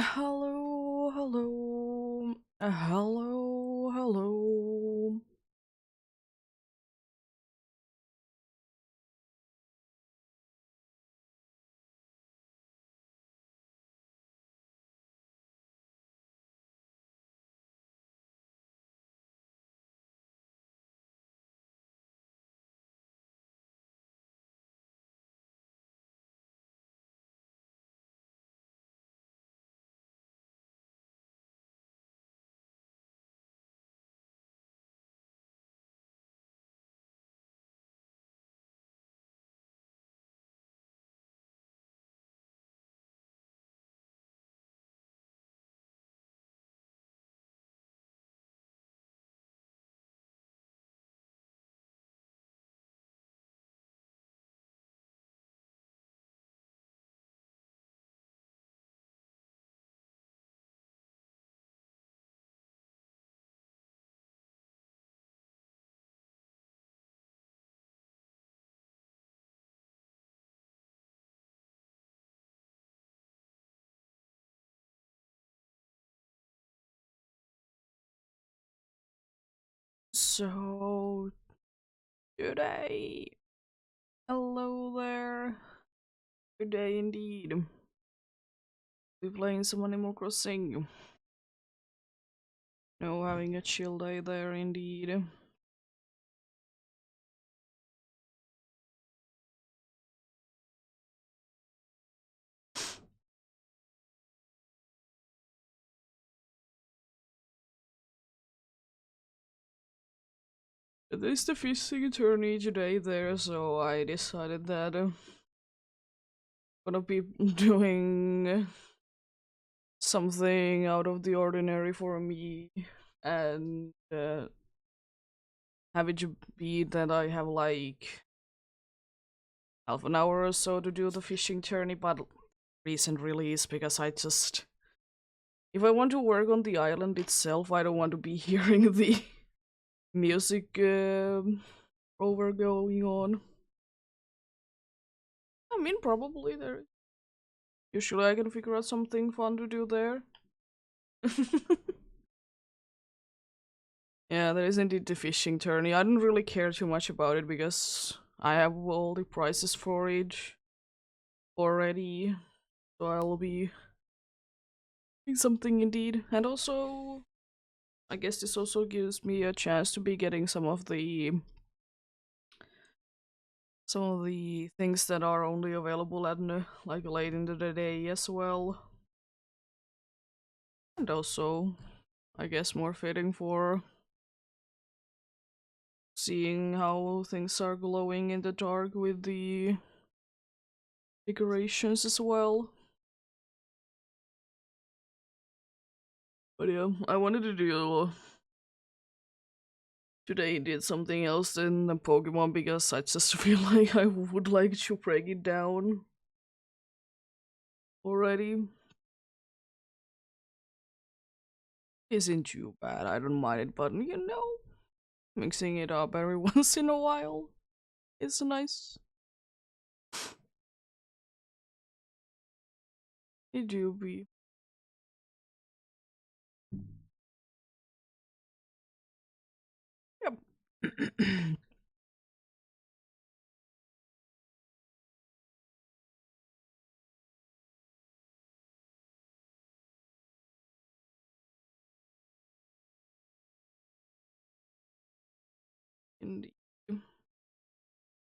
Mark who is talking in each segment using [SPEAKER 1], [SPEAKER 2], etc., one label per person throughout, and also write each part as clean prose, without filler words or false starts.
[SPEAKER 1] Hello, hello, hello, hello. So today, hello there. Good day indeed. We're playing some Animal Crossing. No, having a chill day there indeed. It is the fishing tourney today there, so I decided that gonna be doing something out of the ordinary for me, and have it to be that I have like half an hour or so to do the fishing tourney, but recent release because I just, if I want to work on the island itself, I don't want to be hearing the music over going on. I mean, probably there. Usually, I can figure out something fun to do there. Yeah, there is indeed the fishing tourney. I don't really care too much about it because I have all the prices for it already, so I'll be doing something indeed. And also, I guess this also gives me a chance to be getting some of the things that are only available at like late into the day as well. And also, I guess more fitting for seeing how things are glowing in the dark with the decorations as well. But yeah, I wanted to do today did something else than the Pokemon because I just feel like I would like to break it down already. Isn't too bad, I don't mind it, but mixing it up every once in a while is nice. It do be. Yep. Indeed.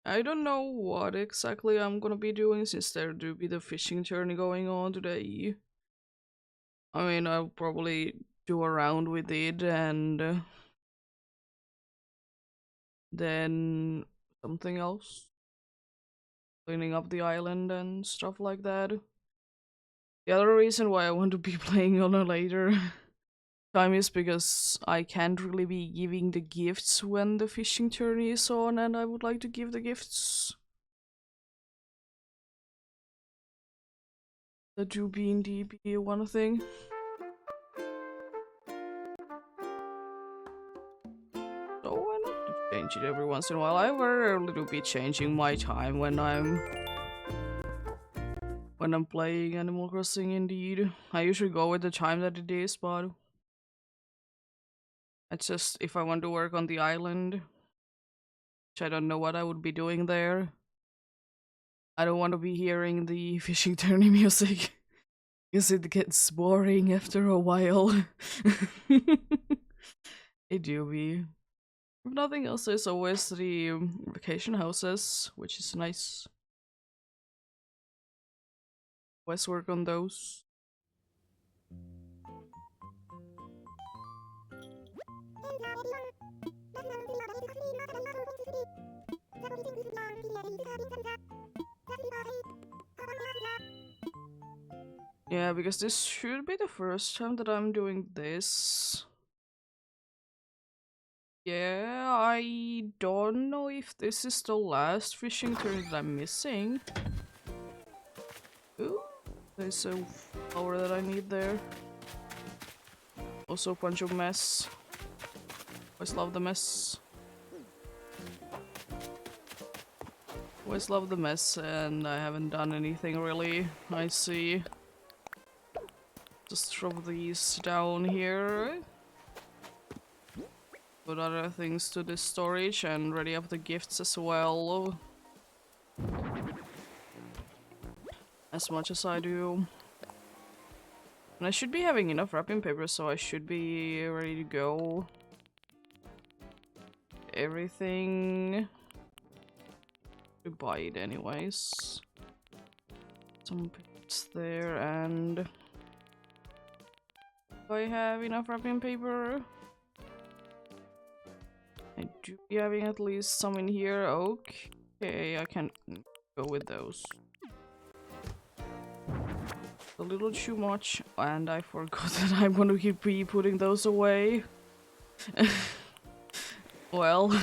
[SPEAKER 1] I don't know what exactly I'm gonna be doing since there do be the fishing tourney going on today. I mean, I'll probably do around with it and then something else. Cleaning up the island and stuff like that. The other reason why I want to be playing on a later time is because I can't really be giving the gifts when the fishing tourney is on, and I would like to give the gifts. That do be indeed be one thing. So why not to change it every once in a while? I rarely do be changing my time when when I'm playing Animal Crossing indeed. I usually go with the time that it is, but it's just if I want to work on the island, which I don't know what I would be doing there. I don't want to be hearing the fishing tourney music because it gets boring after a while. It do be. If nothing else, there's always the vacation houses, which is nice. Always work on those. Yeah, because this should be the first time that I'm doing this. Yeah, I don't know if this is the last fishing tourney that I'm missing. Ooh, there's a flower that I need there. Also a bunch of mess. Always love the mess. Always love the mess, and I haven't done anything really. I see. Just drop these down here. Put other things to this storage and ready up the gifts as well. As much as I do. And I should be having enough wrapping paper, so I should be ready to go. Everything. To buy it anyways. Some bits there, and do I have enough wrapping paper? I do be having at least some in here. Okay, I can go with those. A little too much, and I forgot that I'm gonna be putting those away. Well,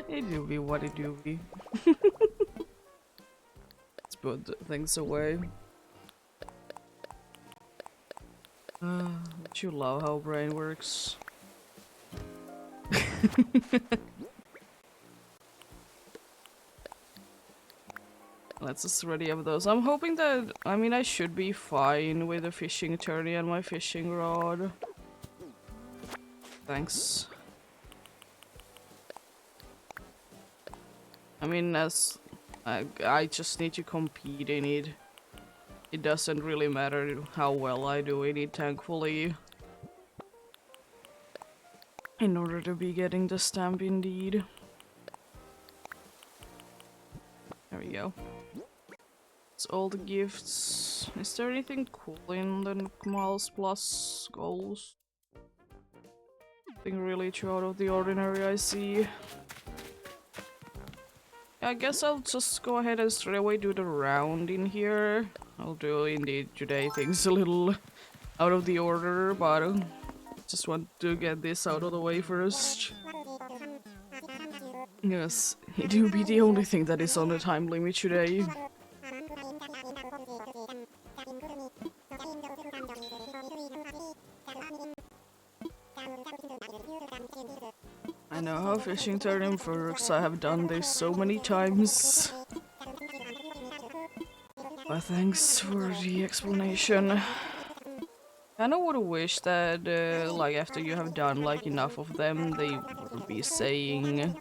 [SPEAKER 1] it do be what it do be. Let's put things away. Don't you love how brain works? Let's just ready up those. I'm hoping that, I mean, I should be fine with the fishing tourney and my fishing rod. Thanks. I mean, as I just need to compete in it. It doesn't really matter how well I do in it, thankfully. In order to be getting the stamp indeed. There we go. It's all the gifts. Is there anything cool in the Miles Plus goals? Nothing really too out of the ordinary, I see. I guess I'll just go ahead and straight away do the round in here. I'll do indeed today things a little out of the order, but just want to get this out of the way first. Yes, it will be the only thing that is on the time limit today. I know how fishing tournament works, I have done this so many times. But thanks for the explanation. Kinda would wish that, like, after you have done, like, enough of them, they wouldn't be saying...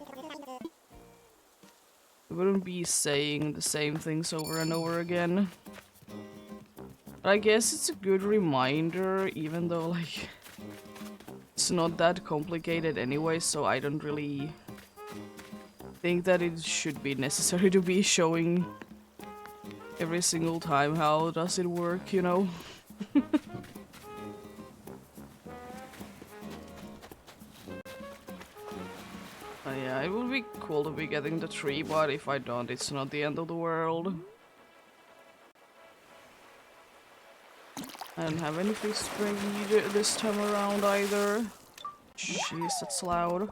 [SPEAKER 1] They wouldn't be saying the same things over and over again. But I guess it's a good reminder, even though, like... It's not that complicated anyway, so I don't really think that it should be necessary to be showing every single time how does it work, you know? Yeah, it would be cool to be getting the tree, but if I don't, it's not the end of the world. I don't have any fixed grade this time around either. Jeez, that's loud.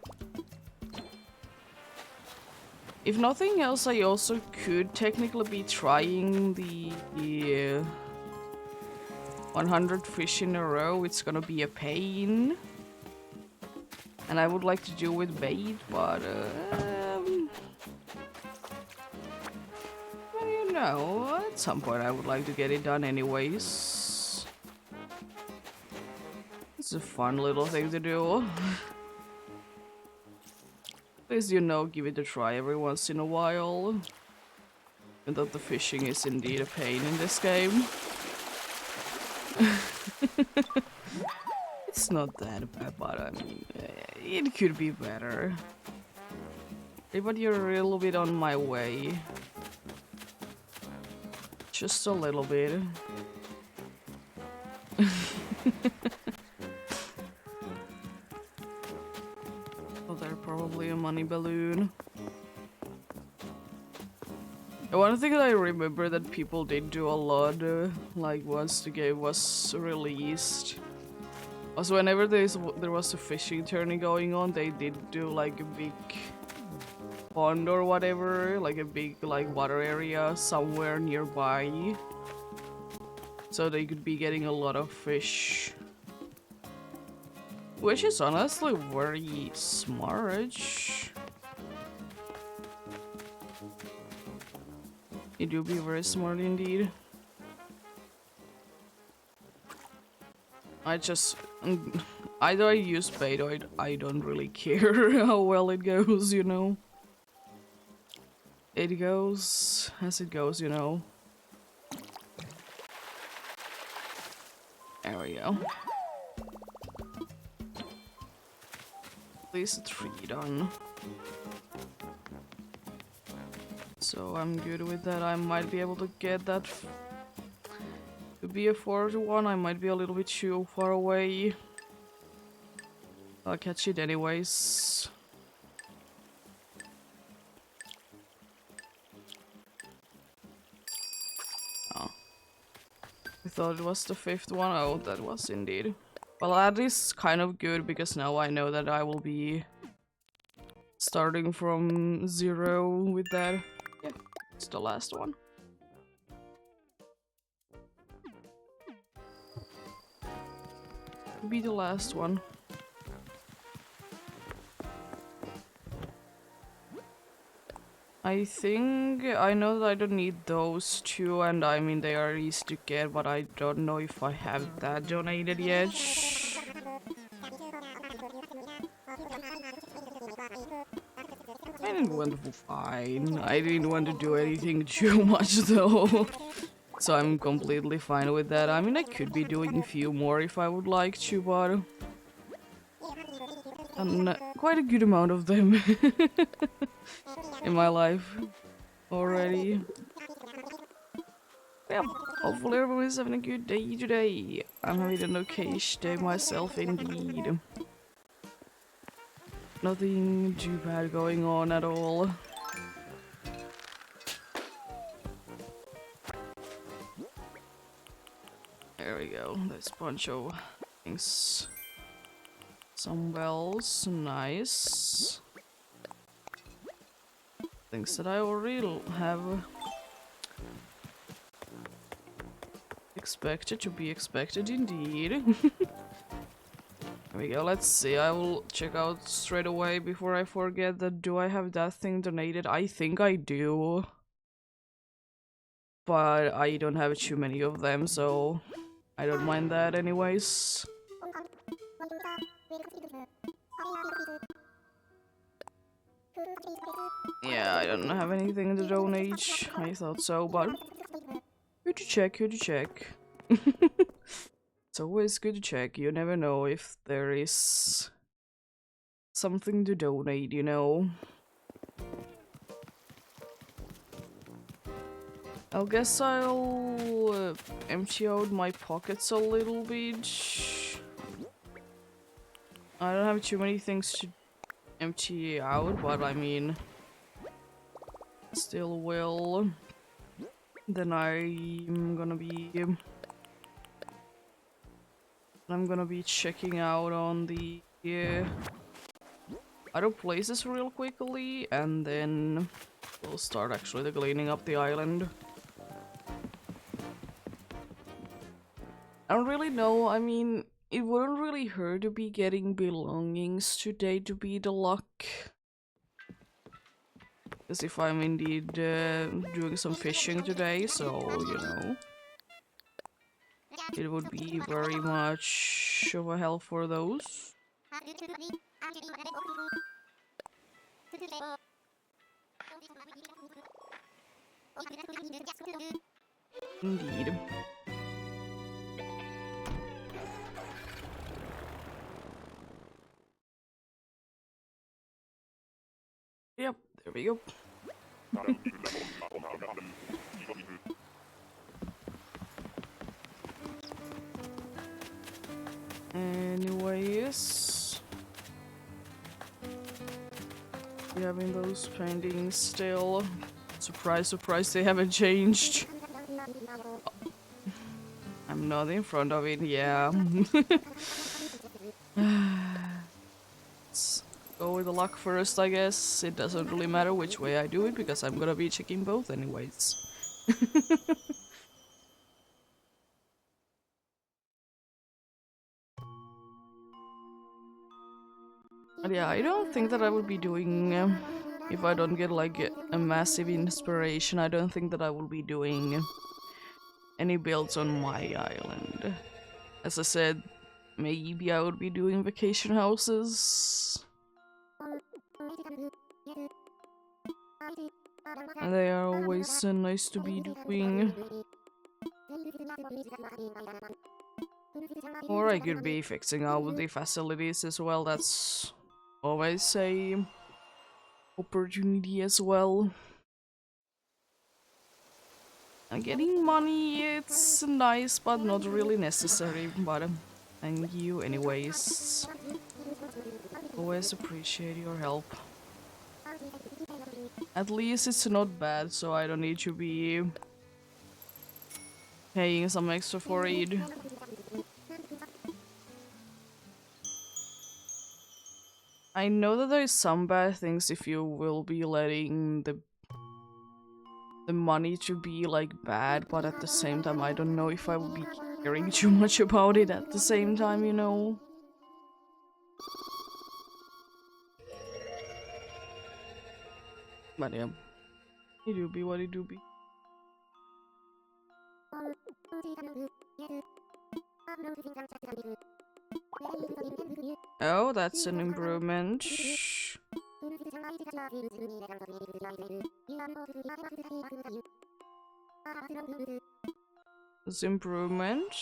[SPEAKER 1] If nothing else, I also could technically be trying the 100 fish in a row. It's gonna be a pain. And I would like to do with bait, but know, at some point I would like to get it done anyways. It's a fun little thing to do. At least, you know, give it a try every once in a while. And that the fishing is indeed a pain in this game. It's not that bad, but I mean, it could be better. Hey, but you're a little bit on my way. Just a little bit. Oh, they're probably a money balloon. One thing that I remember that people did do a lot, like once the game was released, was whenever there was a fishing tourney going on, they did do like a big pond or whatever, like a big like water area somewhere nearby, so they could be getting a lot of fish. Which is honestly very smart. It do be very smart indeed. Either I use bait or I don't really care how well it goes, you know. It goes as it goes, you know. There we go. At least 3 done. So I'm good with that. I might be able to get that. To be a 4th one, I might be a little bit too far away. I'll catch it anyways. Oh. I thought it was the 5th one. Oh, that was indeed. Well, that is kind of good because now I know that I will be starting from 0 with that. Yeah, it's the last one. Be the last one. I think I know that I don't need those 2, and I mean they are easy to get, but I don't know if I have that donated yet. I didn't want to fine. I didn't want to do anything too much though. So I'm completely fine with that. I mean, I could be doing a few more if I would like to, but quite a good amount of them in my life already. Yeah, hopefully everyone is having a good day today. I'm having an okayish day myself indeed. Nothing too bad going on at all. There we go, there's a bunch of things. Some wells, nice. Things that I already have expected to be expected indeed. There we go, let's see, I will check out straight away before I forget that do I have that thing donated? I think I do. But I don't have too many of them, so I don't mind that anyways. Yeah, I don't have anything to donate. I thought so, but good to check, good to check. It's always good to check. You never know if there is something to donate, you know. I guess I'll empty out my pockets a little bit. I don't have too many things to empty out, but I mean, still will. Then I'm gonna be checking out on the other places real quickly, and then we'll start actually cleaning up the island. I don't really know, I mean, it wouldn't really hurt to be getting belongings today to be the luck. as if I'm indeed doing some fishing today, so you know, it would be very much of a help for those. Indeed. Yep, there we go. Anyways, having those paintings still. Surprise, surprise, they haven't changed. I'm not in front of it, yeah. Let's go with the luck first, I guess. It doesn't really matter which way I do it, because I'm gonna be checking both anyways. But yeah, I don't think that I would be doing, if I don't get like a massive inspiration, I don't think that I will be doing any builds on my island. As I said, maybe I would be doing vacation houses. And they are always nice to be doing. Or I could be fixing out the facilities as well, that's always a opportunity as well. And getting money, it's nice but not really necessary, but thank you anyways. Always appreciate your help. At least it's not bad, so I don't need to be paying some extra for it. I know that there's some bad things if you will be letting the money to be like bad, but at the same time I don't know if I will be caring too much about it at the same time, you know. But yeah, it do be what it do be. Oh, that's an improvement. It's improvement.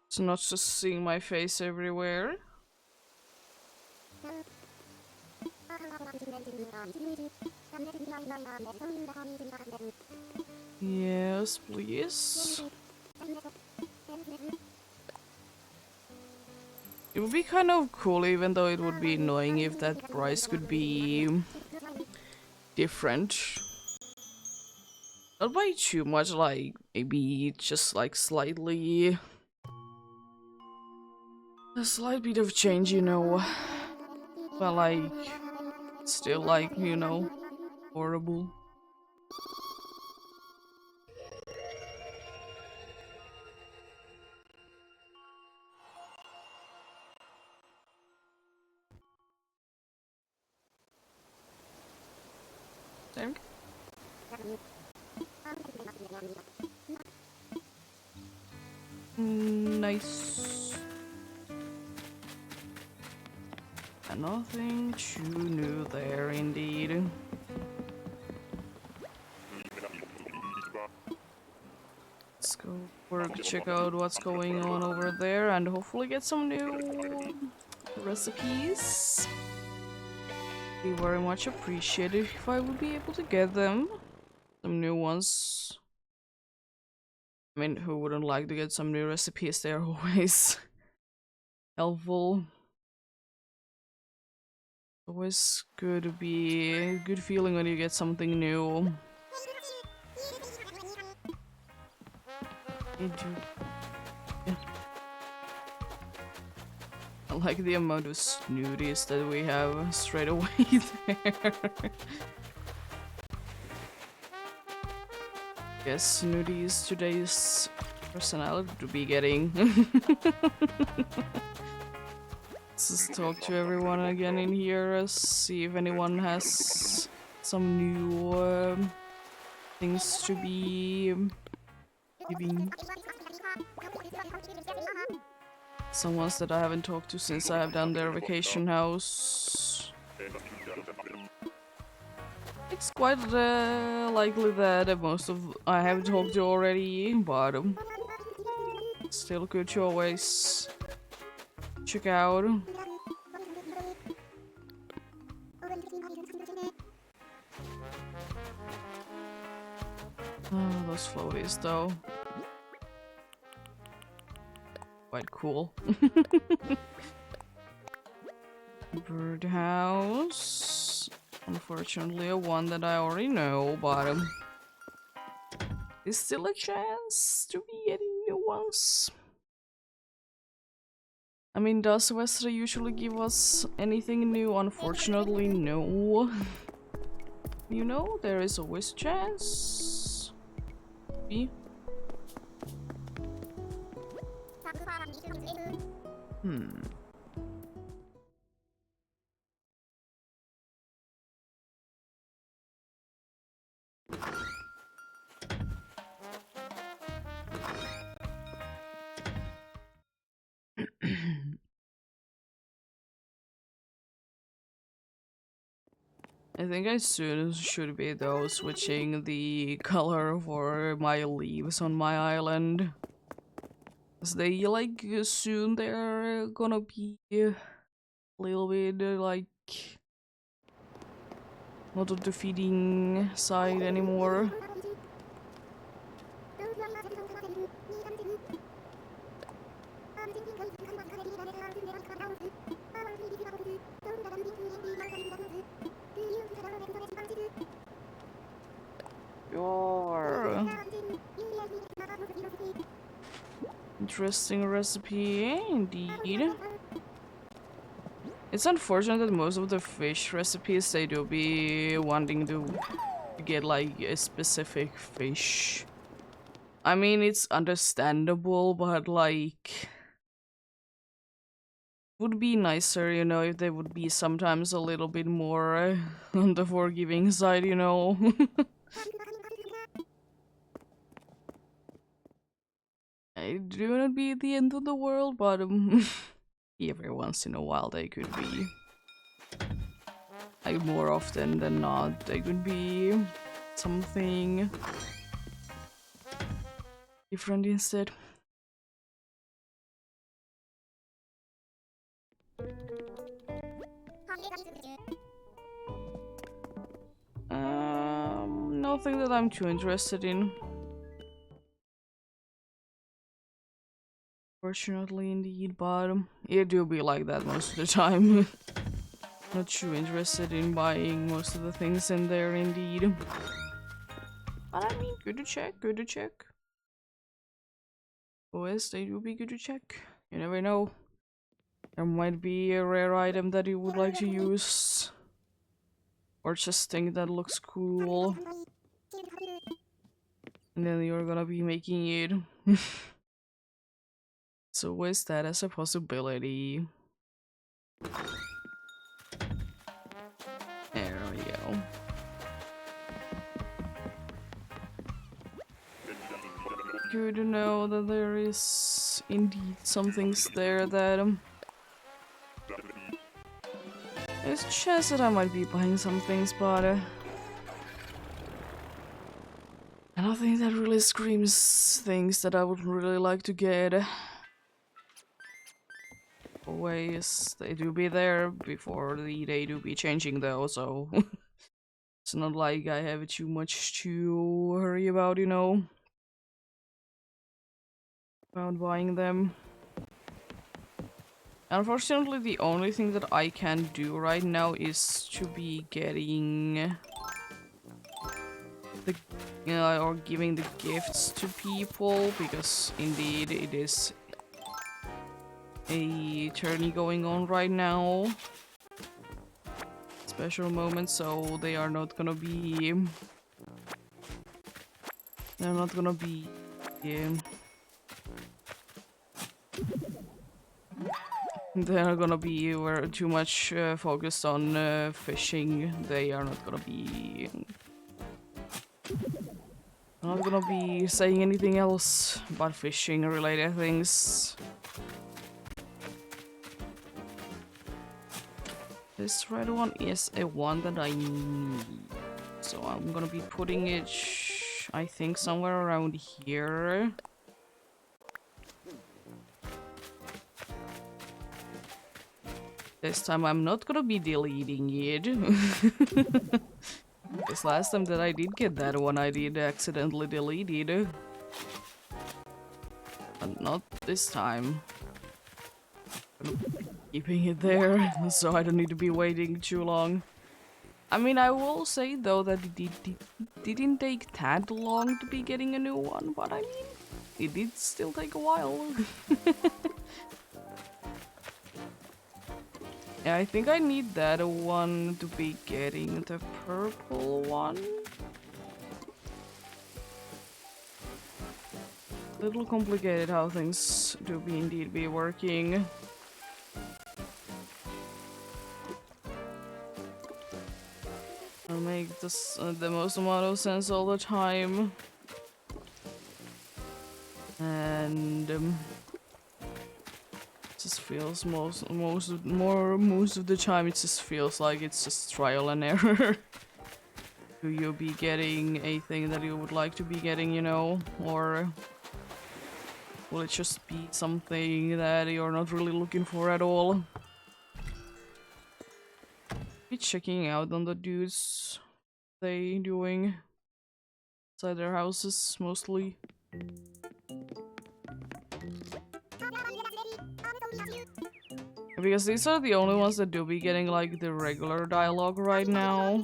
[SPEAKER 1] It's not just seeing my face everywhere. Yes, please. It would be kind of cool, even though it would be annoying if that price could be different. Not by too much, like maybe just like slightly. A slight bit of change, you know. But like, still like, you know, horrible. Think? Nice. And nothing too new there, indeed. Let's go work, check out what's going on over there, and hopefully get some new recipes. Be very much appreciated if I would be able to get them. Some new ones. I mean, who wouldn't like to get some new recipes? They're always helpful. Always good to be a good feeling when you get something new. I like the amount of snooties that we have straight away there. Guess snooties today's personality to be getting. Let's just talk to everyone again in here, see if anyone has some new things to be giving. Some ones that I haven't talked to since I have done their vacation house. It's quite likely that most of I have talked to already, but still good to always check out. Oh, those floaties though. Quite cool. Birdhouse. Unfortunately, a one that I already know, but there's still a chance to be getting new ones. I mean, does Westra usually give us anything new? Unfortunately, no. You know, there is always a chance. Maybe. I think I soon should be though switching the color for my leaves on my island. Cause they like soon they're gonna be a little bit like not on the feeding side anymore. Sure. Interesting recipe, indeed. It's unfortunate that most of the fish recipes they do be wanting to get like a specific fish. I mean, it's understandable, but like would be nicer, you know, if they would be sometimes a little bit more on the forgiving side, you know. It do not be the end of the world, but every once in a while they could be. Like more often than not, they could be something different instead. Nothing that I'm too interested in. Fortunately, indeed, but it do be like that most of the time. Not too interested in buying most of the things in there, indeed. But I mean, good to check, good to check. OS, they do be good to check. You never know. There might be a rare item that you would like to use. Or just think that looks cool. And then you're gonna be making it. So always that as a possibility. There we go. Good to know that there is indeed some things there that there's a chance that I might be buying some things, but nothing that really screams things that I would really like to get. Always, they do be there before they do be changing though, so it's not like I have too much to worry about, you know, about buying them. Unfortunately, the only thing that I can do right now is to be getting the or giving the gifts to people, because indeed it is a tourney going on right now. Special moment, so they are not gonna be. They're not gonna be. They're gonna be too much focused on fishing. They are not gonna be saying anything else about fishing related things. This red one is a one that I need. So I'm gonna be putting it, I think, somewhere around here. This time I'm not gonna be deleting it. This last time that I did get that one, I did accidentally delete it. But not this time. I'm keeping it there, so I don't need to be waiting too long. I mean, I will say though that it didn't take that long to be getting a new one, but I mean, it did still take a while. Yeah, I think I need that one to be getting the purple one. Little complicated how things do indeed be working. I'll make this the most amount of sense all the time. And just feels most of the time it just feels like it's just trial and error. Do you be getting a thing that you would like to be getting, you know, or will it just be something that you're not really looking for at all? Be checking out on the dudes they doing inside their houses mostly. Because these are the only ones that do be getting like the regular dialogue right now.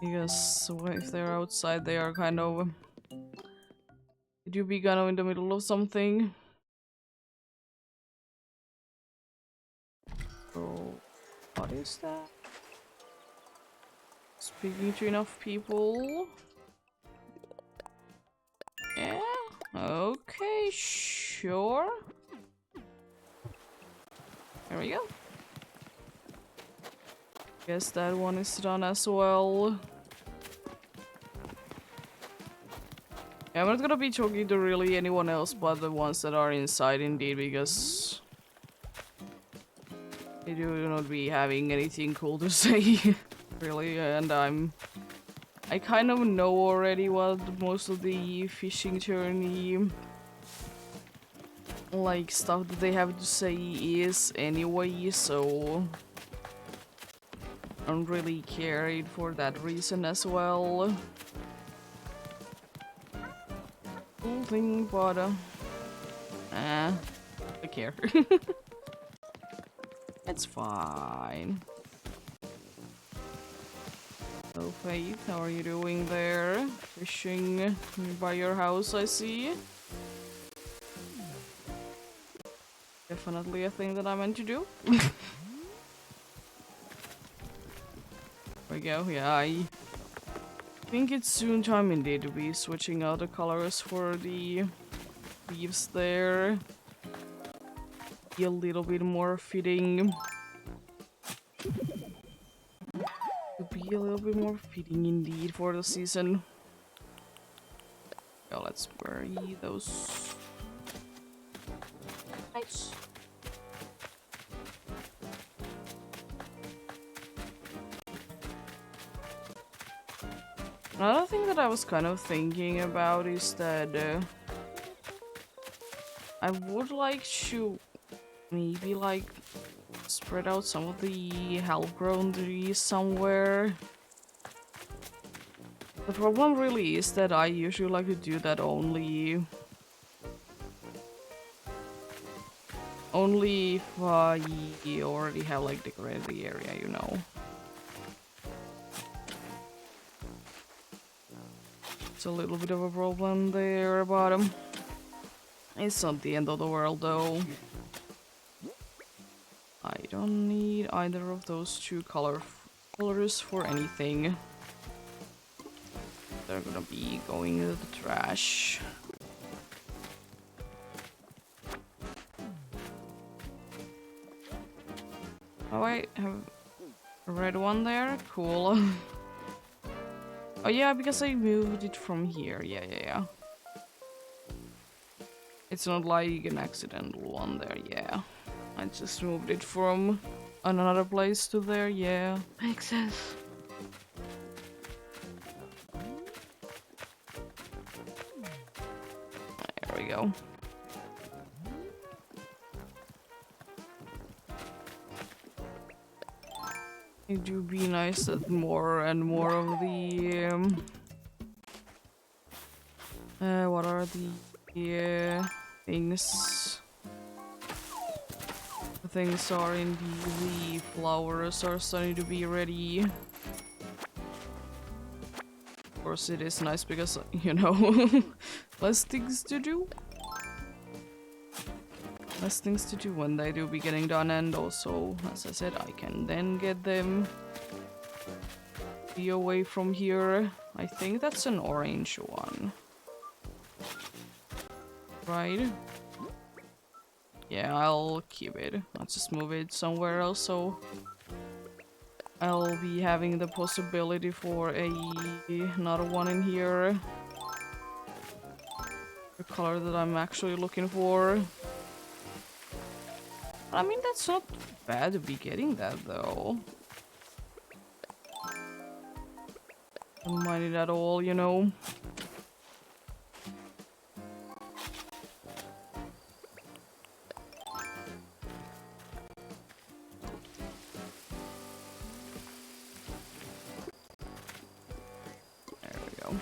[SPEAKER 1] Because if they're outside, they are kind of... Did you be kind of in the middle of something? So, what is that? Speaking to enough people? Yeah, okay, sure. There we go. Guess that one is done as well. Yeah, I'm not gonna be talking to really anyone else but the ones that are inside indeed, because they do not be having anything cool to say, really, and I kind of know already what most of the fishing journey like stuff that they have to say is anyway, so I don't really care for that reason as well. Cool thing, but I care. It's fine. So Faith, how are you doing there? Fishing by your house, I see. Definitely a thing that I meant to do. There we go, yeah, I think it's soon time indeed to be switching out the colors for the leaves there. Be a little bit more fitting. To be a little bit more fitting indeed for the season. Yeah, let's bury those. Nice. Another thing that I was kind of thinking about is that I would like to maybe like spread out some of the half-grown trees somewhere. The problem really is that I usually like to do that only if I already have like decorated the area, you know. It's a little bit of a problem there, but it's not the end of the world though. I don't need either of those two colors for anything. they're gonna be going into the trash. Oh, I have a red one there. Cool. Oh yeah, because I moved it from here. Yeah. It's not like an accidental one there, yeah. I just moved it from another place to there, yeah. Makes sense. There we go. It would be nice that more and more of the what are the things? The things are in the flowers are starting to be ready. Of course, it is nice because, you know, less things to do. Less things to do when they do be getting done, and also, as I said, I can then get them be away from here. I think that's an orange one. Right? Yeah, I'll keep it. I'll just move it somewhere else, so I'll be having the possibility for another one in here. The color that I'm actually looking for. I mean, that's not bad to be getting that, though. Don't mind it at all, you know. There we go.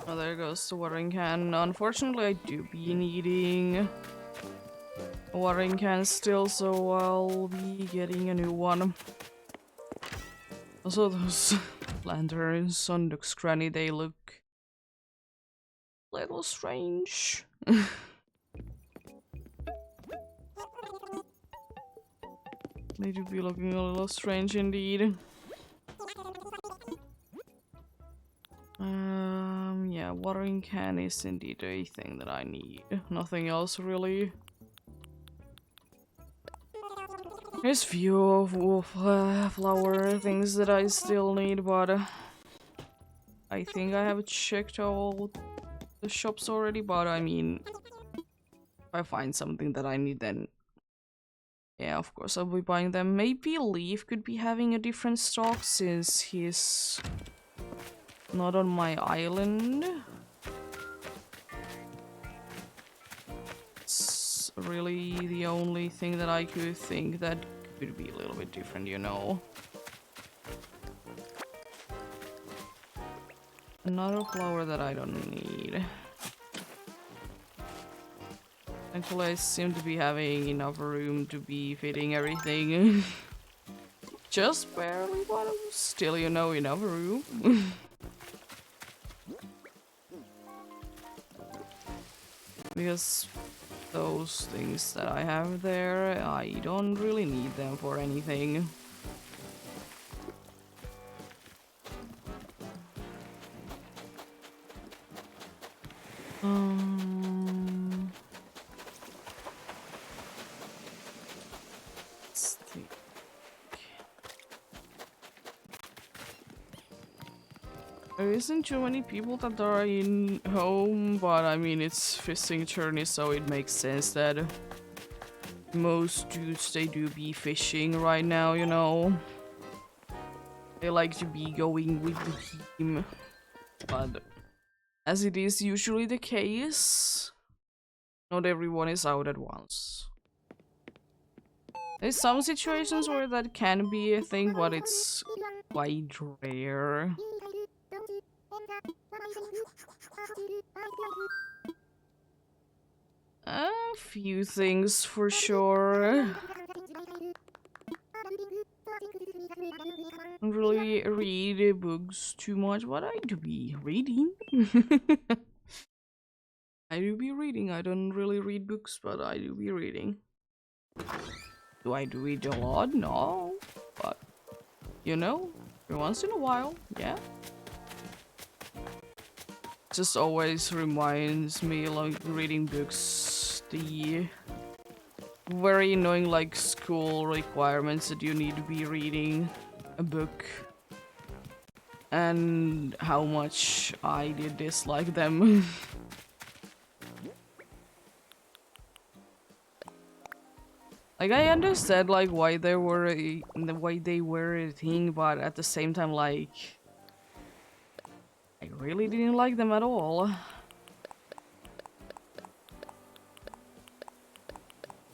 [SPEAKER 1] Oh, there goes the watering can. Unfortunately, I do be needing a watering can still, so I'll be getting a new one. Also, those lanterns on Nook's Cranny, they look a little strange. They do be looking a little strange indeed. Yeah, watering can is indeed a thing that I need. Nothing else really. There's few of flower things that I still need, but I think I have checked all the shops already. But I mean, if I find something that I need, then yeah, of course I'll be buying them. Maybe Leaf could be having a different stock since he's not on my island. It's really the only thing that I could think that could be a little bit different, you know. Another flower that I don't need. Thankfully, I seem to be having enough room to be fitting everything. Just barely, but still, you know, enough room. Because those things that I have there, I don't really need them for anything. Let's think. There isn't too many people that are in home, but I mean it's fishing journey, so it makes sense that most dudes they do be fishing right now, you know. They like to be going with the team, but as it is usually the case, not everyone is out at once. There's some situations where that can be a thing, but it's quite rare. A few things for sure. I don't really read books too much, but I do be reading. I do be reading. I don't really read books, but I do be reading. Do I do read a lot? No, but you know, once in a while, yeah. Just always reminds me, like, reading books, the very annoying, like, school requirements that you need to be reading a book. And how much I did dislike them. Like, I understand, like, why they were a thing, but at the same time, like, I really didn't like them at all.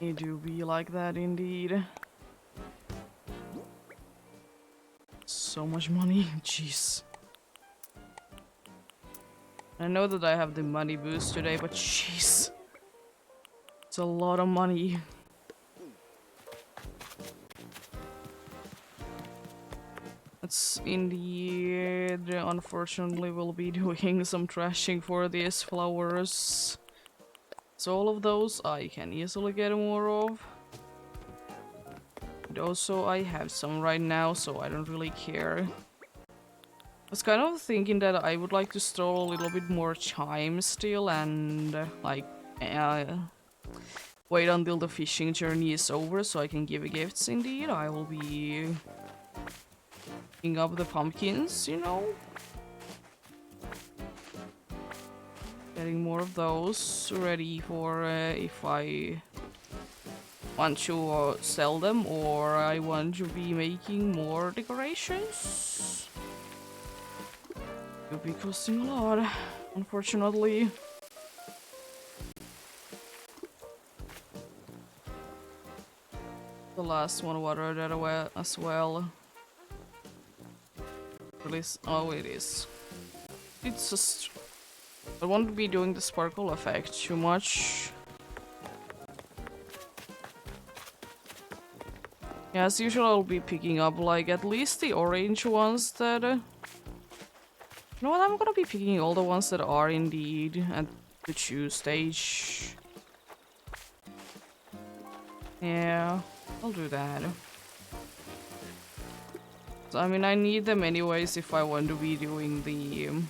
[SPEAKER 1] They do be like that indeed. So much money, jeez. I know that I have the money boost today, but jeez. It's a lot of money. That's indeed, unfortunately, we'll be doing some trashing for these flowers. So all of those I can easily get more of. And also I have some right now, so I don't really care. I was kind of thinking that I would like to store a little bit more time still and wait until the fishing journey is over so I can give gifts indeed. I will be picking up the pumpkins, you know? Getting more of those ready for if I want to sell them or I want to be making more decorations. It'll be costing a lot, unfortunately. The last one watered that away as well. Release. Oh, it is. It's just. I won't be doing the sparkle effect too much. Yeah, as usual, I'll be picking up like at least the orange ones that. You know what? I'm gonna be picking all the ones that are indeed at the chew stage. Yeah, I'll do that. So, I mean, I need them anyways if I want to be doing the.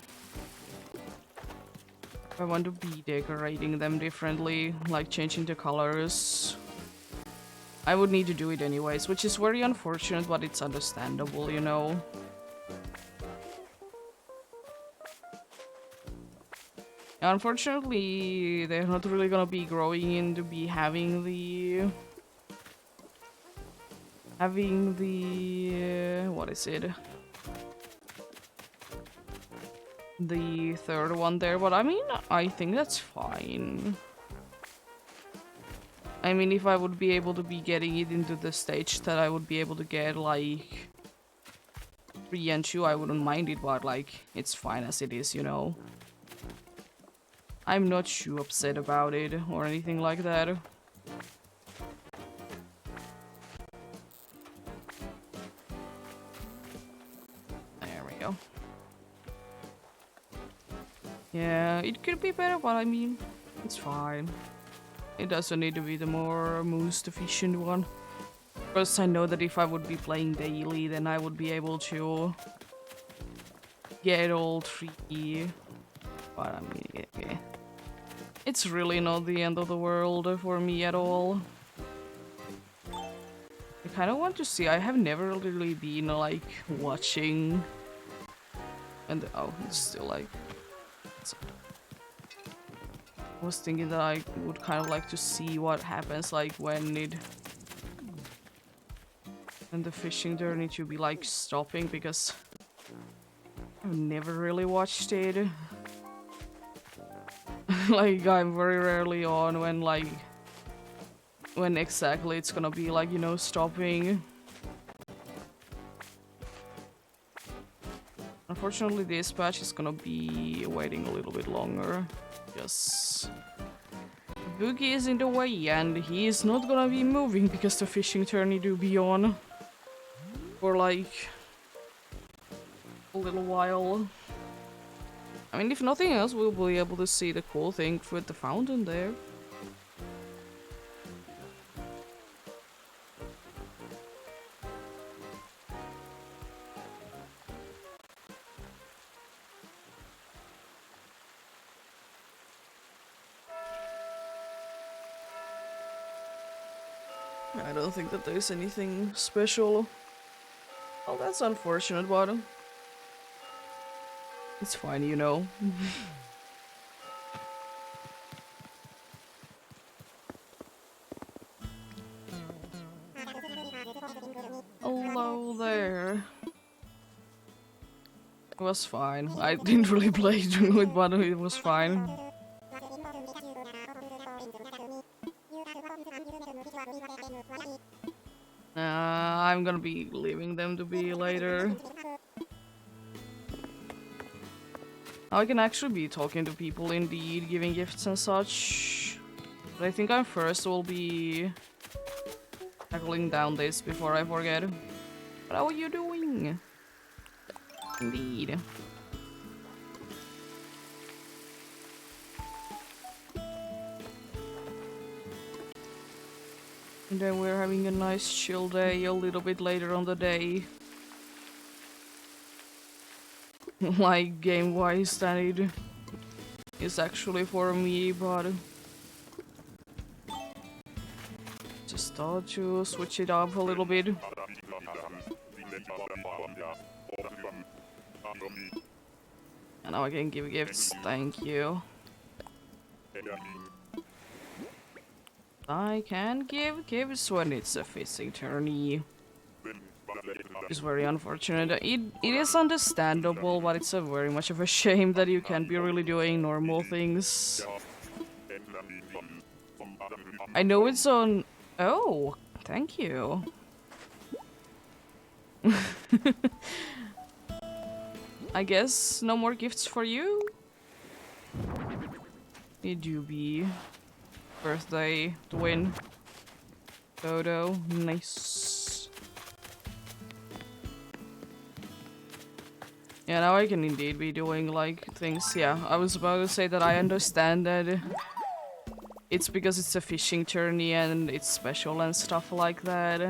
[SPEAKER 1] If I want to be decorating them differently, like changing the colors. I would need to do it anyways, which is very unfortunate, but it's understandable, you know. Unfortunately, they're not really gonna be growing into be having the what is it? The third one there, but I mean, I think that's fine. I mean, if I would be able to be getting it into the stage that I would be able to get, like, 3 and 2, I wouldn't mind it, but, like, it's fine as it is, you know? I'm not too upset about it, or anything like that. There we go. Yeah, it could be better, but I mean, it's fine. It doesn't need to be the most efficient one. Because I know that if I would be playing daily, then I would be able to get all 3. But I mean, yeah. It's really not the end of the world for me at all. I kind of want to see. I have never really been like watching. And oh, it's still like. I was thinking that I would kind of like to see what happens like when the fishing journey to be like stopping, because I've never really watched it. Like, I'm very rarely on when exactly it's gonna be like, you know, stopping. Unfortunately, this patch is gonna be waiting a little bit longer. Yes. Boogie is in the way and he is not gonna be moving because the fishing tourney do be on for like a little while. I mean, if nothing else, we'll be able to see the cool thing with the fountain there. I don't think that there's anything special. Oh, that's unfortunate, but it's fine, you know. Hello there. It was fine. I didn't really play through it, but it was fine. I'm gonna be leaving them to be later. I can actually be talking to people indeed, giving gifts and such. But I think I first will be tackling down this before I forget. But how are you doing? Indeed. And then we're having a nice chill day a little bit later on the day. Like game-wise than it is actually for me, but just thought to switch it up a little bit. And now I can give gifts, thank you. I can give gifts when it's a fishing tourney. It's very unfortunate. It is understandable, but it's a very much of a shame that you can't be really doing normal things. I know it's on... Oh, thank you. I guess no more gifts for you? It do be birthday to win. Photo, nice. Yeah, now I can indeed be doing like things. Yeah, I was about to say that I understand that it's because it's a fishing tourney and it's special and stuff like that.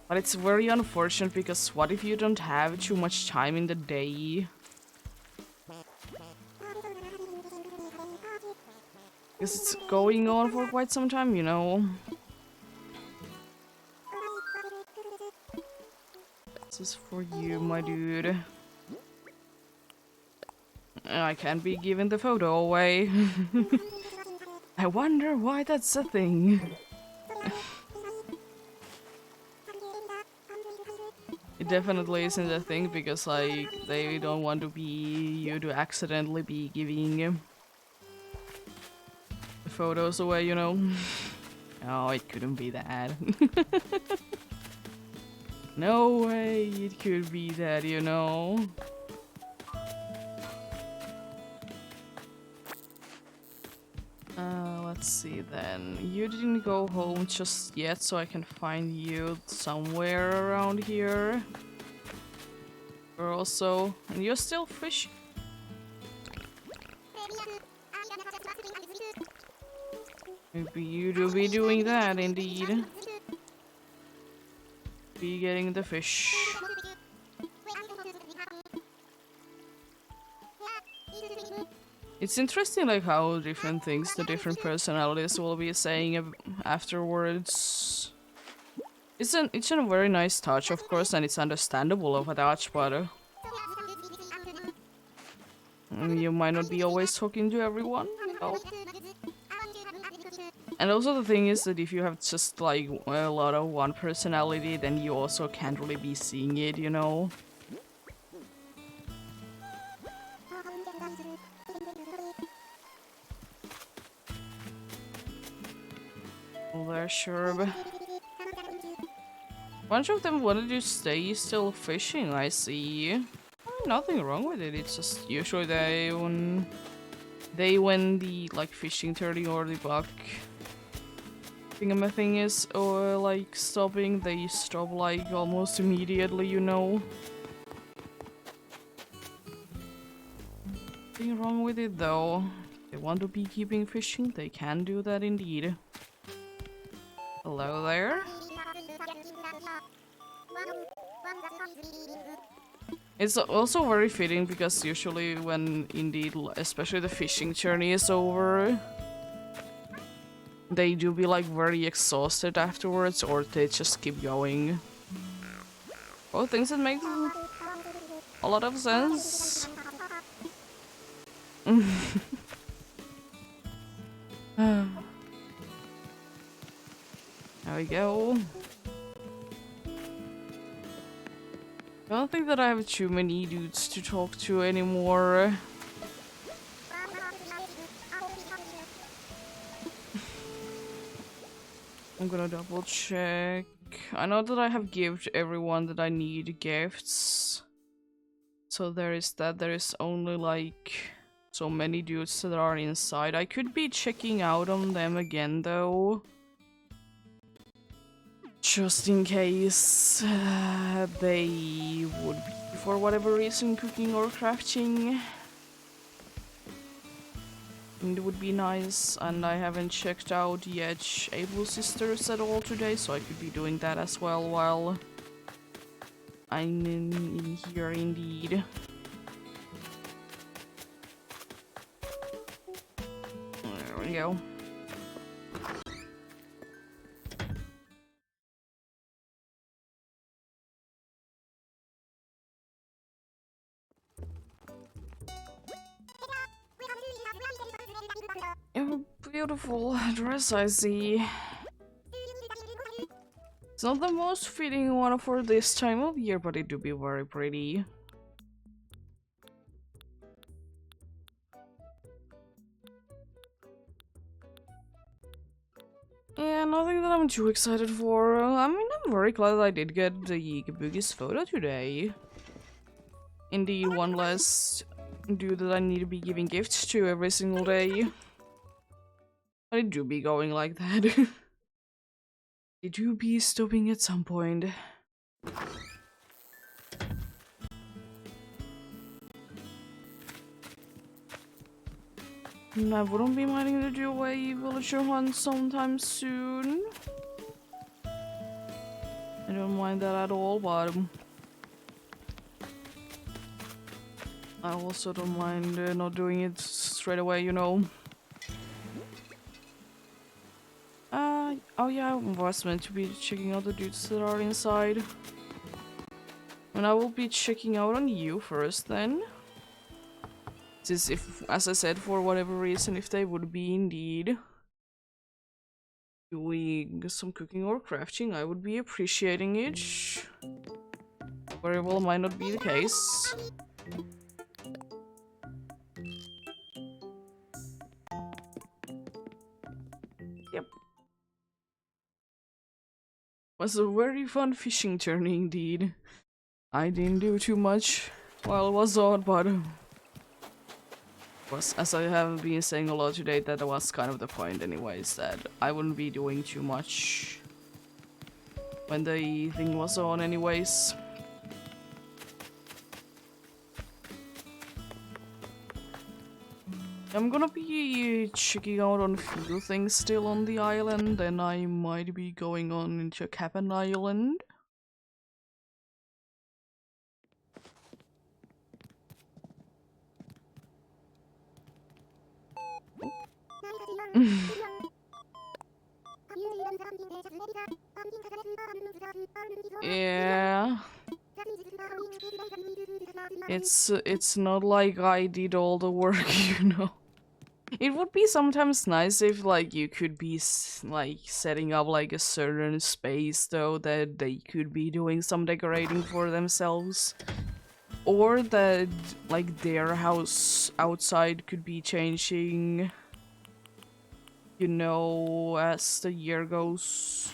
[SPEAKER 1] But it's very unfortunate because what if you don't have too much time in the day? Because it's going on for quite some time, you know. This is for you, my dude. I can't be giving the photo away. I wonder why that's a thing. It definitely isn't a thing because, like, they don't want to be you to accidentally be giving the photos away, you know. Oh, it couldn't be that. No way it could be that, you know. Let's see then. You didn't go home just yet, so I can find you somewhere around here. Or also, and you're still fishing. Maybe you do be doing that indeed. Be getting the fish. It's interesting like how different things the different personalities will be saying afterwards. It's a very nice touch, of course, and it's understandable of a touch, but you might not be always talking to everyone, you know? And also the thing is that if you have just like a lot of one personality, then you also can't really be seeing it, you know? There, Sherb. Bunch of them wanted to stay still fishing, I see. Nothing wrong with it, it's just usually when the like fishing tourney or the buck thing is or like stopping, they stop like almost immediately, you know. Nothing wrong with it though. If they want to be keeping fishing, they can do that indeed. Hello there. It's also very fitting because usually when indeed, especially the fishing journey is over, they do be like very exhausted afterwards, or they just keep going. Both things that make a lot of sense. There we go. I don't think that I have too many dudes to talk to anymore. I'm gonna double check. I know that I have given everyone that I need gifts. So there is that. There is only like so many dudes that are inside. I could be checking out on them again though. Just in case they would be, for whatever reason, cooking or crafting. And it would be nice, and I haven't checked out yet Able Sisters at all today, so I could be doing that as well while I'm in here indeed. There we go. A beautiful dress, I see. It's not the most fitting one for this time of year, but it do be very pretty. Yeah, nothing that I'm too excited for. I mean, I'm very glad that I did get the biggest photo today. Indeed, one less dude that I need to be giving gifts to every single day. But it do be going like that. It do be stopping at some point. And I wouldn't be minding to do a villager hunt sometime soon. I don't mind that at all, but I also don't mind not doing it straight away, you know. Oh yeah, I was meant to be checking out the dudes that are inside. And I will be checking out on you first then. Since if, as I said, for whatever reason, if they would be indeed doing some cooking or crafting, I would be appreciating it. Very well might not be the case. Yep. Was a very fun fishing journey indeed. I didn't do too much while it was on, but was, as I have been saying a lot today, that was kind of the point anyways, that I wouldn't be doing too much when the thing was on anyways. I'm gonna be checking out on a few things still on the island, then I might be going on into Cabin Island. Yeah. It's not like I did all the work, you know. It would be sometimes nice if like you could be like setting up like a certain space though that they could be doing some decorating for themselves. Or that like their house outside could be changing, you know, as the year goes.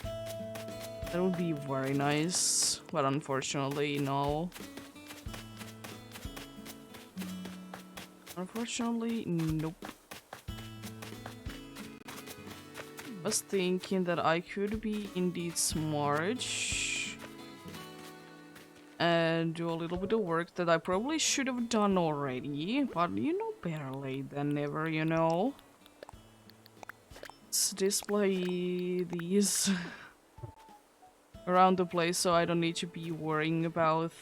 [SPEAKER 1] That would be very nice, but unfortunately, no. Unfortunately, nope. Was thinking that I could be indeed smart and do a little bit of work that I probably should have done already, but you know, better late than never, you know. Let's display these around the place so I don't need to be worrying about,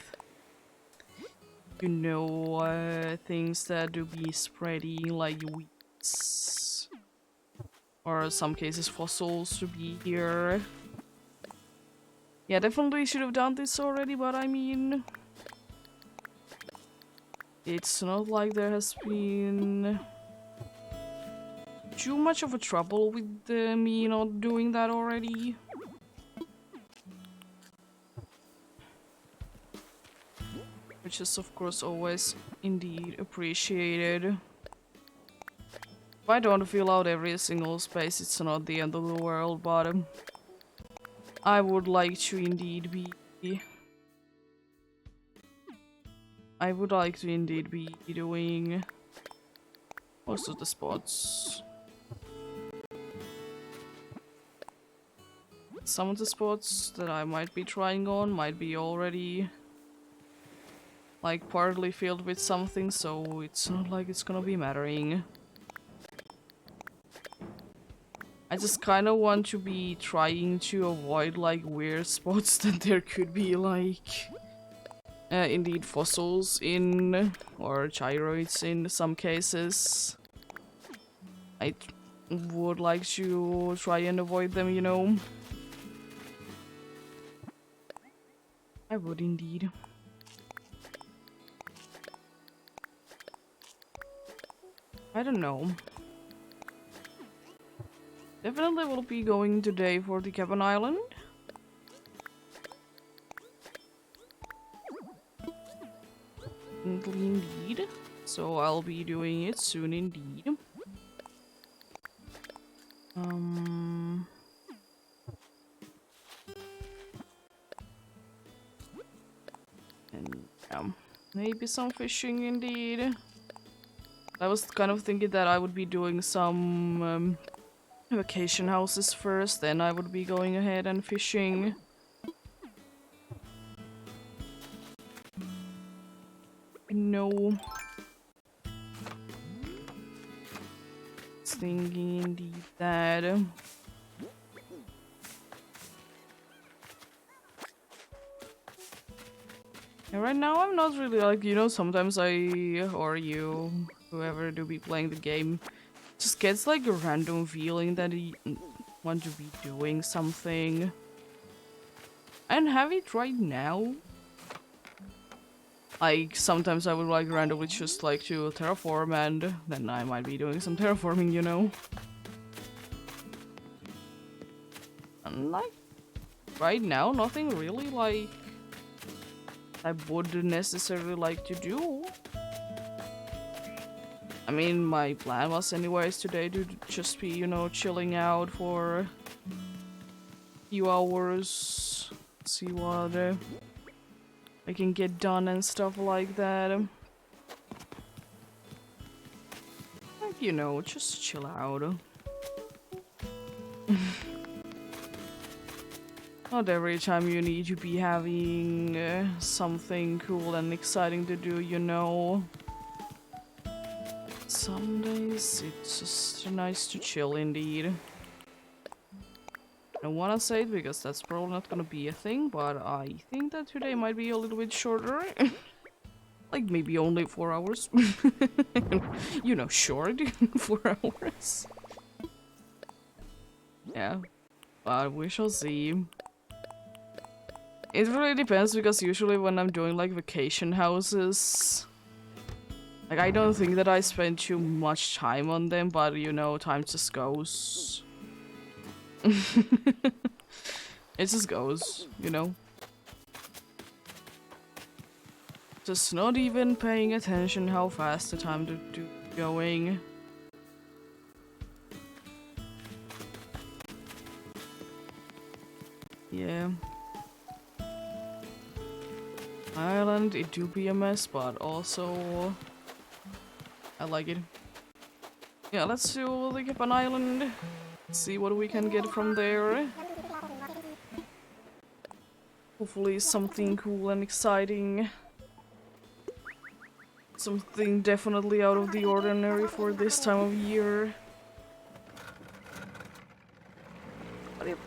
[SPEAKER 1] you know, things that do be spreading like weeds or in some cases fossils, to be here. Yeah, definitely should have done this already, but I mean, it's not like there has been too much of a trouble with me not doing that already. Which is of course always indeed appreciated. If I don't fill out every single space, it's not the end of the world, but I would like to indeed be... I would like to indeed be doing most of the spots. Some of the spots that I might be trying on might be already like partly filled with something, so it's not like it's gonna be mattering. I just kind of want to be trying to avoid like weird spots that there could be like indeed fossils in, or gyroids in some cases. I would like to try and avoid them, you know. I would indeed. I don't know. Definitely will be going today for the cabin island. Indeed. So I'll be doing it soon indeed. And maybe some fishing indeed. I was kind of thinking that I would be doing some vacation houses first, then I would be going ahead and fishing. No. Thinking indeed that. And right now I'm not really like, you know, sometimes I, or you, whoever do be playing the game, just gets like a random feeling that you want to be doing something. And have it right now. Like, sometimes I would like randomly just like to terraform, and then I might be doing some terraforming, you know? And like, right now, nothing really like I would necessarily like to do. I mean, my plan was anyways today to just be, you know, chilling out for a few hours, see what I can get done and stuff like that. Like, you know, just chill out. Not every time you need to be having something cool and exciting to do, you know. Some days it's just nice to chill indeed. I don't wanna say it because that's probably not gonna be a thing, but I think that today might be a little bit shorter. Like maybe only 4 hours. You know, short 4 hours. Yeah, but we shall see. It really depends because usually when I'm doing like vacation houses, like I don't think that I spend too much time on them, but you know, time just goes. It just goes, you know. Just not even paying attention how fast the time to do going. Yeah. Island, it do be a mess, but also I like it. Yeah, let's do the Japan Island. See what we can get from there. Hopefully something cool and exciting. Something definitely out of the ordinary for this time of year. But yep.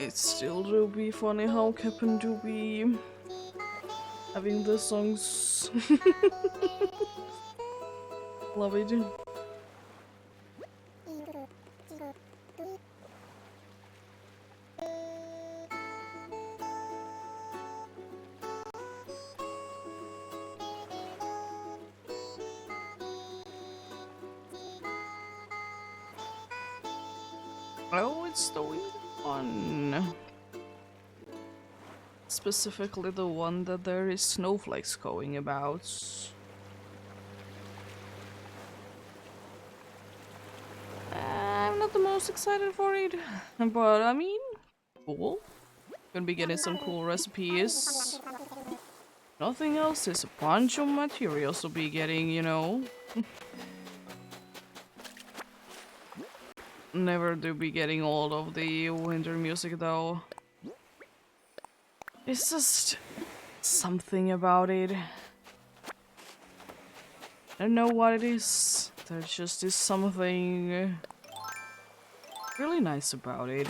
[SPEAKER 1] It still do be funny how Captain do be having the songs. Love it. Oh, it's the weird one. Specifically the one that there is snowflakes going about. I'm not the most excited for it, but I mean, cool. Gonna be getting some cool recipes. Nothing else, there's a bunch of materials to be getting, you know. Never do be getting all of the winter music though. It's just something about it. I don't know what it is. There's just this something really nice about it.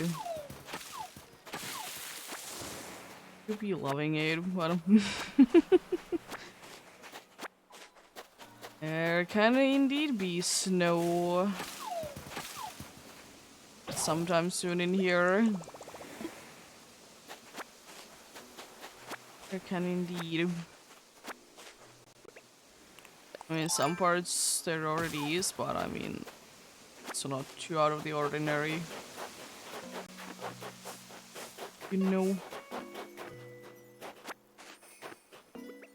[SPEAKER 1] You'll be loving it, but there can indeed be snow sometime soon in here. There can indeed. I mean, some parts there already is, but I mean, it's not too out of the ordinary. You know.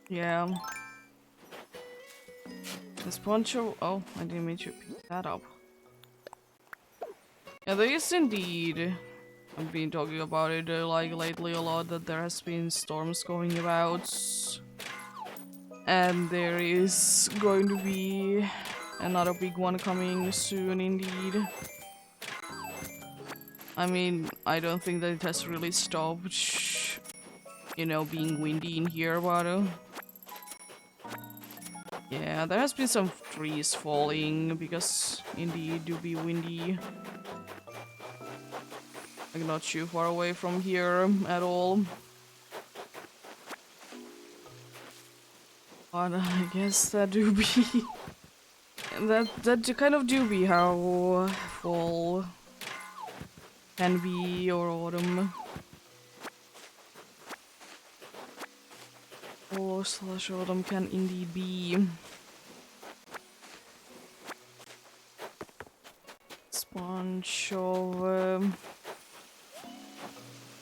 [SPEAKER 1] Yeah. This poncho. Oh, I didn't mean to pick that up. Yeah, there is indeed. I've been talking about it like lately a lot, that there has been storms going about. And there is going to be another big one coming soon indeed. I mean, I don't think that it has really stopped, you know, being windy in here, but yeah, there has been some trees falling because indeed do be windy. Like not too far away from here at all. But I guess that do be that kind of do be how fall can be, or autumn. Fall / autumn can indeed be. It's bunch of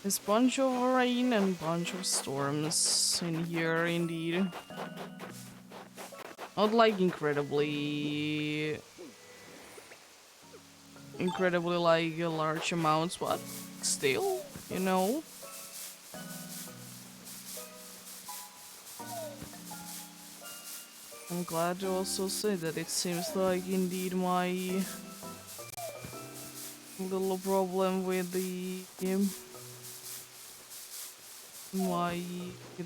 [SPEAKER 1] this bunch of rain and bunch of storms in here indeed. Not like incredibly like large amounts, but still, you know. I'm glad to also say that it seems like indeed my little problem with the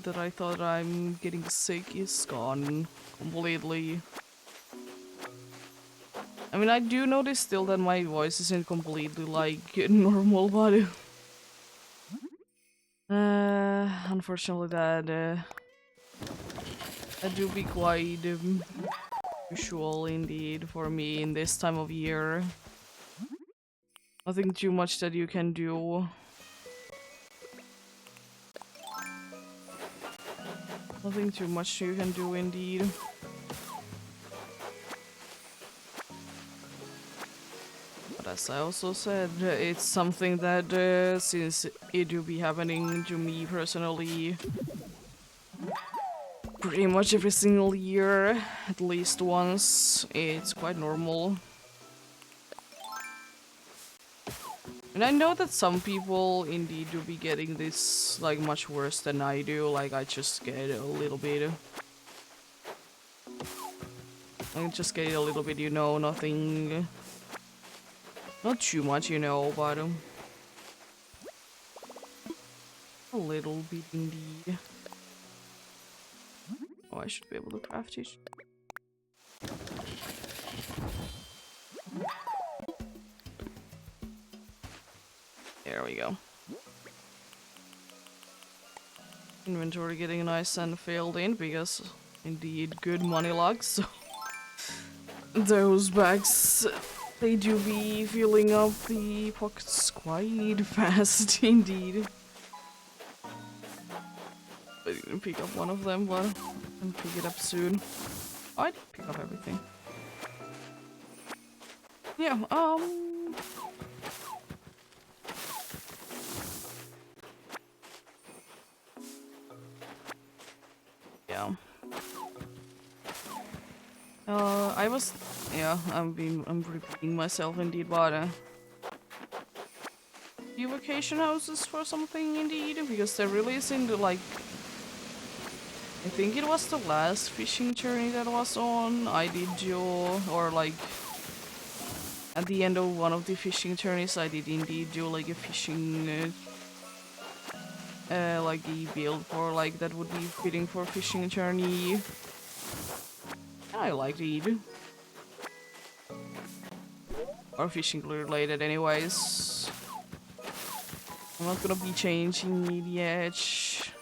[SPEAKER 1] that I thought I'm getting sick is gone completely. I mean, I do notice still that my voice isn't completely like normal, but unfortunately that do be quite usual indeed for me in this time of year. Nothing too much that you can do. Nothing too much you can do indeed. But as I also said, it's something that since it do be happening to me personally pretty much every single year, at least once, it's quite normal. And I know that some people indeed do be getting this like much worse than I do, like I just get a little bit. I just get it a little bit, you know, nothing. Not too much, you know, but a little bit indeed. Oh, I should be able to craft it. There we go. inventory getting nice and filled in because indeed good money luck, so those bags, they do be filling up the pockets quite fast indeed. I didn't pick up one of them, but I can pick it up soon. Oh, I did pick up everything. Yeah, yeah. I'm repeating myself indeed, but few vacation houses for something indeed, because there really isn't like, I think it was the last fishing journey that was on. I did do, or like at the end of one of the fishing journeys, I did indeed do like a fishing, like a build for like that would be fitting for fishing journey. I liked it. Or fishing related anyways. I'm not gonna be changing the edge.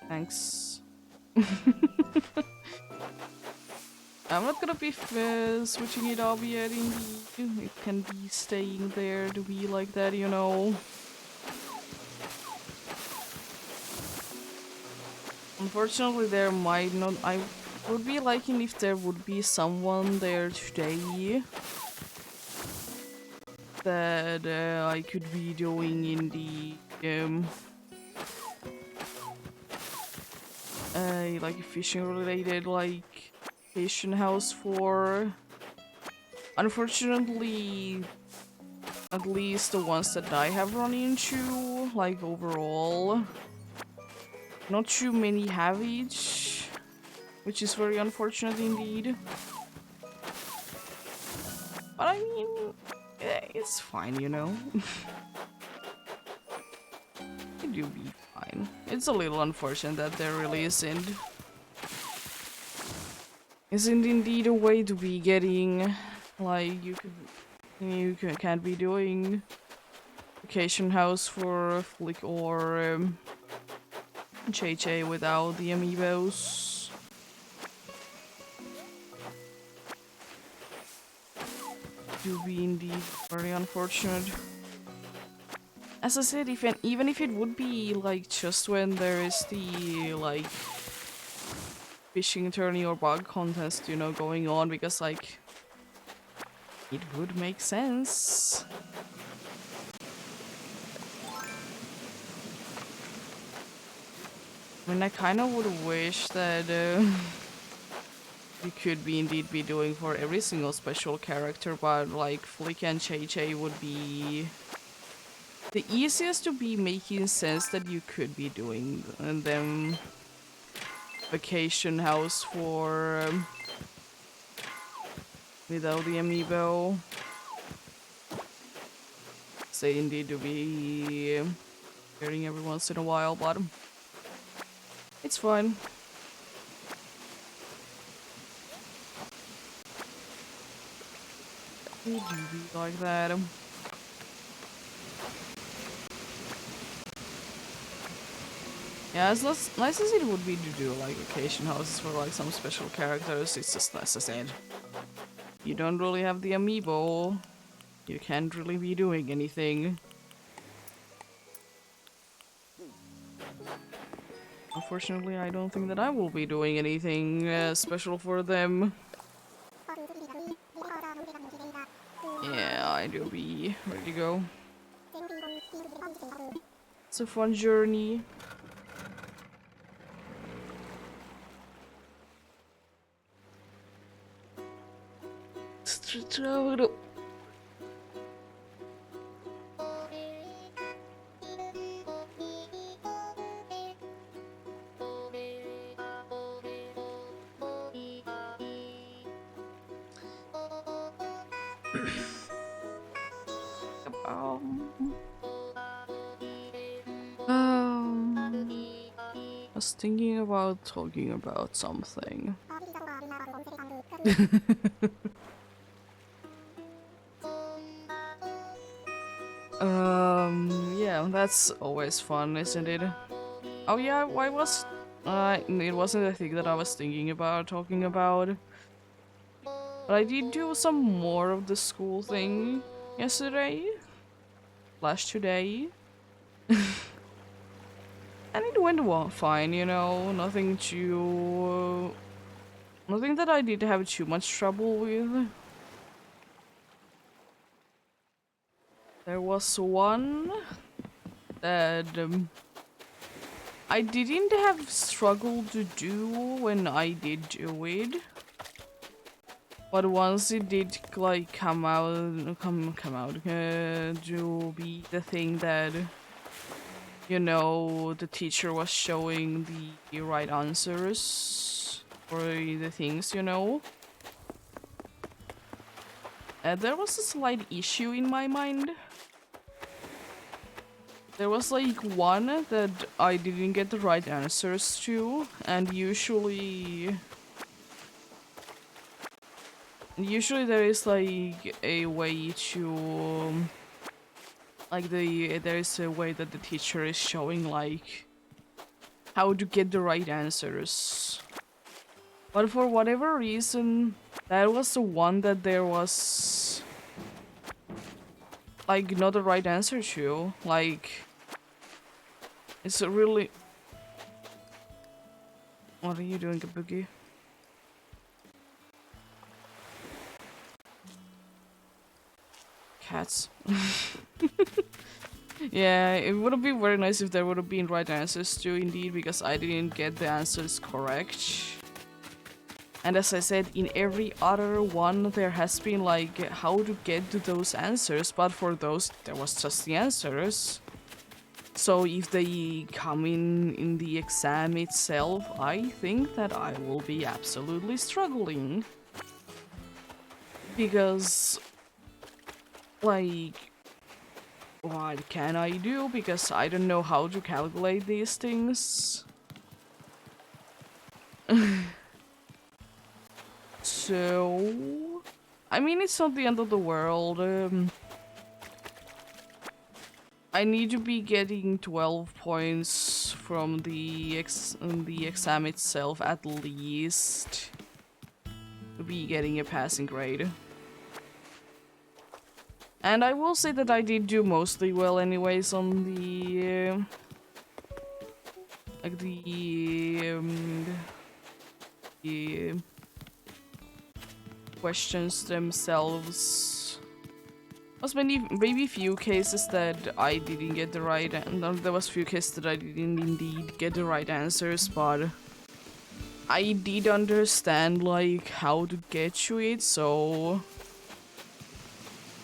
[SPEAKER 1] Thanks. I'm not gonna be switching it up yet indeed. It can be staying there to be like that, you know. Unfortunately, there might not. I would be liking if there would be someone there today that I could be doing in the like fishing related like vacation house for. Unfortunately, at least the ones that I have run into, like overall, not too many have each, which is very unfortunate indeed. But I mean, it's fine, you know. It do be fine. It's a little unfortunate that there really isn't indeed a way to be getting, like, you can't be doing vacation house for Flick or JJ without the amiibos. Do be indeed very unfortunate. As I said, even if it would be like just when there is the like fishing tourney or bug contest, you know, going on, because like it would make sense. I mean, I kind of would wish that we could be indeed be doing for every single special character, but like Flick and JJ would be the easiest to be making sense that you could be doing, and then vacation house for without the amiibo. Say indeed to be hearing every once in a while, but it's fine. You do be like that. Yeah, as nice as it would be to do like vacation houses for like some special characters, it's just as I said. You don't really have the amiibo, you can't really be doing anything. Unfortunately, I don't think that I will be doing anything special for them. Yeah, I do be ready to go. It's a fun journey. I was thinking about talking about something. Yeah, that's always fun, isn't it? Oh yeah, why was... it wasn't a thing that I was thinking about talking about. But I did do some more of the school thing yesterday. Last today. And it went well, fine, you know, nothing too... nothing that I did have too much trouble with. There was one that I didn't have struggle to do when I did do it. But once it did like come out to be the thing that, you know, the teacher was showing the right answers for the things, you know. There was a slight issue in my mind. There was like one that I didn't get the right answers to, and usually there is like a way to like there is a way that the teacher is showing like how to get the right answers. But for whatever reason, that was the one that there was like not the right answer to. Like it's a really... What are you doing, Kabuki? Cats. Yeah, it would have been very nice if there would have been right answers too, indeed, because I didn't get the answers correct. And as I said, in every other one there has been like how to get to those answers, but for those there was just the answers. So if they come in the exam itself, I think that I will be absolutely struggling. Because, like, what can I do? Because I don't know how to calculate these things. So, I mean, it's not the end of the world. I need to be getting 12 points from the exam itself at least to be getting a passing grade. And I will say that I did do mostly well anyways on the like the questions themselves. Was maybe few cases that I didn't get the right, and there was few cases that I didn't indeed get the right answers, but I did understand like how to get to it, so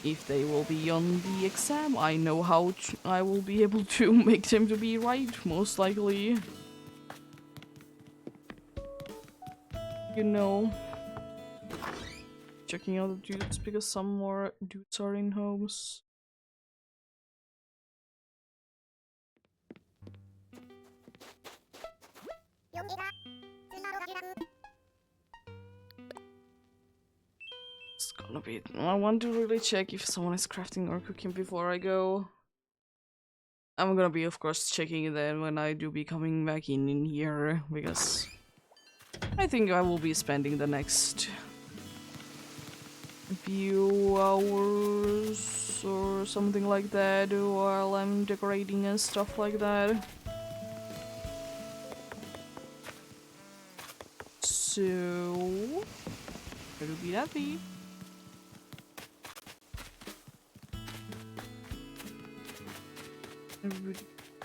[SPEAKER 1] if they will be on the exam, I know how I will be able to make them to be right, most likely. You know. Checking out the dudes because some more dudes are in homes. It's gonna be... I want to really check if someone is crafting or cooking before I go. I'm gonna be, of course, checking then when I do be coming back in here, because I think I will be spending the next few hours or something like that while I'm decorating and stuff like that. So, where do be that be?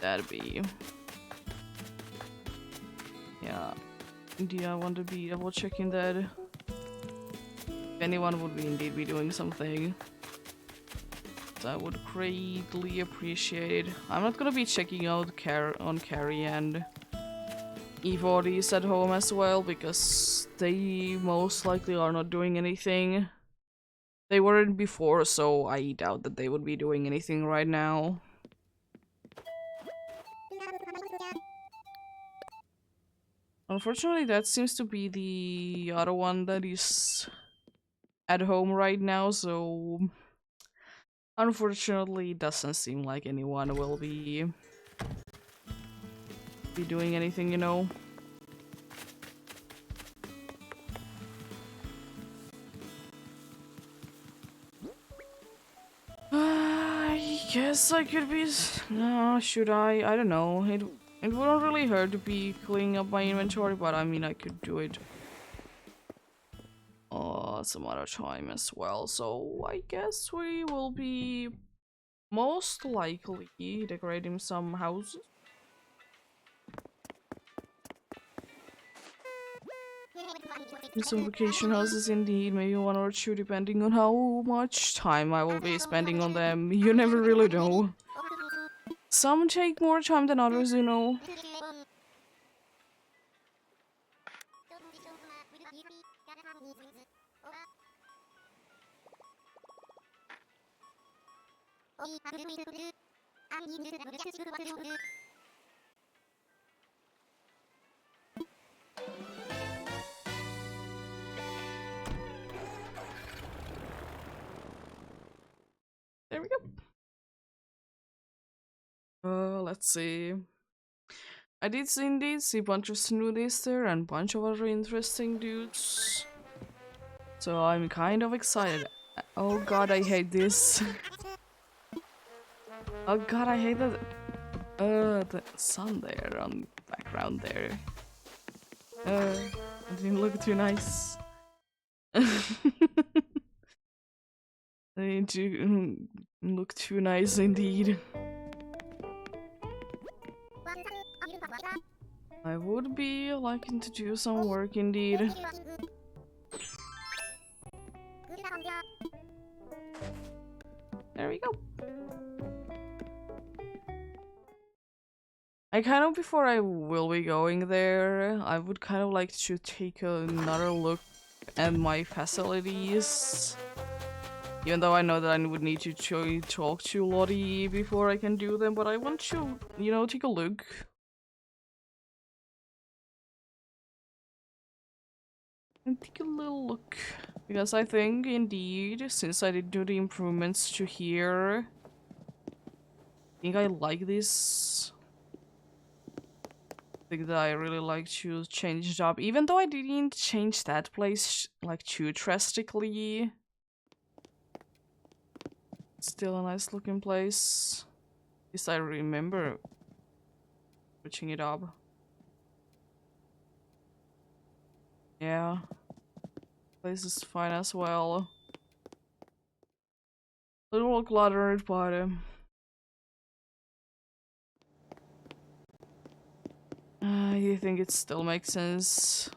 [SPEAKER 1] That'd be... Yeah, indeed I want to be double checking that. If anyone would be indeed be doing something, I would greatly appreciate it. I'm not gonna be checking out on Carrie and Evodies at home as well, because they most likely are not doing anything. They weren't before, so I doubt that they would be doing anything right now. Unfortunately, that seems to be the other one that is at home right now, so unfortunately it doesn't seem like anyone will be be doing anything, you know. I guess I could be. No, should I? I don't know. It wouldn't really hurt to be cleaning up my inventory, but I mean I could do it some other time as well. So I guess we will be most likely decorating some houses. Some vacation houses indeed, maybe one or two depending on how much time I will be spending on them. You never really know. Some take more time than others, you know. There we go. Let's see. I did indeed see a bunch of snoodies there and a bunch of other interesting dudes. So I'm kind of excited. Oh god, I hate this. Oh god, I hate that. The sun there on the background there. It didn't look too nice. They do look too nice indeed. I would be liking to do some work indeed. There we go. I kind of, before I will be going there, I would kind of like to take another look at my facilities. Even though I know that I would need to talk to Lottie before I can do them, but I want to, you know, take a look. And take a little look. Because I think, indeed, since I did do the improvements to here, I think I like this. I think that I really like to change it up. Even though I didn't change that place, like, too drastically. Still a nice looking place. At least I remember switching it up. Yeah. Place is fine as well. A little cluttered, but I think it still makes sense.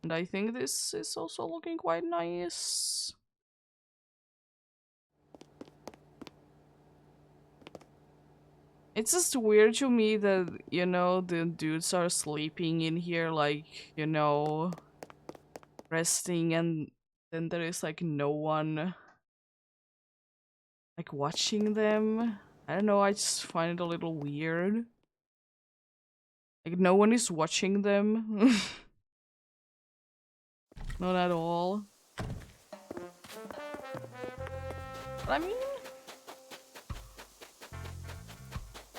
[SPEAKER 1] And I think this is also looking quite nice. It's just weird to me that, you know, the dudes are sleeping in here, like, you know, resting, and then there is, like, no one, like, watching them. I don't know, I just find it a little weird. Like, no one is watching them. Not at all. But I mean,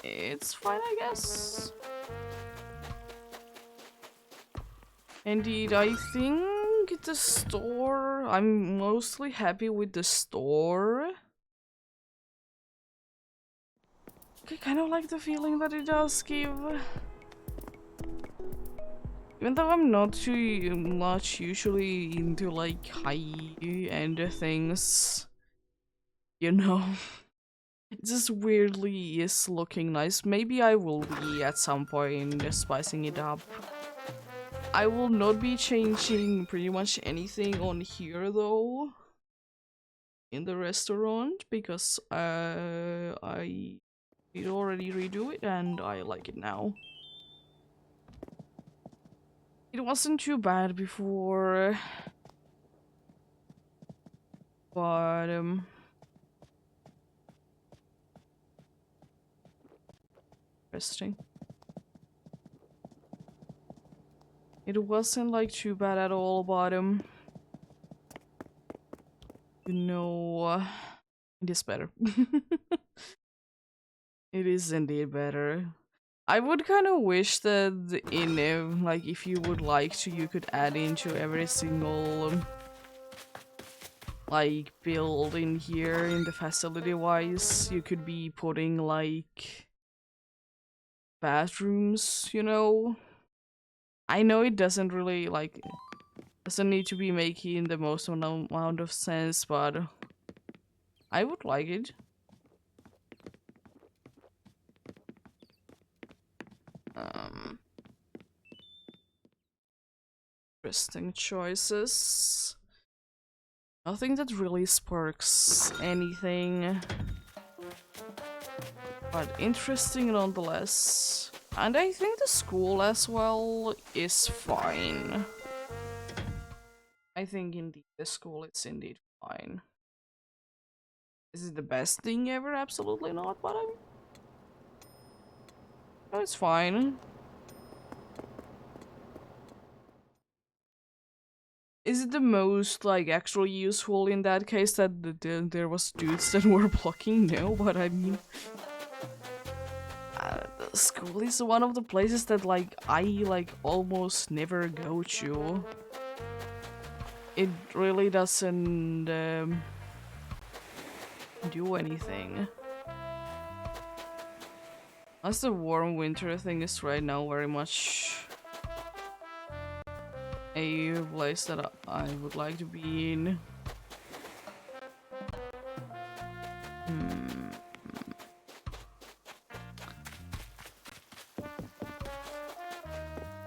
[SPEAKER 1] it's fine, I guess. Indeed, I think the store... I'm mostly happy with the store. I kind of like the feeling that it does give. Even though I'm not too much usually into, like, high-end things. You know? It just weirdly is looking nice. Maybe I will be at some point spicing it up. I will not be changing pretty much anything on here though. In the restaurant, because I did already redo it and I like it now. It wasn't too bad before, but interesting. It wasn't like too bad at all, but you know, it is better. It is indeed better. I would kind of wish that like, if you would like to, you could add into every single like build in here in the facility wise. You could be putting like bathrooms, you know. I know it doesn't really like doesn't need to be making the most amount of sense, but I would like it. Um, Interesting choices. Nothing that really sparks anything, but interesting nonetheless. And I think the school as well is fine. I think indeed the school is indeed fine. Is it the best thing ever? Absolutely not, but no, it's fine. Is it the most, like, actually useful in that case that there was dudes that were blocking? No, but I mean... the school is one of the places that, like, I, like, almost never go to. It really doesn't, do anything. As the warm winter thing is right now very much a place that I would like to be in.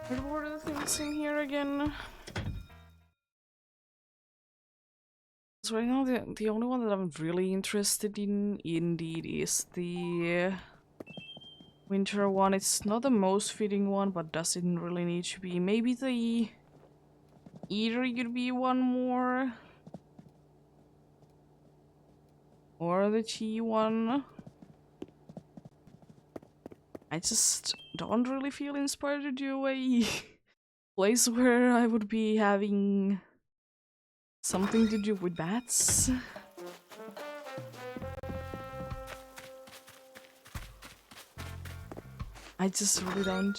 [SPEAKER 1] What were the things in here again? So right now the only one that I'm really interested in indeed is the winter one. It's not the most fitting one, but doesn't really need to be. Maybe the eatery could be one more. Or the tea one. I just don't really feel inspired to do a place where I would be having something to do with bats. I just really don't.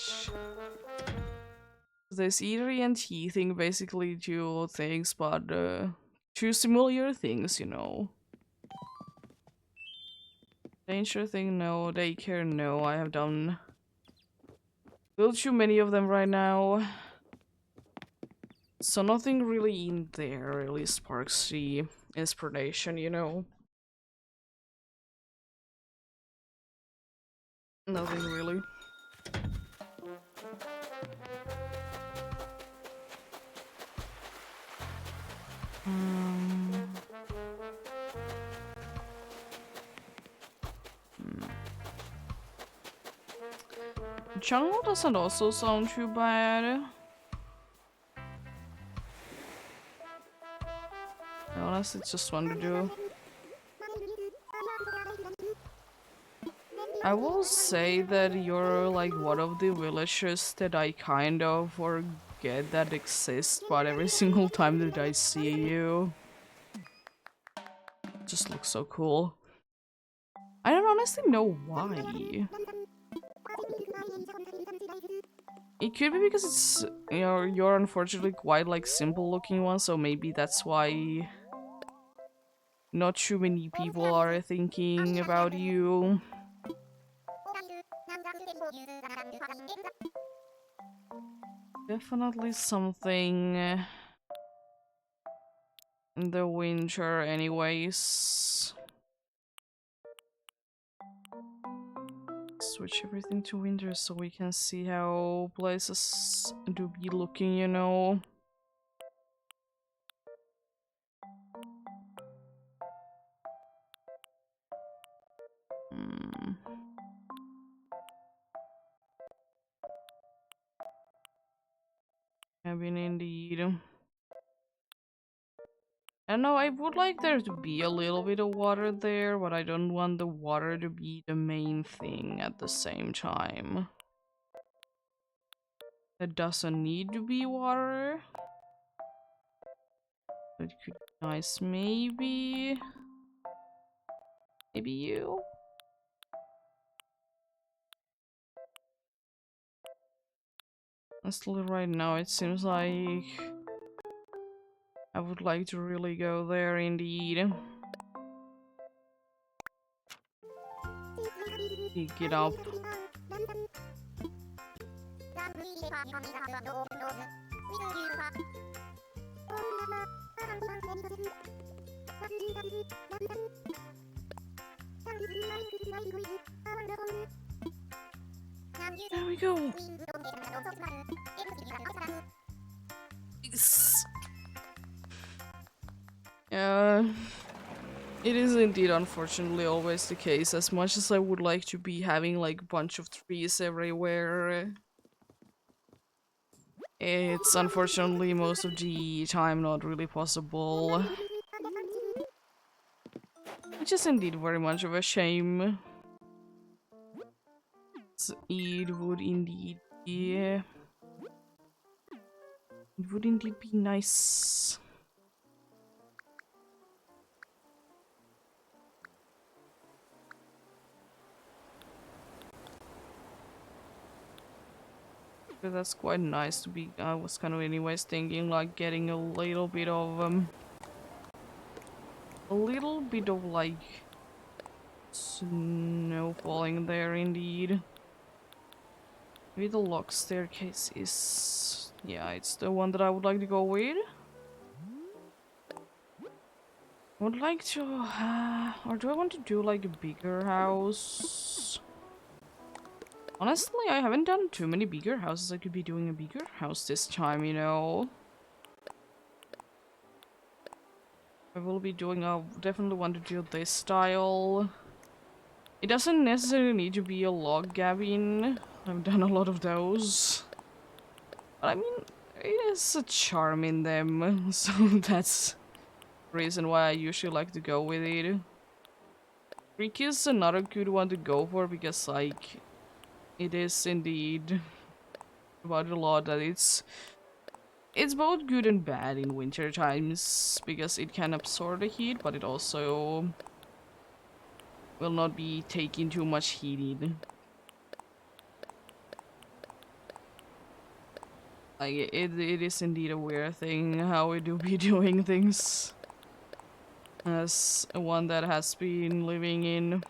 [SPEAKER 1] There's eatery and tea thing, basically two things, but two similar things, you know. Danger thing, no. Daycare, no. I have done a little too many of them right now. So nothing really in there really sparks the inspiration, you know. Nothing really. Um, Jungle doesn't also sound too bad. Honestly, it's just fun to do. I will say that you're like one of the villagers that I kind of forget that exist, but every single time that I see you, it just looks so cool. I don't honestly know why. It could be because it's, you know, you're unfortunately quite like simple looking one, so maybe that's why not too many people are thinking about you. Definitely something in the winter anyways. Switch everything to winter so we can see how places do be looking, you know. Cabin indeed. I know I would like there to be a little bit of water there, but I don't want the water to be the main thing at the same time. It doesn't need to be water. It could be nice, maybe. Maybe you? Honestly, right now it seems like I would like to really go there indeed. Pick it up. There we go. Yes. It is indeed unfortunately always the case. As much as I would like to be having like a bunch of trees everywhere, it's unfortunately most of the time not really possible. Which is indeed very much of a shame. It would indeed be... It would indeed be nice. But that's quite nice to be... I was kind of anyways thinking like getting a little bit of like snow falling there indeed. Maybe the log staircase is... yeah, it's the one that I would like to go with. I would like to... or do I want to do like a bigger house? Honestly, I haven't done too many bigger houses. I could be doing a bigger house this time, you know? I will be doing a... definitely want to do this style. It doesn't necessarily need to be a log cabin. I've done a lot of those. But I mean, it is a charm in them, so that's the reason why I usually like to go with it. Brick is another good one to go for because, like, it is indeed about a lot that it's both good and bad in winter times because it can absorb the heat, but it also will not be taking too much heat. Like, it is indeed a weird thing how we do be doing things. As one that has been living in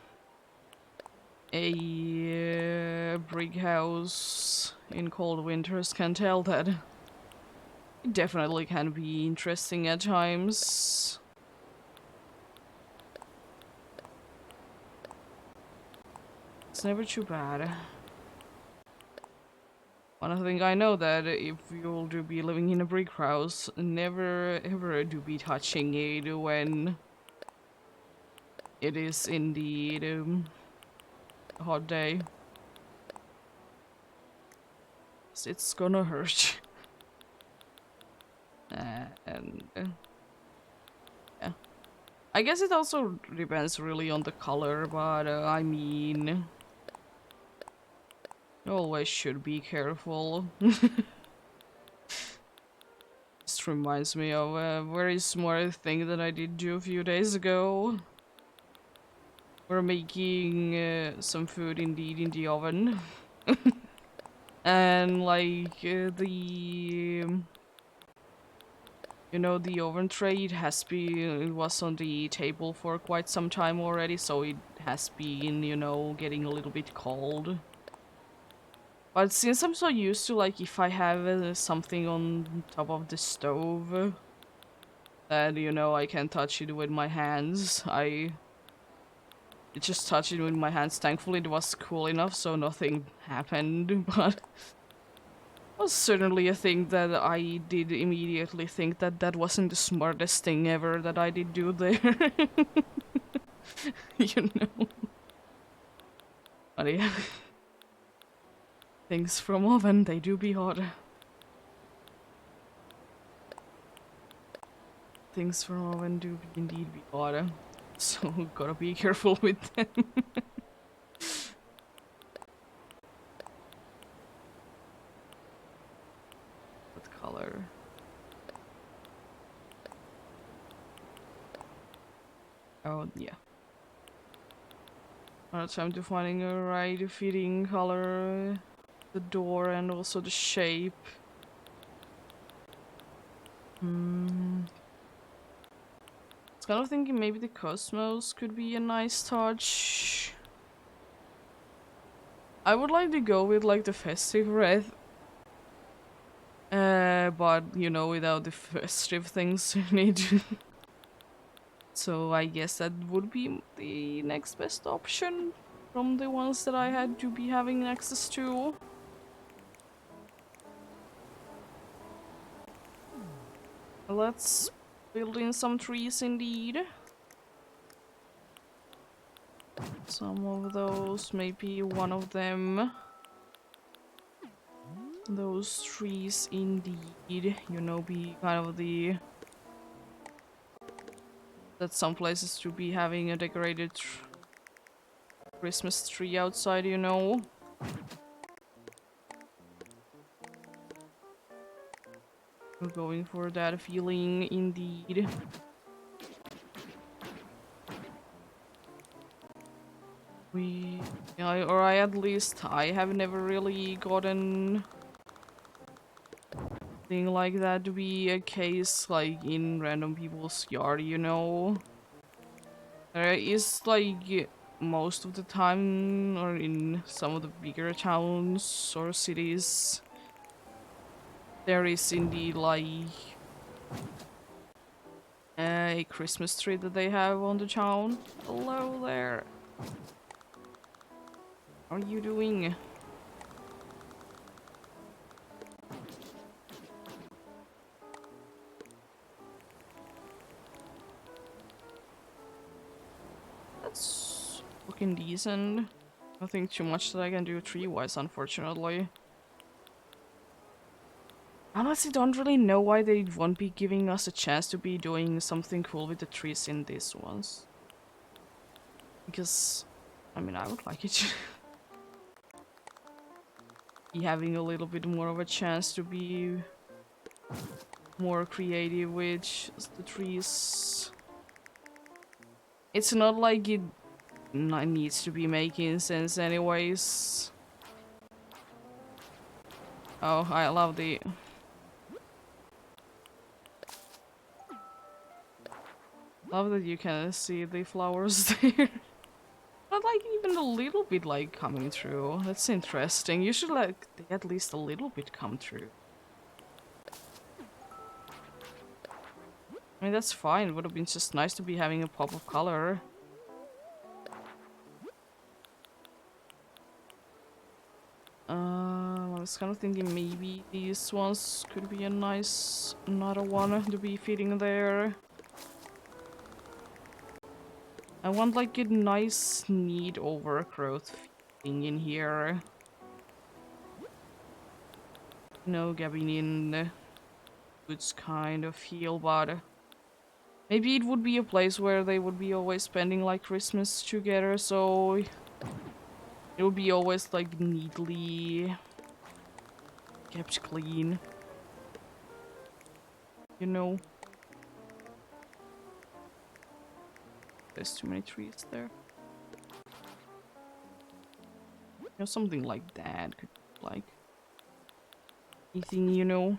[SPEAKER 1] a brick house in cold winters can tell that it definitely can be interesting at times. It's never too bad. One thing I know that if you'll do be living in a brick house, never ever do be touching it when it is indeed a hot day. It's gonna hurt. And yeah. I guess it also depends really on the color, but I mean, you always should be careful. This reminds me of a very smart thing that I did do a few days ago. We're making some food indeed in the oven. And like you know, the oven tray, it was on the table for quite some time already, so it has been, you know, getting a little bit cold. But since I'm so used to, like, if I have something on top of the stove that, you know, I can touch it with my hands, I just touch it with my hands. Thankfully it was cool enough, so nothing happened, but was certainly a thing that I did immediately think that that wasn't the smartest thing ever that I did do there. You know. But yeah. Things from oven, they do be hot. Things from oven do indeed be hot. So gotta be careful with them. What color? Oh, yeah. Now time to finding a right fitting color. the door and also the shape. I was kind of thinking maybe the cosmos could be a nice touch. I would like to go with like the festive red, but you know, without the festive things in it. So I guess that would be the next best option from the ones that I had to be having access to. Let's build in some trees indeed. Some of those, maybe one of them. Those trees indeed, you know, be kind of the... that some places to be having a decorated Christmas tree outside, you know. We're going for that feeling indeed. Or at least I have never really gotten thing like that to be a case like in random people's yard, you know. There is like most of the time, or in some of the bigger towns or cities, there is indeed like a Christmas tree that they have on the town. Hello there. How are you doing? That's looking decent. Nothing too much that I can do tree-wise, unfortunately. Honestly, don't really know why they won't be giving us a chance to be doing something cool with the trees in these ones. Because, I mean, I would like it to be having a little bit more of a chance to be more creative with the trees. It's not like it needs to be making sense anyways. Oh, I love the... love that you can see the flowers there. Not like even a little bit like coming through. That's interesting. You should like at least a little bit come through. I mean, that's fine. It would have been just nice to be having a pop of color. I was kind of thinking maybe these ones could be a nice another one to be fitting there. I want like a nice neat overgrowth thing in here. No Gavin in the woods kind of feel, but maybe it would be a place where they would be always spending like Christmas together, so it would be always like neatly kept clean. You know? There's too many trees there. You know, something like that could be like anything, you know.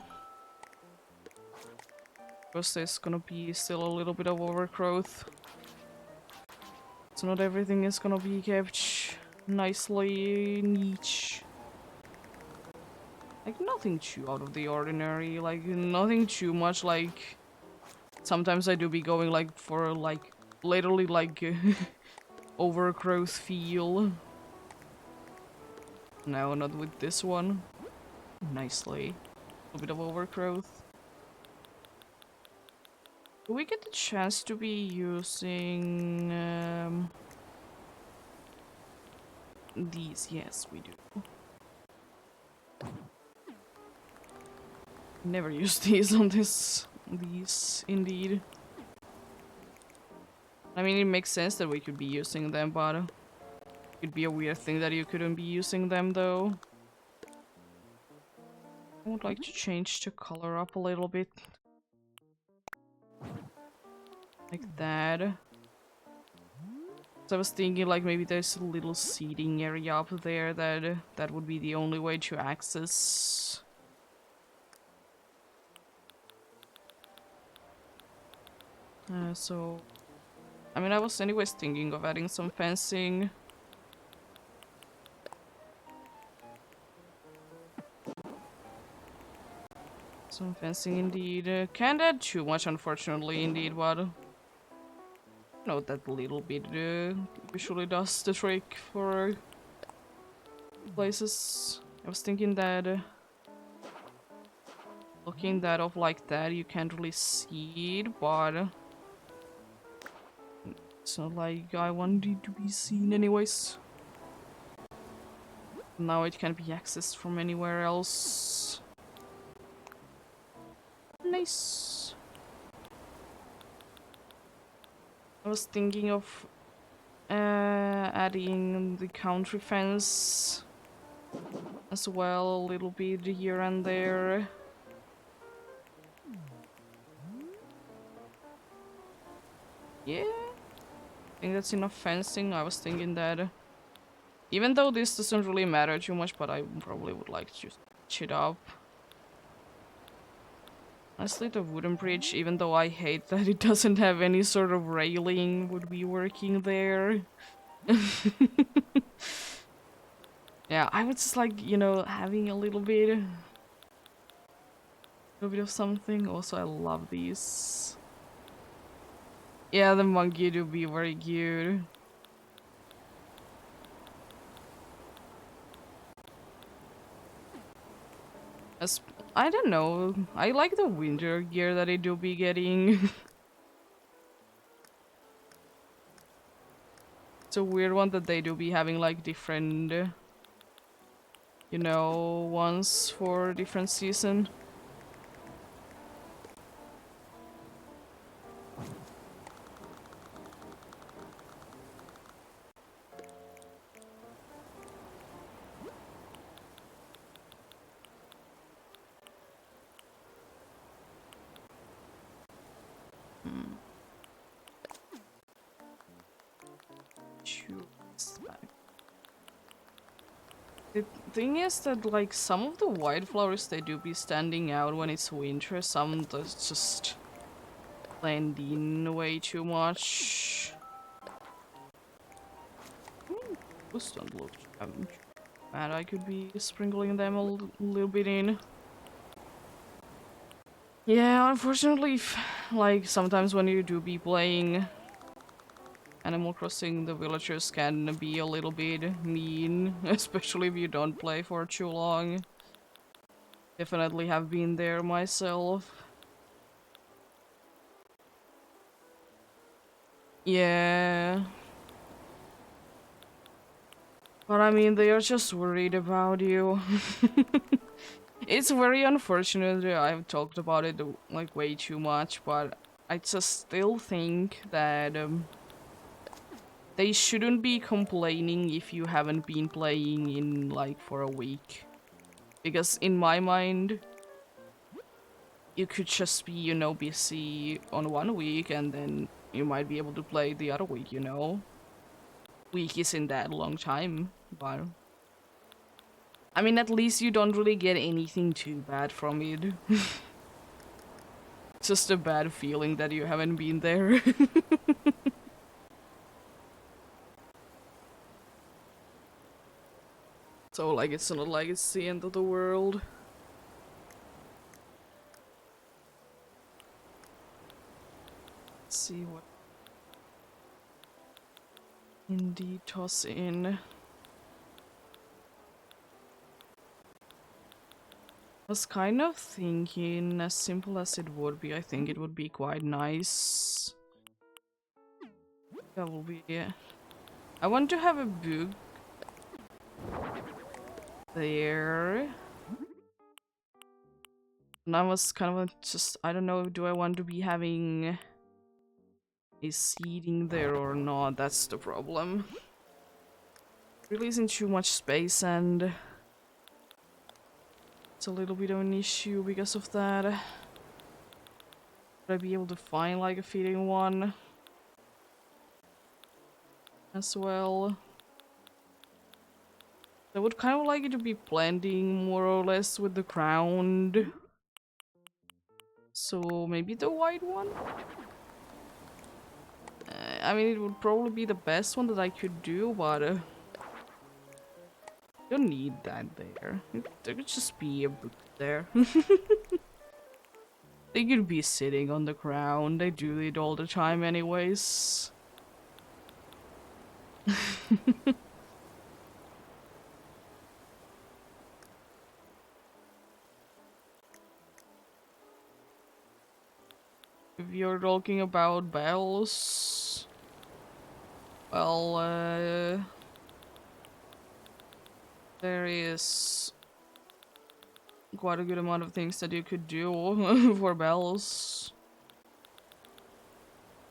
[SPEAKER 1] Because there's gonna be still a little bit of overgrowth. So not everything is gonna be kept nicely niche. Like nothing too out of the ordinary, like nothing too much like sometimes I do be going like for like literally like overgrowth feel. No, not with this one. Nicely. A bit of overgrowth. Do we get the chance to be using these? Yes, we do. Never use these on this. These, indeed. I mean, it makes sense that we could be using them, but it could be a weird thing that you couldn't be using them, though. I would like to change the color up a little bit. Like that. So I was thinking like maybe there's a little seating area up there that would be the only way to access. So I mean I was anyways thinking of adding some fencing. Some fencing indeed. Can't add too much unfortunately indeed, but no, that little bit usually does the trick for places. I was thinking that looking that up like that, you can't really see it, but it's not like I want it to be seen anyways. Now it can be accessed from anywhere else. Nice. I was thinking of adding the country fence as well, a little bit here and there. Yeah, I think that's enough fencing. I was thinking that even though this doesn't really matter too much, but I probably would like to switch it up. Honestly, the wooden bridge, even though I hate that it doesn't have any sort of railing, would be working there. Yeah, I would just like, you know, having a little bit of something. Also, I love these. Yeah, the monkey do be very cute. As I don't know, I like the winter gear that I do be getting. It's a weird one that they do be having like different, you know, ones for different season. Hmm. Choose back. The thing is that like some of the wildflowers they do be standing out when it's winter, some does just blend in way too much. Those don't look bad. I could be sprinkling them a little bit in. Yeah, unfortunately, like sometimes when you do be playing Animal Crossing, the villagers can be a little bit mean, especially if you don't play for too long. Definitely have been there myself. Yeah. But I mean, they are just worried about you. It's very unfortunate that I've talked about it like way too much, but I just still think that they shouldn't be complaining if you haven't been playing in like for a week. Because in my mind, you could just be, you know, busy on one week and then you might be able to play the other week, you know? Week isn't that long time, but I mean, at least you don't really get anything too bad from it. Just a bad feeling that you haven't been there. So, like, it's not like it's the end of the world. Let's see what indeed toss in. I was kind of thinking, as simple as it would be, I think it would be quite nice. That will be. I want to have a book there. And I was kind of just, I don't know, do I want to be having a seating there or not? That's the problem. Really isn't too much space and it's a little bit of an issue because of that. Would I be able to find like a fitting one? as well. I would kind of like it to be blending more or less with the ground. So maybe the white one? I mean, it would probably be the best one that I could do, but don't need that there. There could just be a book there. They could be sitting on the ground. They do it all the time anyways. If you're talking about bells, well, there is quite a good amount of things that you could do for bells.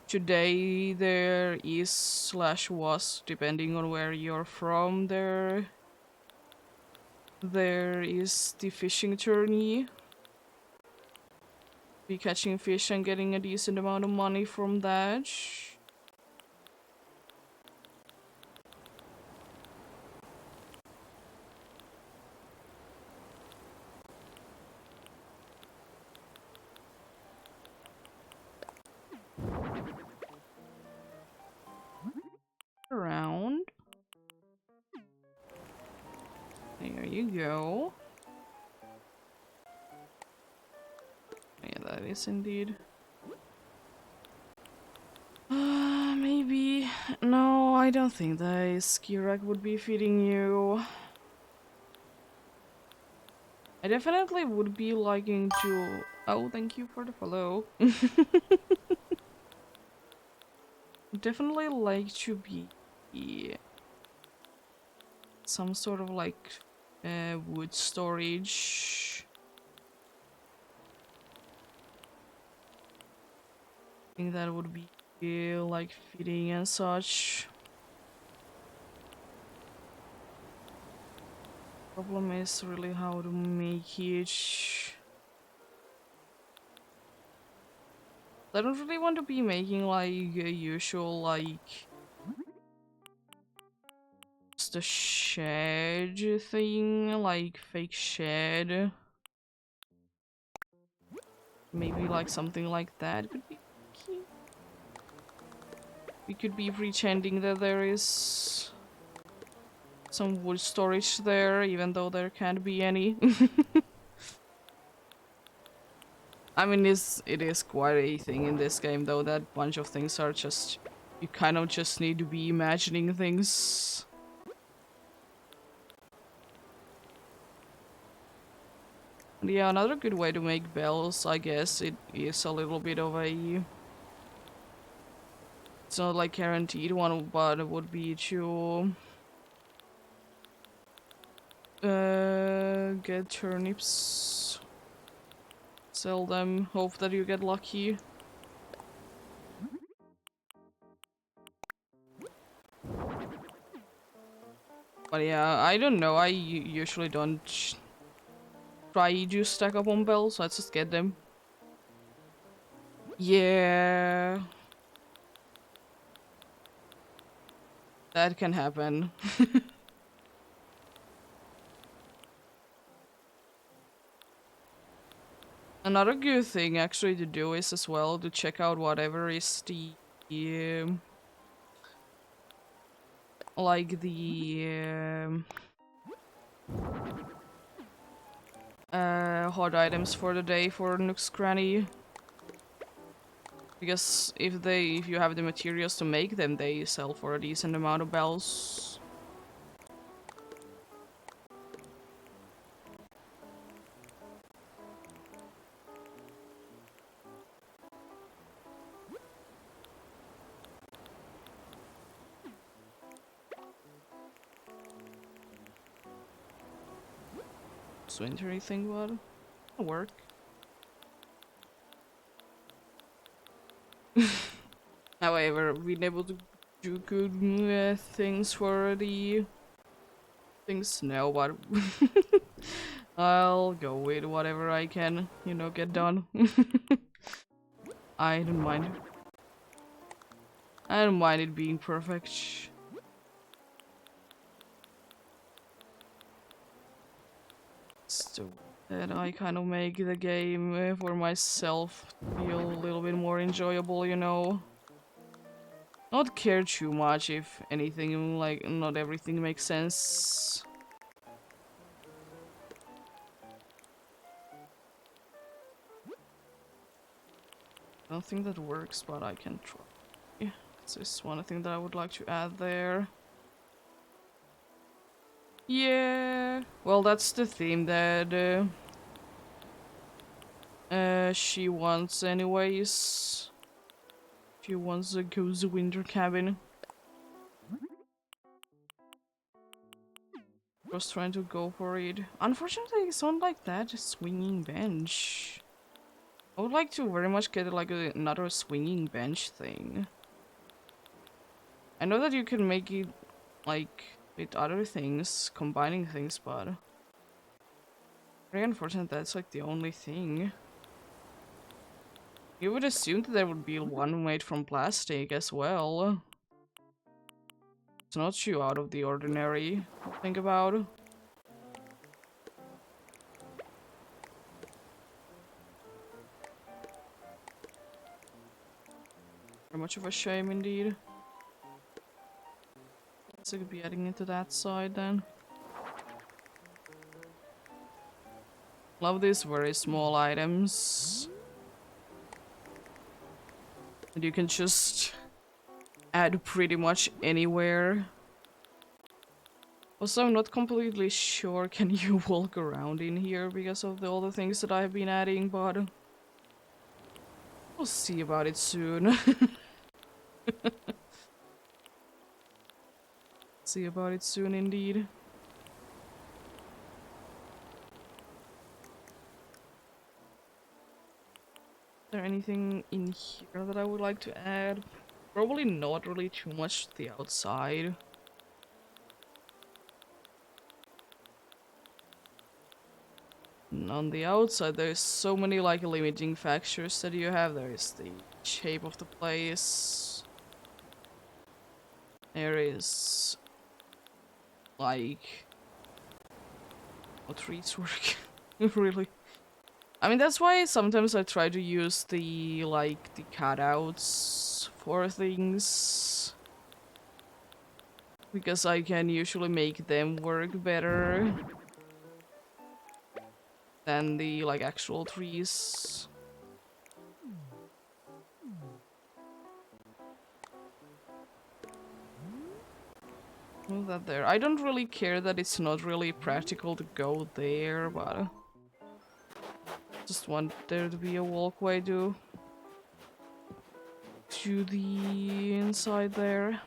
[SPEAKER 1] Today there is slash was, depending on where you're from, there is the fishing tourney. Be catching fish and getting a decent amount of money from that. Around. There you go. Yeah, that is indeed. Maybe. No, I don't think the ski rack would be fitting you. I definitely would be liking to. Oh, thank you for the follow. Definitely like to be some sort of like wood storage. I think that would be like fitting and such. Problem is really how to make it. I don't really want to be making like a usual like just a shed thing, like fake shed. Maybe like something like that could be cute. We could be pretending that there is some wood storage there, even though there can't be any. I mean, it is quite a thing in this game, though, that bunch of things are just... You kind of just need to be imagining things. And yeah, another good way to make bells, I guess, it is a little bit of a... It's not like guaranteed one, but it would be to... get turnips. Sell them, hope that you get lucky. But yeah, I don't know, I usually don't try to stack up on bells, so I just get them. Yeah. That can happen. Another good thing actually to do is as well to check out whatever is the like the hot items for the day for Nook's Cranny. Because if you have the materials to make them, they sell for a decent amount of bells. Wintry thing would work. However, being able to do good things for the things now, but I'll go with whatever I can, you know, get done. I don't mind. I don't mind it being perfect. just that I kind of make the game for myself feel a little bit more enjoyable, you know. Not care too much if anything, like, not everything makes sense. I don't think that works, but I can try. This is one thing that I would like to add there. Yeah, well, that's the theme that she wants anyways. She wants a cozy winter cabin. Just trying to go for it. Unfortunately, it's not like that swinging bench. I would like to very much get like another swinging bench thing. I know that you can make it like with other things, combining things, but very unfortunate that's like the only thing. You would assume that there would be one made from plastic as well. It's not too out of the ordinary to think about. Very much of a shame indeed. So I could be adding into that side then. Love these very small items. And you can just add pretty much anywhere. Also, I'm not completely sure can you walk around in here because of all the things that I've been adding, but we'll see about it soon. See about it soon indeed. Is there anything in here that I would like to add? Probably not really too much to the outside. And on the outside, there's so many like limiting factors that you have. There is the shape of the place. There is like how trees work. Really. I mean, that's why sometimes I try to use the like the cutouts for things. Because I can usually make them work better than the like actual trees. Move that there. I don't really care that it's not really practical to go there, but just want there to be a walkway to the inside there.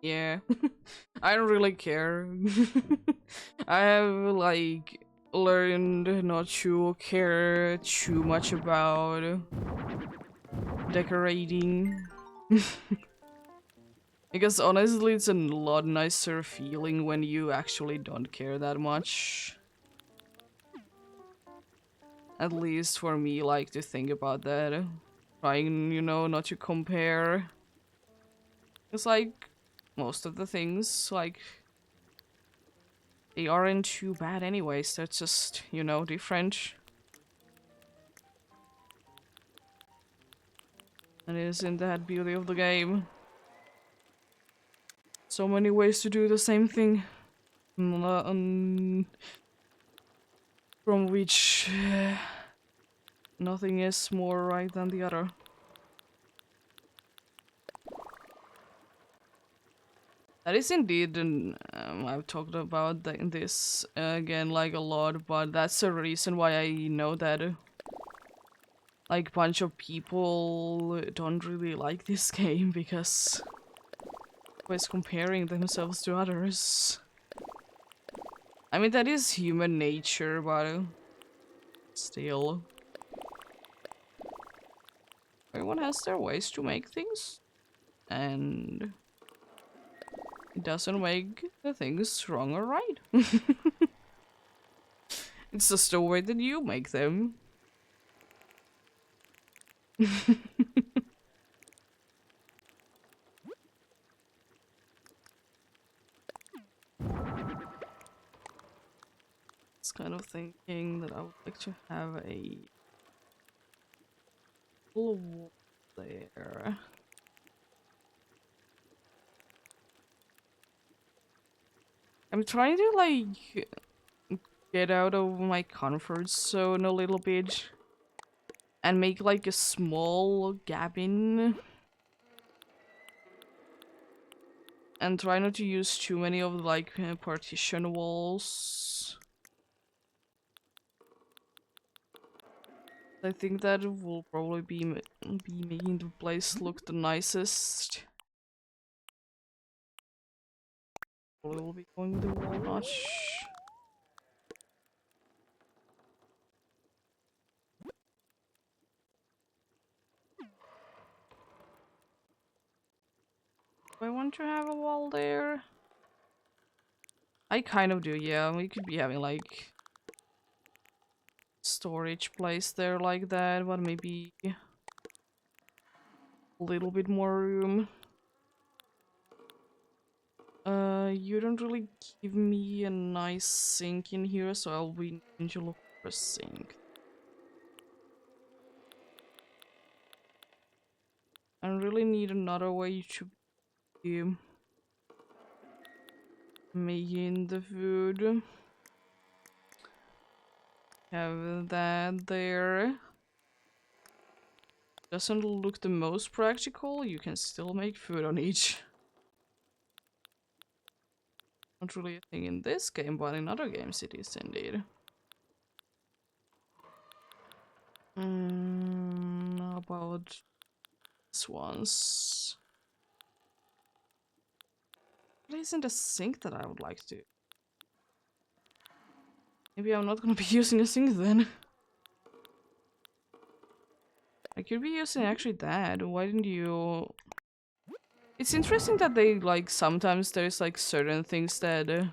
[SPEAKER 1] Yeah, I don't really care. I have like learned not to care too much about decorating. Because honestly, it's a lot nicer feeling when you actually don't care that much. At least for me, like to think about that. Trying, you know, not to compare. It's like most of the things, like they aren't too bad anyways. They're just, you know, different. And isn't that beauty of the game? So many ways to do the same thing. From which nothing is more right than the other. That is indeed, and I've talked about this again like a lot, but that's the reason why I know that like bunch of people don't really like this game because always comparing themselves to others. I mean, that is human nature, but still. Everyone has their ways to make things, and it doesn't make the things wrong or right. It's just the way that you make them. It's kind of thinking that I would like to have a little wall there. I'm trying to like get out of my comfort zone a little bit and make like a small cabin and try not to use too many of like partition walls. I think that will probably be making the place look the nicest. We will be going with the wall notch. Do I want to have a wall there? I kind of do, yeah. We could be having like storage place there like that, but maybe a little bit more room. You don't really give me a nice sink in here, so I'll be needing to look for a sink. I really need another way to be making the food. Have that there. Doesn't look the most practical. You can still make food on each. Not really a thing in this game, but in other games it is indeed. How about this ones? There isn't a sink that I would like to. Maybe I'm not gonna be using a sink then. I could be using actually that. Why didn't you? It's interesting that they like sometimes there's like certain things that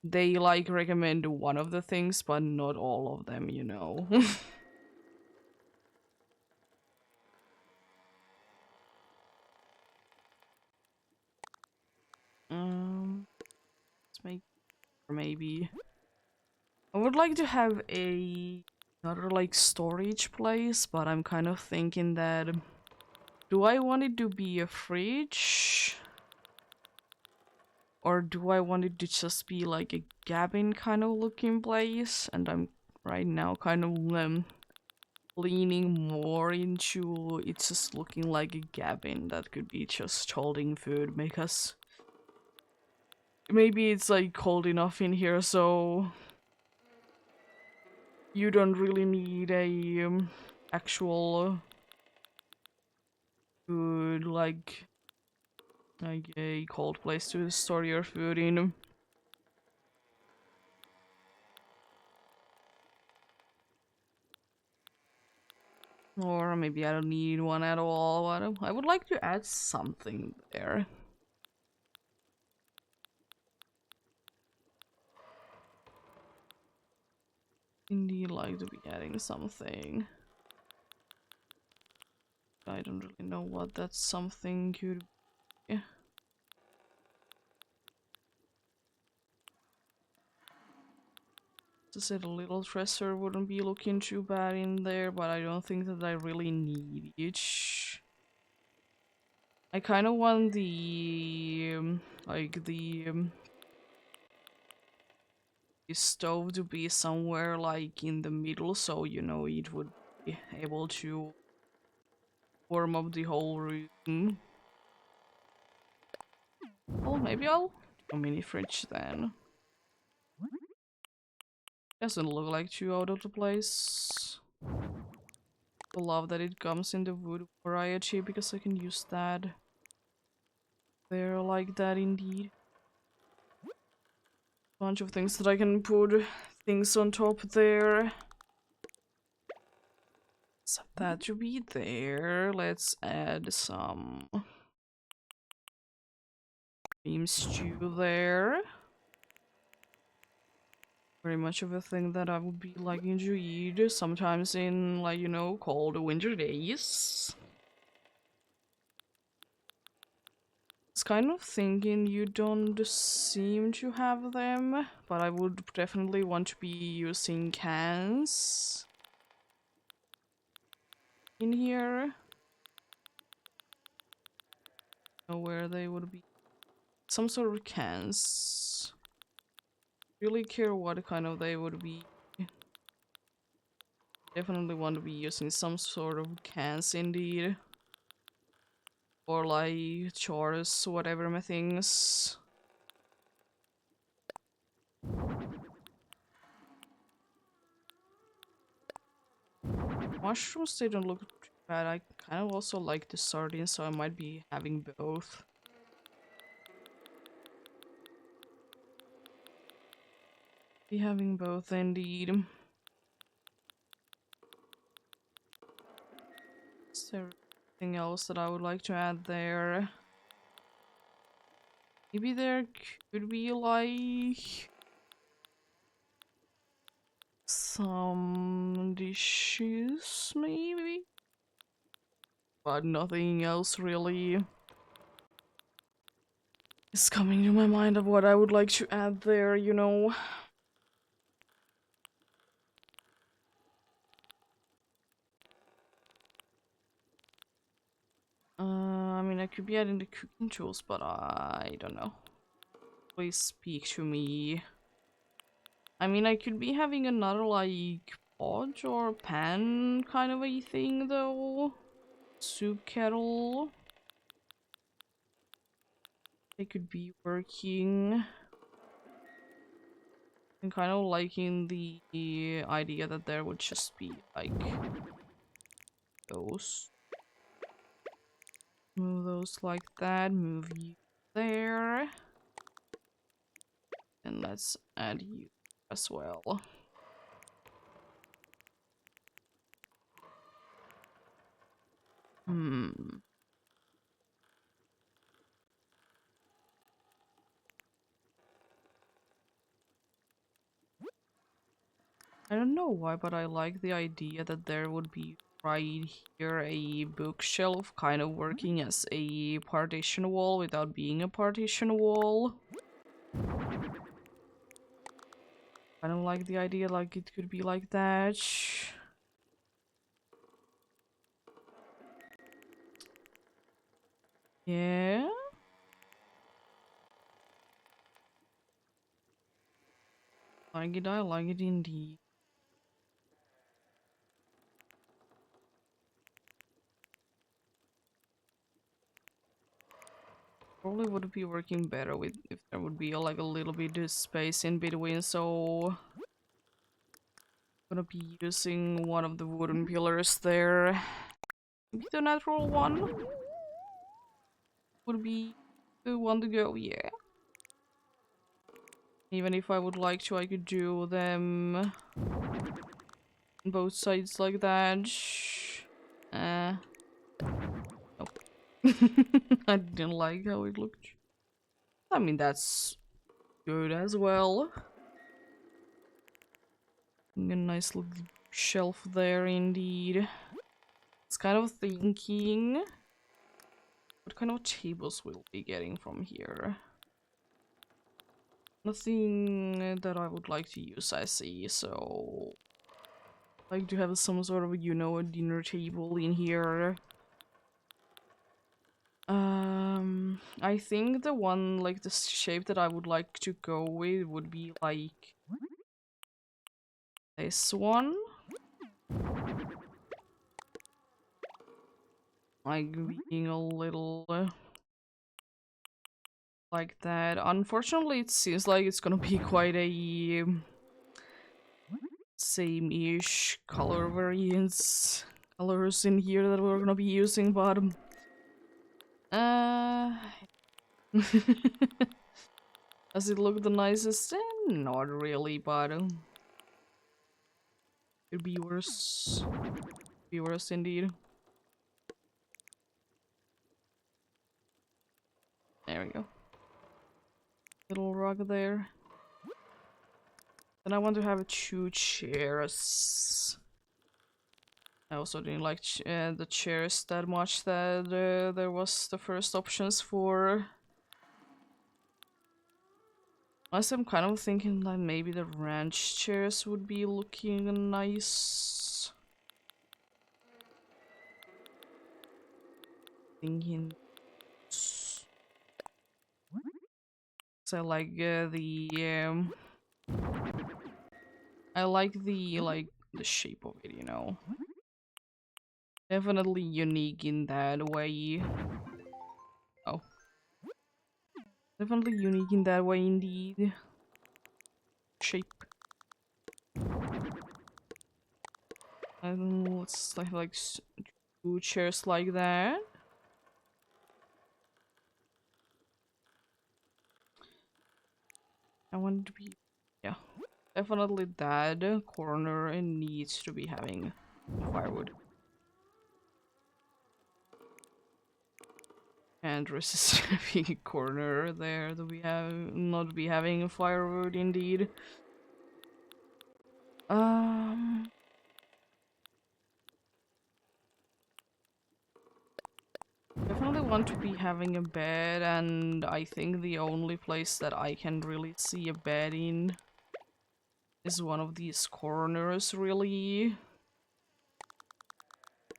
[SPEAKER 1] they like recommend one of the things, but not all of them, you know. Let's make maybe. I would like to have another like storage place, but I'm kind of thinking that do I want it to be a fridge? Or do I want it to just be like a cabin kind of looking place? And I'm right now kind of leaning more into it's just looking like a cabin that could be just holding food because maybe it's like cold enough in here so you don't really need a actual food like a cold place to store your food in. Or maybe I don't need one at all. I would like to add something there. Indeed, like to be adding something. I don't really know what that something could be. To say the little dresser wouldn't be looking too bad in there, but I don't think that I really need it. I kind of want the stove to be somewhere like in the middle, so you know it would be able to warm up the whole room. Well, maybe I'll do a mini fridge then. Doesn't look like too out of the place. I love that it comes in the wood variety because I can use that. There like that indeed. Bunch of things that I can put things on top there. So that should be there. Let's add some cream stew there. Very much of a thing that I would be liking to eat sometimes in, like, you know, cold winter days. It's kind of thinking you don't seem to have them, but I would definitely want to be using cans in here. Know where they would be. Some sort of cans. Really care what kind of they would be. Definitely want to be using some sort of cans indeed. Or like jars, whatever my things. Mushrooms, they don't look too bad. I kind of also like the sardines, so I might be having both. Be having both indeed. Is there anything else that I would like to add there? Maybe there could be like some dishes, maybe? But nothing else really is coming to my mind of what I would like to add there, you know? I mean, I could be adding the cooking tools, but I don't know. Please speak to me. I mean, I could be having another, like, pot or pan kind of a thing, though. Soup kettle. They could be working. I'm kind of liking the idea that there would just be, like, those. Move those like that. Move you there. And let's add you as well. I don't know why, but I like the idea that there would be right here a bookshelf kind of working as a partition wall without being a partition wall. I don't like the idea like it could be like that. Yeah. I like it indeed. Probably would be working better with if there would be like a little bit of space in between, so I'm gonna be using one of the wooden pillars there. Maybe the natural one would be the one to go, yeah. Even if I would like to, I could do them on both sides like that. Nope. I didn't like how it looked. I mean, that's good as well. A nice little shelf there, indeed. It's kind of thinking what kind of tables we'll be getting from here. Nothing that I would like to use, I see, so I like to have some sort of, you know, a dinner table in here. I think the one, like, the shape that I would like to go with would be, like, this one. Like, being a little... like that. Unfortunately, it seems like it's gonna be quite a... same-ish color variants. Colors in here that we're gonna be using, but... Does it look the nicest? Not really, but could be worse. Be worse indeed. There we go. Little rug there. Then I want to have 2 chairs. I also didn't like the chairs that much that there was the first options for. Plus, I'm kind of thinking that maybe the ranch chairs would be looking nice. Thinking. So I like the shape of it, you know. Definitely unique in that way. Oh. Definitely unique in that way indeed. Shape. And let's like 2 chairs like that. I want it to be, yeah, definitely that corner. It needs to be having firewood. And resist having a corner there that we have not be having firewood indeed. Definitely want to be having a bed, and I think the only place that I can really see a bed in is one of these corners, really.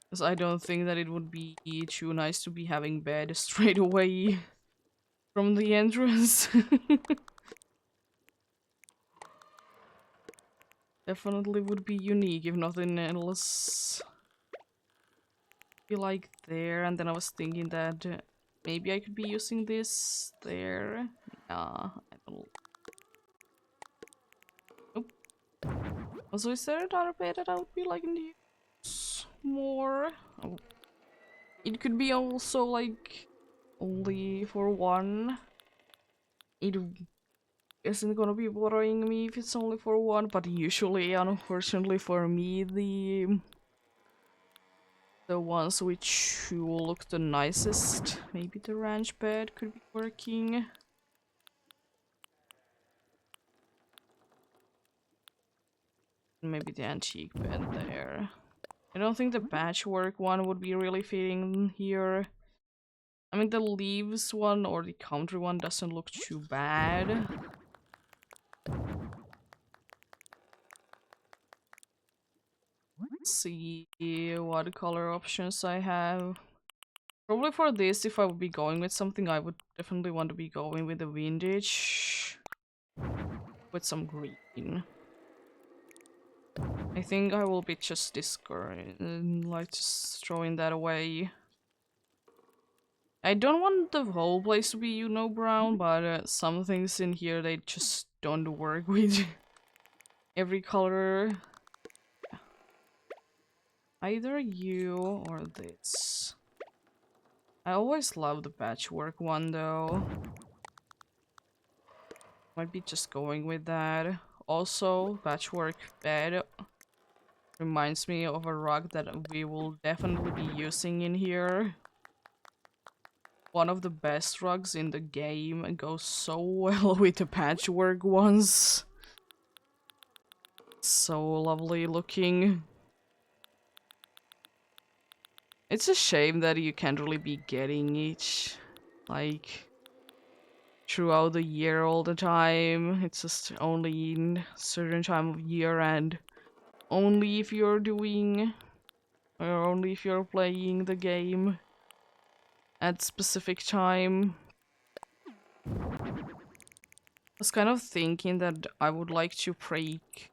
[SPEAKER 1] Because I don't think that it would be too nice to be having bed straight away from the entrance. Definitely would be unique if nothing else. Be like there, and then I was thinking that maybe I could be using this there. Nah, I don't. Nope. Also, is there another bed that I would be liking to use more? Oh. It could be also like only for one. It isn't gonna be bothering me if it's only for one, but usually, unfortunately for me, the ones which will look the nicest, maybe the ranch bed could be working. Maybe the antique bed there. I don't think the patchwork one would be really fitting here. I mean, the leaves one or the country one doesn't look too bad. Let's see what color options I have. Probably for this, if I would be going with something, I would definitely want to be going with the vintage with some green. I think I will be just discarding, like just throwing that away. I don't want the whole place to be, you know, brown, but some things in here, they just don't work with every color. Either you or this. I always love the patchwork one though. Might be just going with that. Also, patchwork bed reminds me of a rug that we will definitely be using in here. One of the best rugs in the game and goes so well with the patchwork ones. So lovely looking. It's a shame that you can't really be getting each, like, throughout the year all the time. It's just only in certain time of year and only if you're doing, or only if you're playing the game at specific time. I was kind of thinking that I would like to break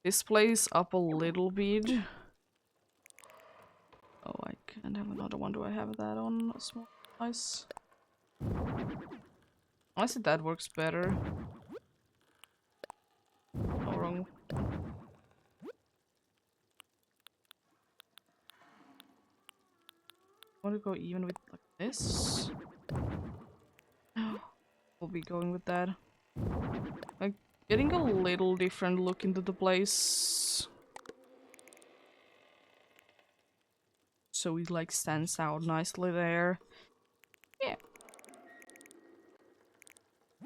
[SPEAKER 1] this place up a little bit. Oh, I can't have another one. Do I have that on a small size? Honestly, that works better. No, wrong. I want to go even with like this. We'll be going with that. Like, getting a little different look into the place. So it like stands out nicely there. Yeah.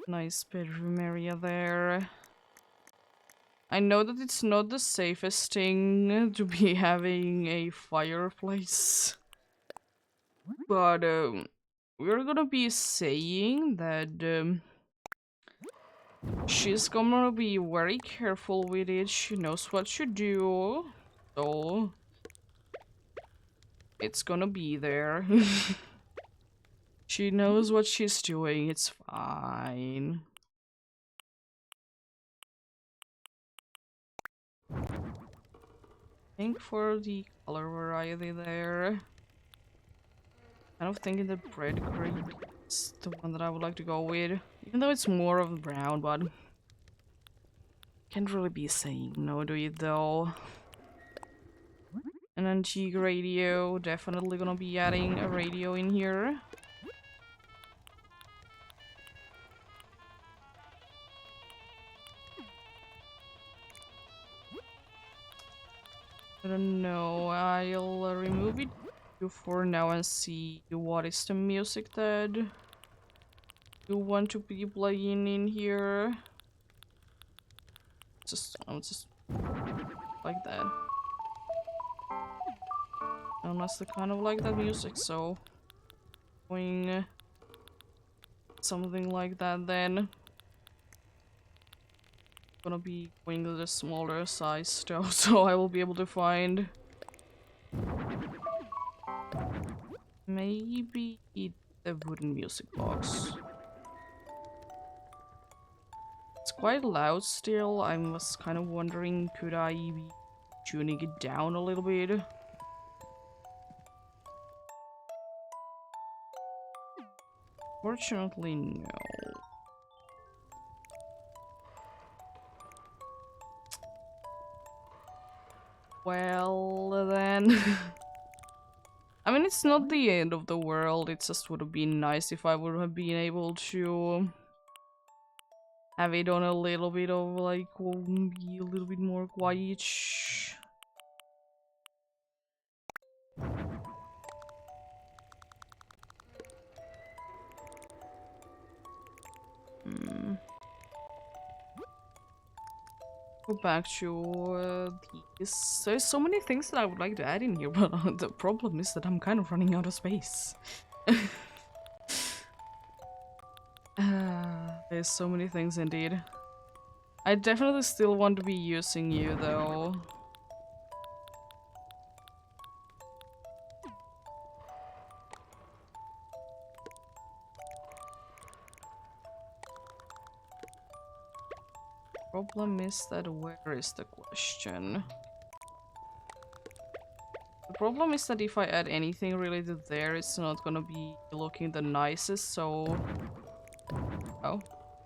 [SPEAKER 1] Nice bedroom area there. I know that it's not the safest thing to be having a fireplace. But we're gonna be saying that She's gonna be very careful with it. She knows what to do. So it's gonna be there. She knows what she's doing. It's fine. I think for the color variety there, kind of thinking the bread green is the one that I would like to go with. Even though it's more of brown, but can't really be saying no to it though. An antique radio, definitely gonna be adding a radio in here. I don't know, I'll remove it for now and see what is the music that you want to be playing in here. Just like that. I must kind of like that music, so going something like that then. Gonna be going to the smaller size though, so I will be able to find maybe the wooden music box. It's quite loud still. I was kind of wondering, could I be tuning it down a little bit? Fortunately, no. Well, then. I mean, it's not the end of the world. It just would have been nice if I would have been able to have it on a little bit of, like, be a little bit more quiet. Go back to these. There's so many things that I would like to add in here, but the problem is that I'm kind of running out of space. There's so many things indeed. I definitely still want to be using you though. Problem is that where is the question? The problem is that if I add anything related there, it's not gonna be looking the nicest, so... Oh,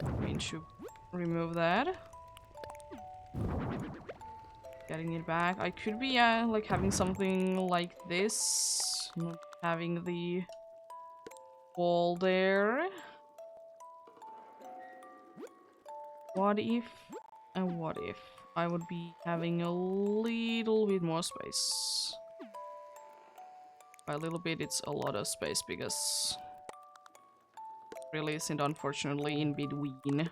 [SPEAKER 1] I mean, should remove that. Getting it back. I could be like having something like this, not having the wall there. What if and what if I would be having a little bit more space? By a little bit, it's a lot of space because it really isn't, unfortunately, in between.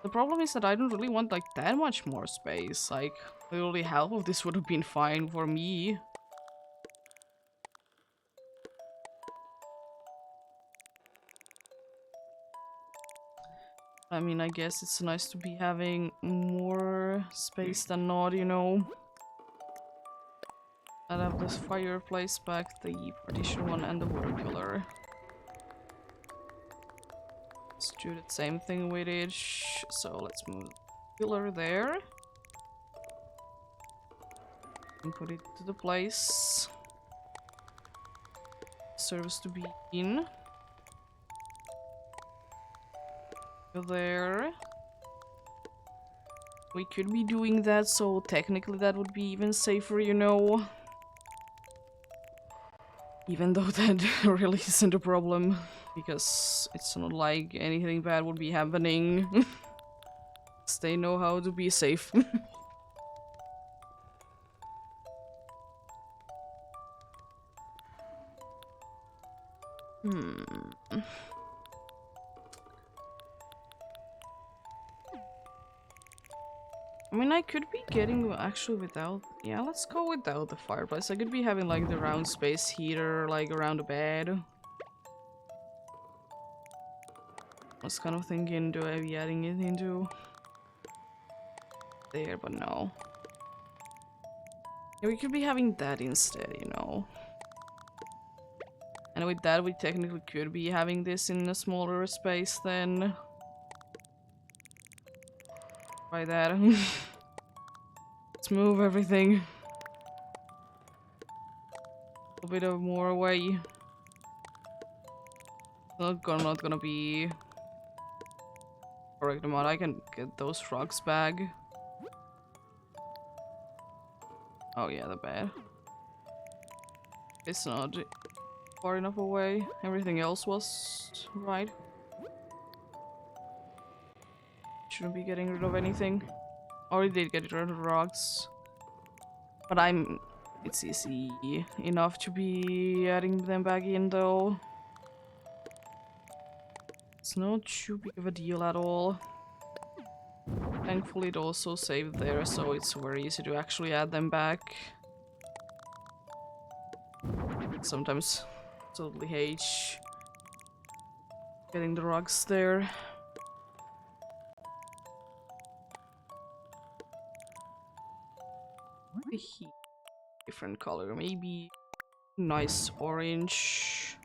[SPEAKER 1] The problem is that I don't really want like that much more space. Like, literally half of this would have been fine for me. I mean, I guess it's nice to be having more space than not, you know. I have this fireplace back, the partition one, and the wooden pillar. Let's do the same thing with it. So let's move the pillar there. And put it to the place. Serves to be in. There. We could be doing that, so technically that would be even safer, you know. Even though that really isn't a problem, because it's not like anything bad would be happening. They know how to be safe. I mean, I could be getting actually without... Yeah, let's go without the fireplace. I could be having like the round space heater like around the bed. I was kind of thinking, do I be adding it into there, but no. Yeah, we could be having that instead, you know. And with that, we technically could be having this in a smaller space then. Try that. Let's move everything a bit of more away. Not gonna be correct amount. I can get those rocks back. Oh yeah, the bed. It's not far enough away. Everything else was right. Shouldn't be getting rid of anything. Already did get rid of the rocks. But it's easy enough to be adding them back in though. It's not too big of a deal at all. Thankfully it also saved there, so it's very easy to actually add them back. Sometimes totally hate getting the rocks there. Different color, maybe nice orange.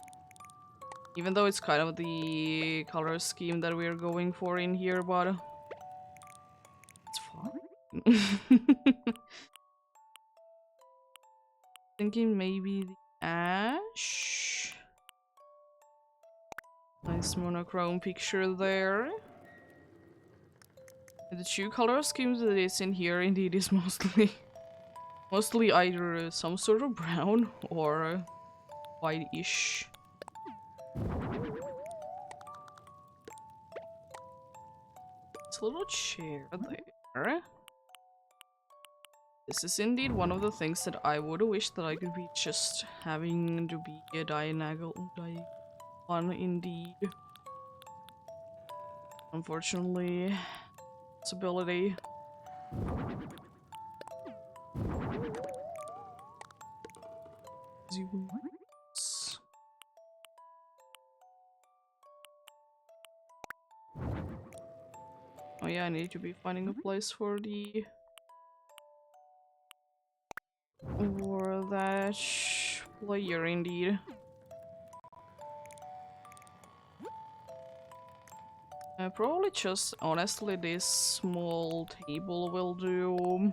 [SPEAKER 1] Even though it's kind of the color scheme that we're going for in here, but it's fine. Thinking maybe the ash. Nice monochrome picture there. The two color schemes that is in here indeed is mostly either some sort of brown or white-ish. It's a little chair there. This is indeed one of the things that I would wish that I could be just having to be a diagonal one indeed. Unfortunately, possibility. Oh yeah, I need to be finding a place for that player indeed. Probably just, honestly, this small table will do.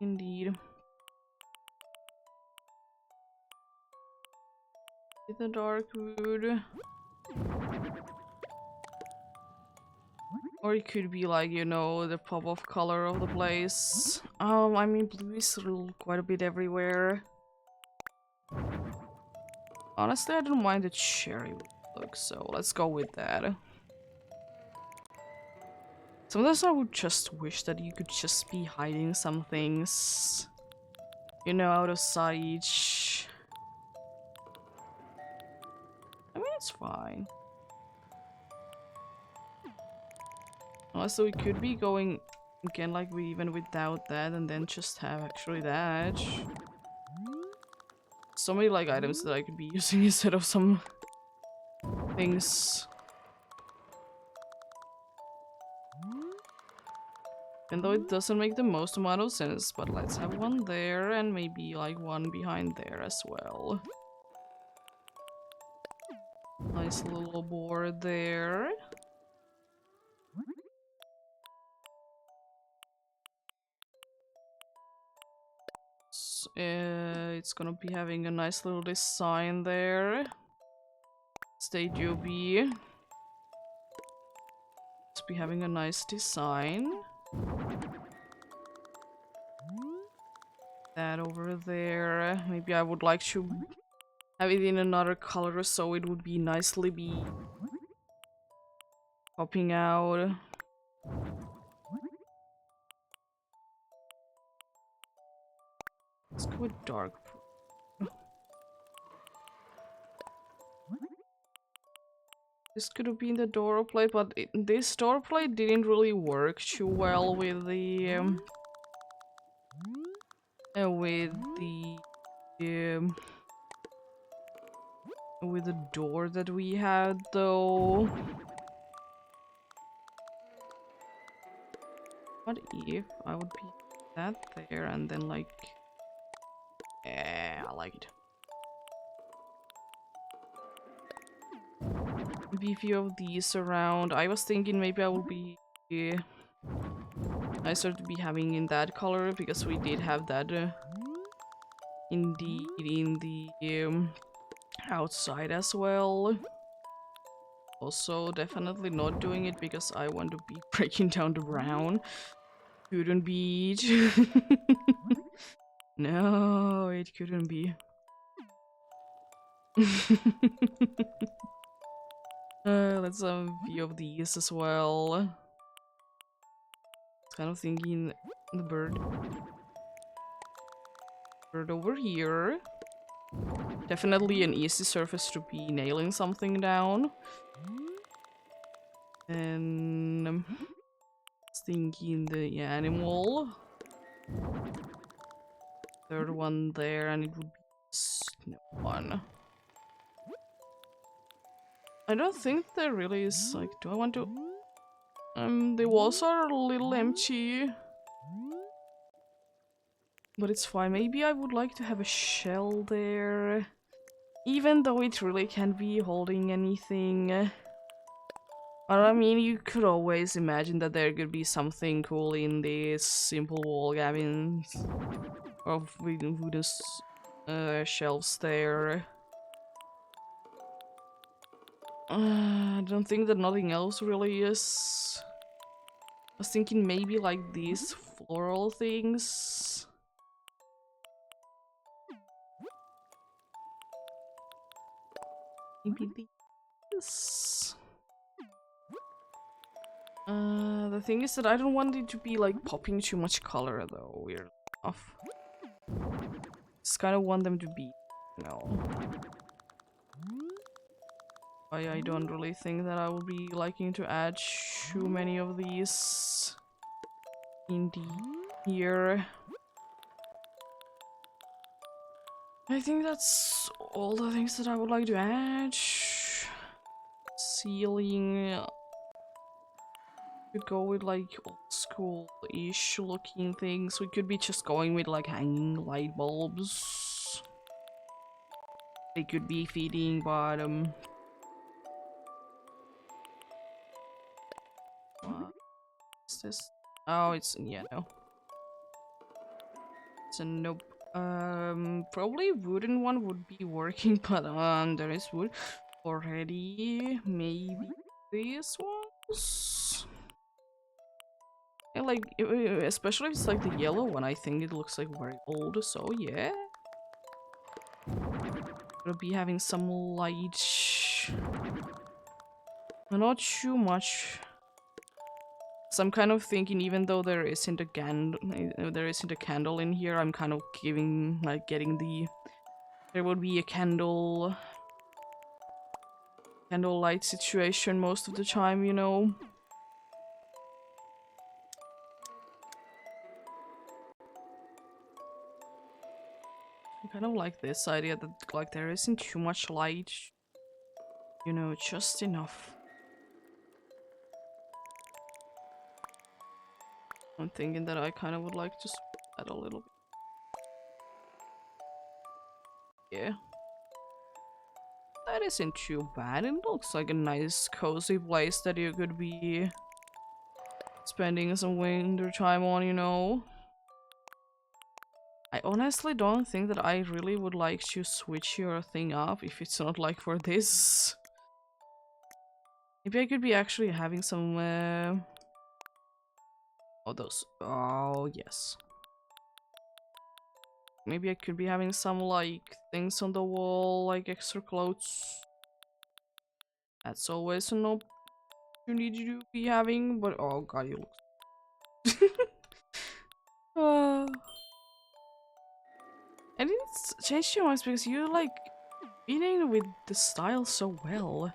[SPEAKER 1] Indeed. The dark wood. Or it could be like, you know, the pop-off color of the place. I mean, blue is quite a bit everywhere. Honestly, I don't mind the cherry look, so let's go with that. Sometimes I would just wish that you could just be hiding some things, you know, out of sight. I mean, it's fine. Also, we could be going again like we even without that and then just have actually that. So many like items that I could be using instead of some things. Even though it doesn't make the most amount of sense, but let's have one there and maybe like one behind there as well. Nice little board there. It's gonna be having a nice little design there. State UB. It's be having a nice design. That over there. Maybe I would like to have it in another color so it would be nicely be popping out. Let's go with dark. This could have been the door plate, but this door plate didn't really work too well with the with the door that we had though. What if I would be that there and then like, yeah, I like it. Maybe a few of these around. I was thinking maybe I would be nicer to be having in that color because we did have that indeed in the outside as well. Also, definitely not doing it because I want to be breaking down the brown. Couldn't be it. No, it couldn't be. Let's have a few of these as well. Kind of thinking the bird over here. Definitely an easy surface to be nailing something down. And thinking the animal. Third one there, and it would be snow one. I don't think there really is like. Do I want to? The walls are a little empty. But it's fine. Maybe I would like to have a shell there. Even though it really can't be holding anything. But I mean, you could always imagine that there could be something cool in these simple wall cabins. Of wooden shelves there. I don't think that nothing else really is. I was thinking maybe like these floral things. Maybe these. The thing is that I don't want it to be like popping too much color though, weird enough. Just kind of want them to be, you know. I don't really think that I would be liking to add too many of these indeed here. I think that's all the things that I would like to add. Ceiling could go with like old school-ish looking things. We could be just going with like hanging light bulbs. They could be feeding bottom. What's this? Oh, it's yeah, no. It's a nope. Probably wooden one would be working, but there is wood already. Maybe these ones. And like, especially if it's like the yellow one, I think it looks like very old. So yeah, gonna be having some light, not too much. So I'm kind of thinking, even though there isn't a candle in here, I'm kind of giving, like, getting the, there would be a candle light situation most of the time, you know. I kind of like this idea that, like, there isn't too much light, you know, just enough. I'm thinking that I kind of would like to split that a little bit. Yeah. That isn't too bad. It looks like a nice, cozy place that you could be spending some winter time on, you know. I honestly don't think that I really would like to switch your thing up if it's not like for this. Maybe I could be actually having some, oh, those. Oh, yes. Maybe I could be having some, like, things on the wall, like extra clothes. That's always an opportunity to be having, but oh god, you look. I didn't change your minds because you like beating with the style so well.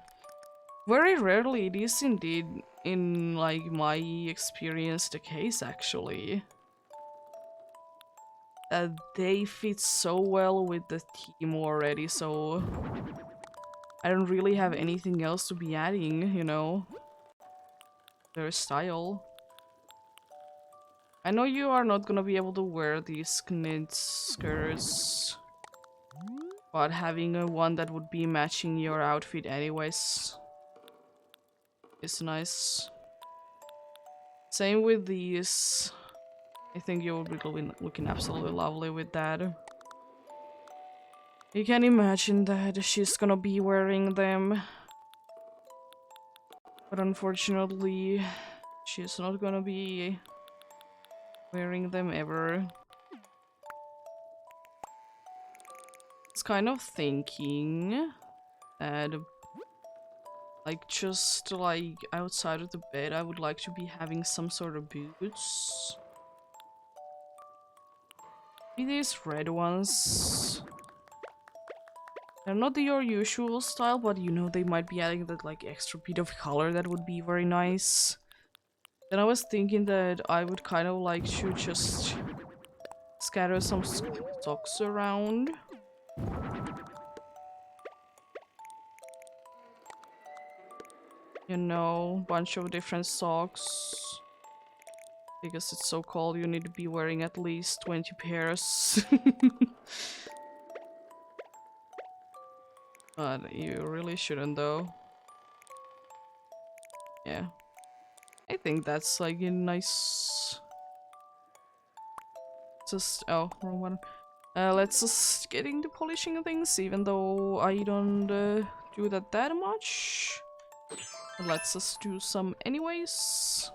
[SPEAKER 1] Very rarely it is indeed, in like my experience, the case actually. they fit so well with the theme already, so I don't really have anything else to be adding, you know, their style. I know you are not gonna be able to wear these knit skirts, but having a one that would be matching your outfit anyways is nice. Same with these. I think you will be looking absolutely lovely with that. You can imagine that she's gonna be wearing them, but unfortunately she's not gonna be wearing them ever. It's kind of thinking that, like, just like outside of the bed, I would like to be having some sort of boots. Maybe these red ones. They're not your usual style, but you know, they might be adding that like extra bit of color that would be very nice. Then I was thinking that I would kind of like to just scatter some socks around. You know, bunch of different socks. Because it's so cold, you need to be wearing at least 20 pairs. But you really shouldn't though. Yeah. I think that's like a nice... Just... oh, wrong one. Let's just get into polishing things, even though I don't do that much. Let's just do some anyways.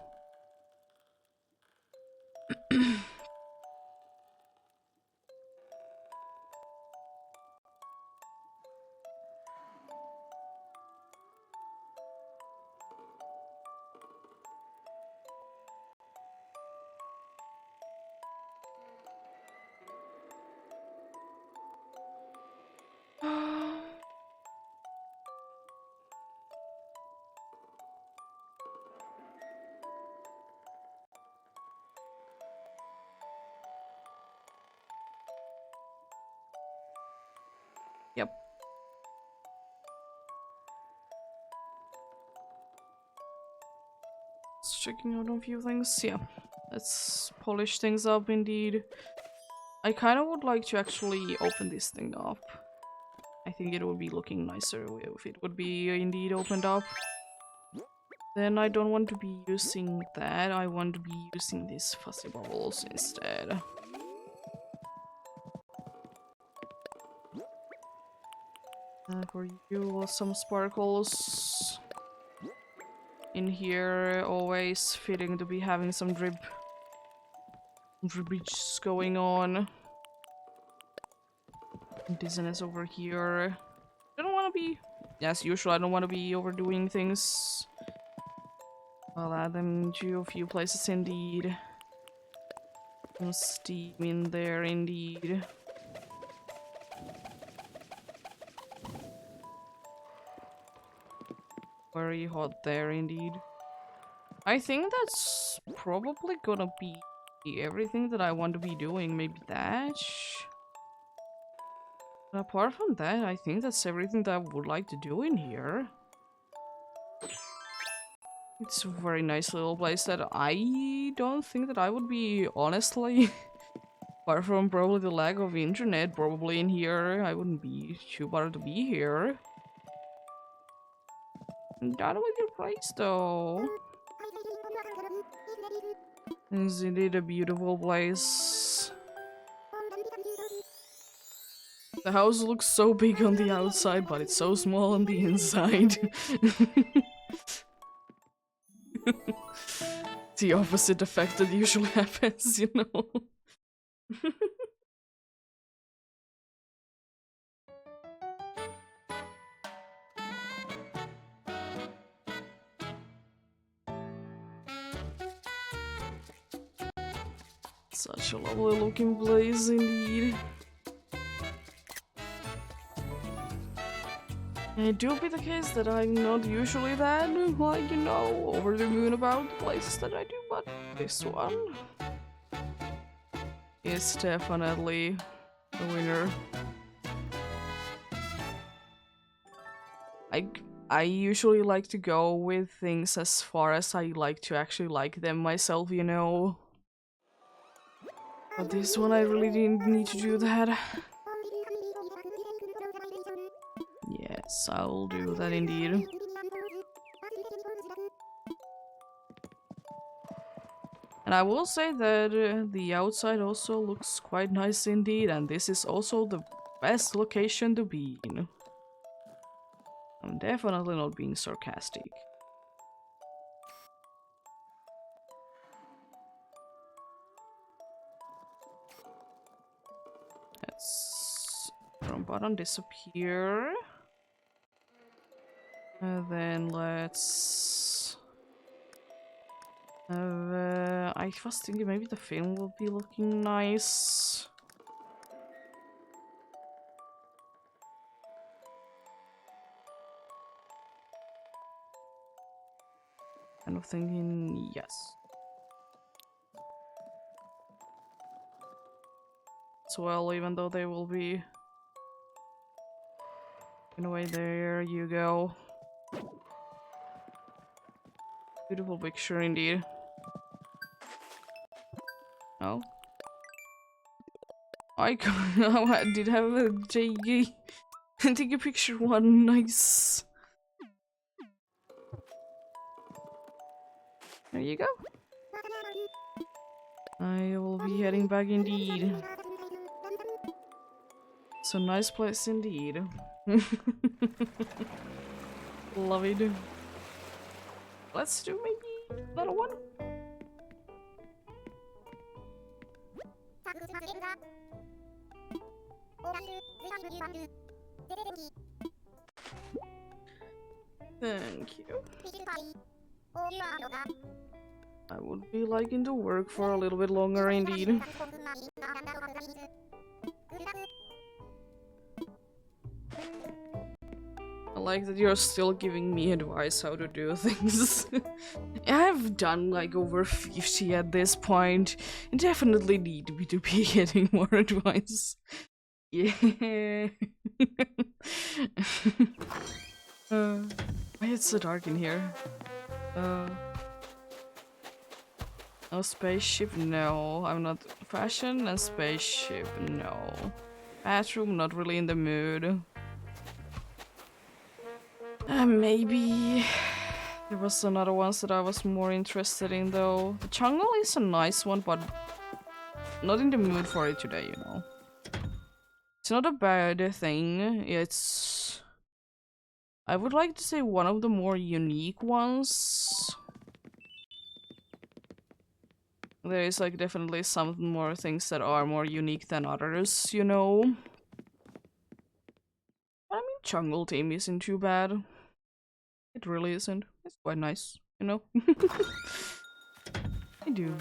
[SPEAKER 1] Yep. Just checking out a few things. Yeah. Let's polish things up indeed. I kind of would like to actually open this thing up. I think it would be looking nicer if it would be indeed opened up. Then I don't want to be using that, I want to be using these fuzzy bubbles instead. For you, some sparkles. In here, always fitting to be having some drippage going on. Dizziness over here. I don't want to be, as usual, I don't want to be overdoing things. I'll add them to a few places indeed. Some steam in there indeed. Very hot there indeed. I think that's probably gonna be everything that I want to be doing. Maybe that. But apart from that, I think that's everything that I would like to do in here. It's a very nice little place that I don't think that I would be, honestly, apart from probably the lack of internet, probably in here, I wouldn't be too bothered to be here. I'm done with your place though. It's indeed a beautiful place. The house looks so big on the outside, but it's so small on the inside. The opposite effect that usually happens, you know. Such a lovely looking place indeed. And it do be the case that I'm not usually that, like, you know, over the moon about the places that I do, but this one is definitely the winner. I usually like to go with things as far as I like to actually like them myself, you know. But this one I really didn't need to do that. Yes, I'll do that indeed. And I will say that the outside also looks quite nice indeed, and this is also the best location to be in. I'm definitely not being sarcastic. Let's from bottom disappear. And then let's I was thinking maybe the film will be looking nice. Kind of thinking yes. As well, even though they will be in a way, there you go. Beautiful picture indeed. Oh. I did have a take a picture one, nice. There you go. I will be heading back indeed. It's a nice place indeed. Love it. Let's do maybe another one. Thank you. I would be liking to work for a little bit longer indeed. I like that you're still giving me advice how to do things. I've done like over 50 at this point. You definitely need me to be getting more advice. Yeah. Why it's so dark in here? Oh, spaceship, no. I'm not fashion and spaceship, no. Bathroom, not really in the mood. Maybe there was another ones that I was more interested in though. The jungle is a nice one, but not in the mood for it today, you know. It's not a bad thing. It's, I would like to say, one of the more unique ones. There is like definitely some more things that are more unique than others, you know. I mean, jungle theme isn't too bad. It really isn't. It's quite nice, you know. I do.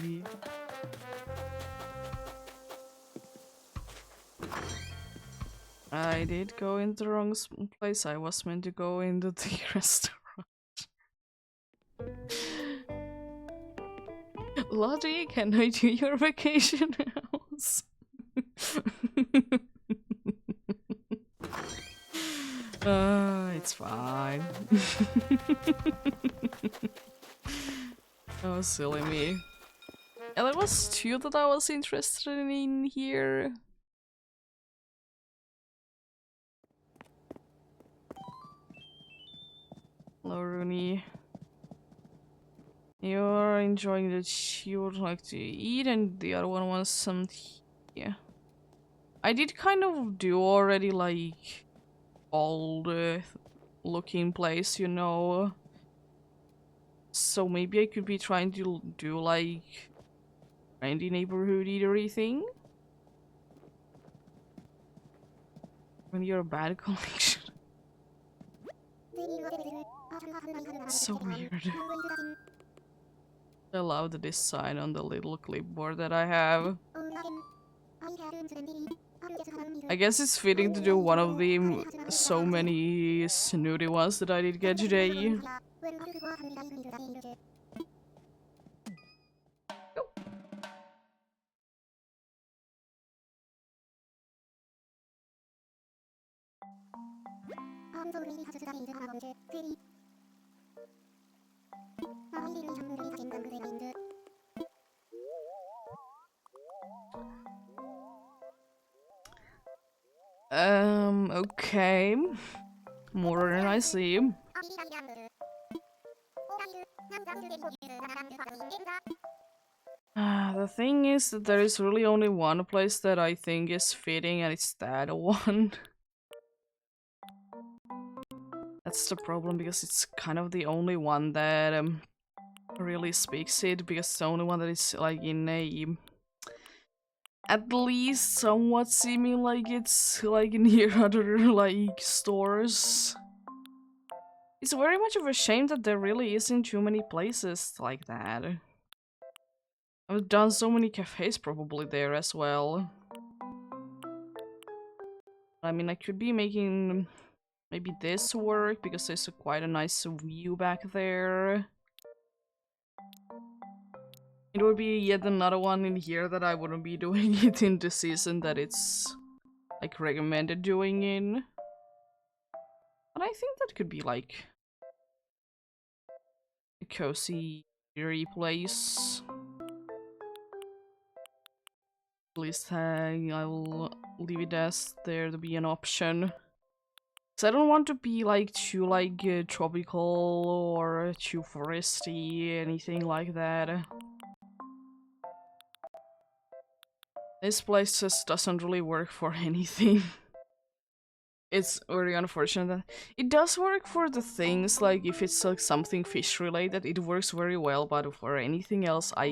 [SPEAKER 1] I did go in the wrong place. I was meant to go into the restaurant. Lottie, can I do your vacation house? It's fine. Oh, silly me. And there was two that I was interested in here. Hello, Rooney. You're enjoying that you would like to eat, and the other one wants some tea. Yeah. I did kind of do already, like, old looking place, you know. So maybe I could be trying to do, like, trendy neighborhood eatery thing. When you're a bad collection. So weird. I love the design on the little clipboard that I have. I guess it's fitting to do one of the so many snooty ones that I did get today. Okay. More than I see. The thing is that there is really only one place that I think is fitting, and it's that one. That's the problem, because it's kind of the only one that really speaks it, because it's the only one that is like in a at least somewhat seeming like it's like near other like stores. It's very much of a shame that there really isn't too many places like that. I've done so many cafes probably there as well. I mean, I could be making maybe this work, because there's quite a nice view back there. It would be yet another one in here that I wouldn't be doing it in the season that it's like recommended doing in. But I think that could be like a cozy, eerie place. At least I'll leave it as there to be an option. Cause I don't want to be like too like tropical or too foresty, anything like that. This place just doesn't really work for anything. It's very unfortunate that it does work for the things, like if it's like something fish related, it works very well, but for anything else I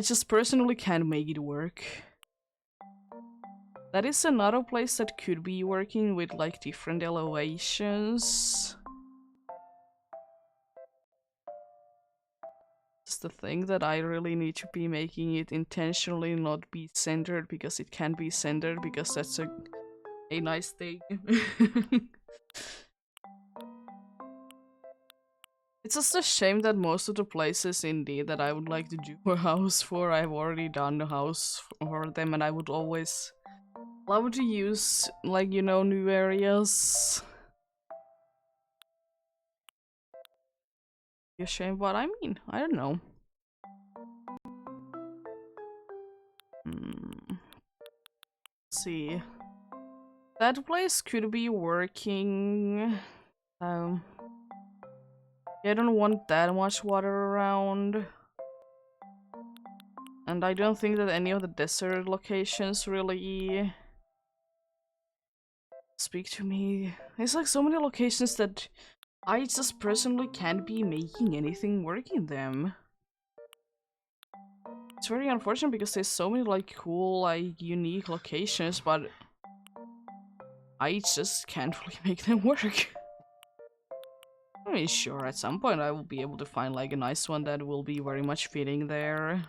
[SPEAKER 1] just personally can't make it work. That is another place that could be working with like different elevations. It's the thing that I really need to be making it intentionally not be centered, because it can be centered, because that's a nice thing. It's just a shame that most of the places indeed that I would like to do a house for, I've already done the house for them, and I would always love to use, like, you know, new areas. A shame, but I mean, I don't know. Let's see. That place could be working. I don't want that much water around. And I don't think that any of the desert locations really speak to me. There's like so many locations that I just personally can't be making anything work in them. It's very unfortunate, because there's so many like cool, like unique locations, but I just can't really make them work. I mean, sure, at some point I will be able to find like a nice one that will be very much fitting there.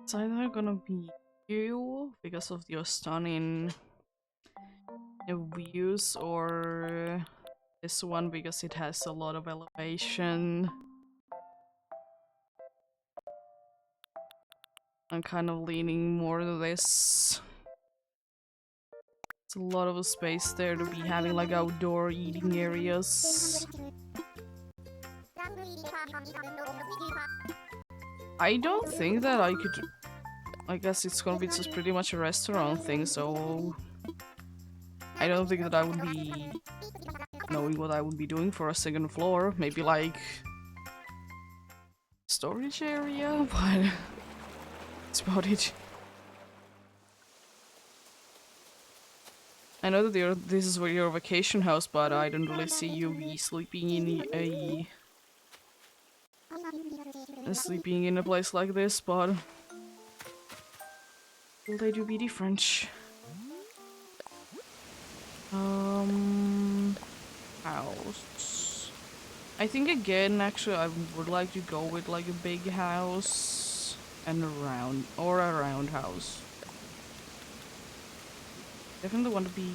[SPEAKER 1] It's either gonna be you because of your stunning views, or this one because it has a lot of elevation. I'm kind of leaning more to this. It's a lot of a space there to be having like outdoor eating areas. I don't think that I could. I guess it's gonna be just pretty much a restaurant thing, so I don't think that I would be knowing what I would be doing for a second floor. Maybe like storage area, but that's about it. I know that this is where your vacation house, but I don't really see you be sleeping in a place like this, but will they do be different? House. I think again, actually, I would like to go with like a big house and a round house. Definitely want to be.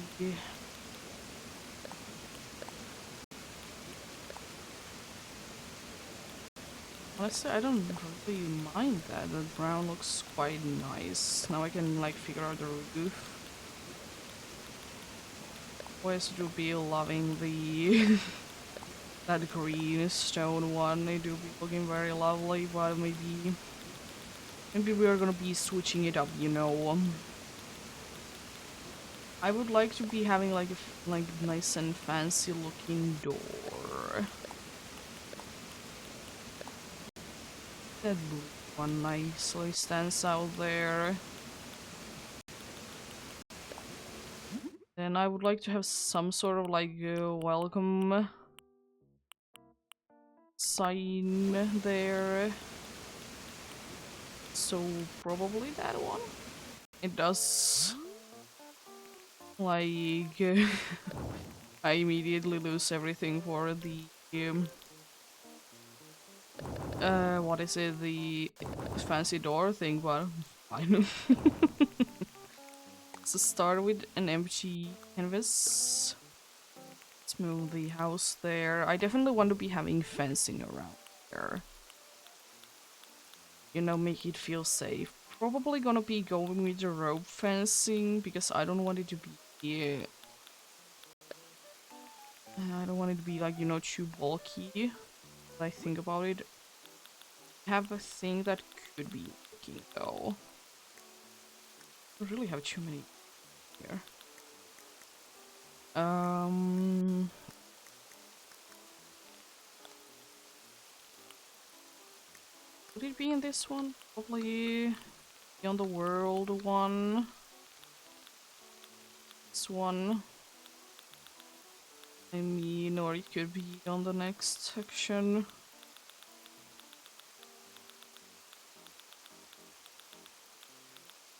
[SPEAKER 1] Honestly, I don't really mind that. The brown looks quite nice. Now I can like figure out the roof. Boys do be loving the that green stone one. They do be looking very lovely, but maybe we are gonna be switching it up, you know. I would like to be having like like nice and fancy looking door. That blue one nicely stands out there. Then I would like to have some sort of like welcome sign there. So probably that one. It does like I immediately lose everything for the what is it, the fancy door thing, but fine. So start with an empty canvas. Let's move the house there. I definitely want to be having fencing around there. You know, make it feel safe. Probably gonna be going with the rope fencing because I don't want it to be I don't want it to be like, you know, too bulky. But I think about it. I have a thing that could be working though. I don't really have too many here. Would it be in this one? Probably Beyond the World one. This one. I mean, or it could be on the next section.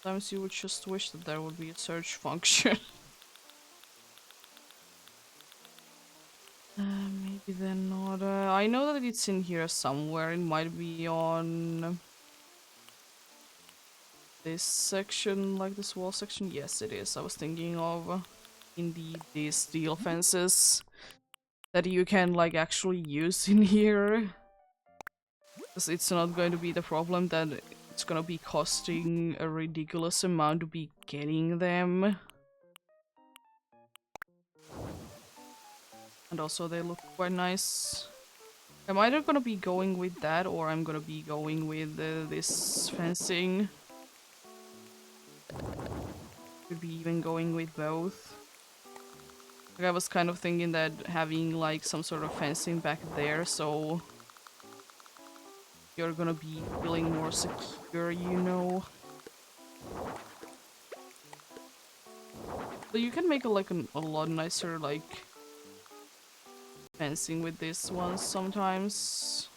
[SPEAKER 1] Sometimes you would just wish that there would be a search function. Maybe they're not. I know that it's in here somewhere. It might be on this section, like this wall section. Yes, it is. I was thinking of indeed these steel fences that you can like actually use in here. Because it's not going to be the problem that it's gonna be costing a ridiculous amount to be getting them. And also they look quite nice. I'm either gonna be going with that or I'm gonna be going with this fencing. Could be even going with both. Like I was kind of thinking that having like some sort of fencing back there so you're gonna be feeling more secure, you know. But you can make a, like a lot nicer like fencing with this one sometimes.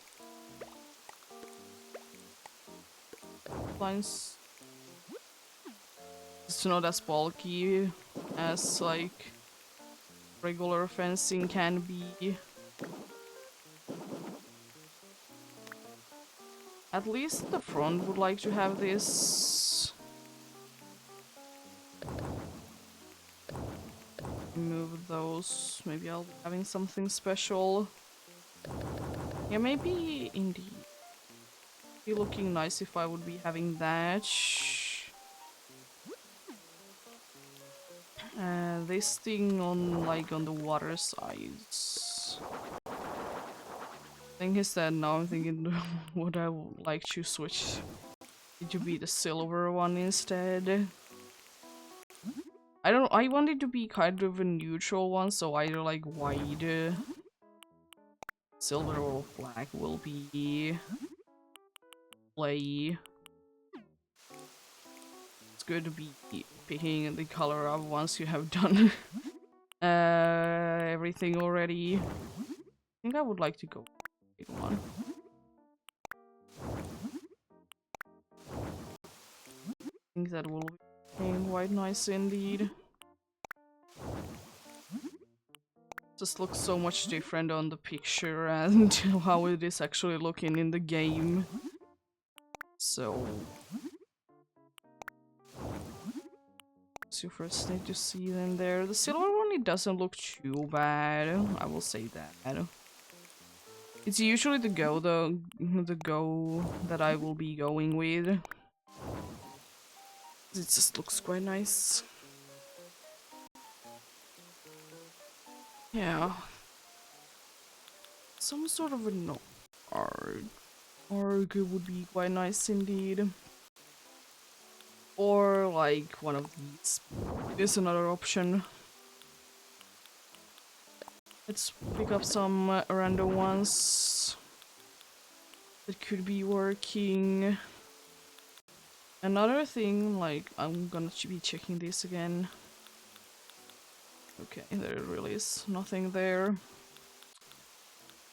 [SPEAKER 1] Lines. It's not as bulky as like regular fencing can be. At least the front would like to have this. Remove those. Maybe I'll be having something special. Yeah, maybe indeed. Be looking nice if I would be having that. This thing on like on the water sides. Thing is that now I'm thinking would I like to switch it to be the silver one instead. I want it to be kind of a neutral one, so either like white, silver or black will be play. It's good to be picking the color up once you have done everything already. I think I would like to go with one. I think that will be quite nice indeed. Just looks so much different on the picture and how it is actually looking in the game. So you first need to see them there. The silver one, it doesn't look too bad, I will say that. It's usually the go that I will be going with. It just looks quite nice. Yeah. Some sort of an arc would be quite nice indeed. Or like one of these is another option. Let's pick up some random ones that could be working. Another thing, like, I'm gonna be checking this again. Okay, there really is nothing there.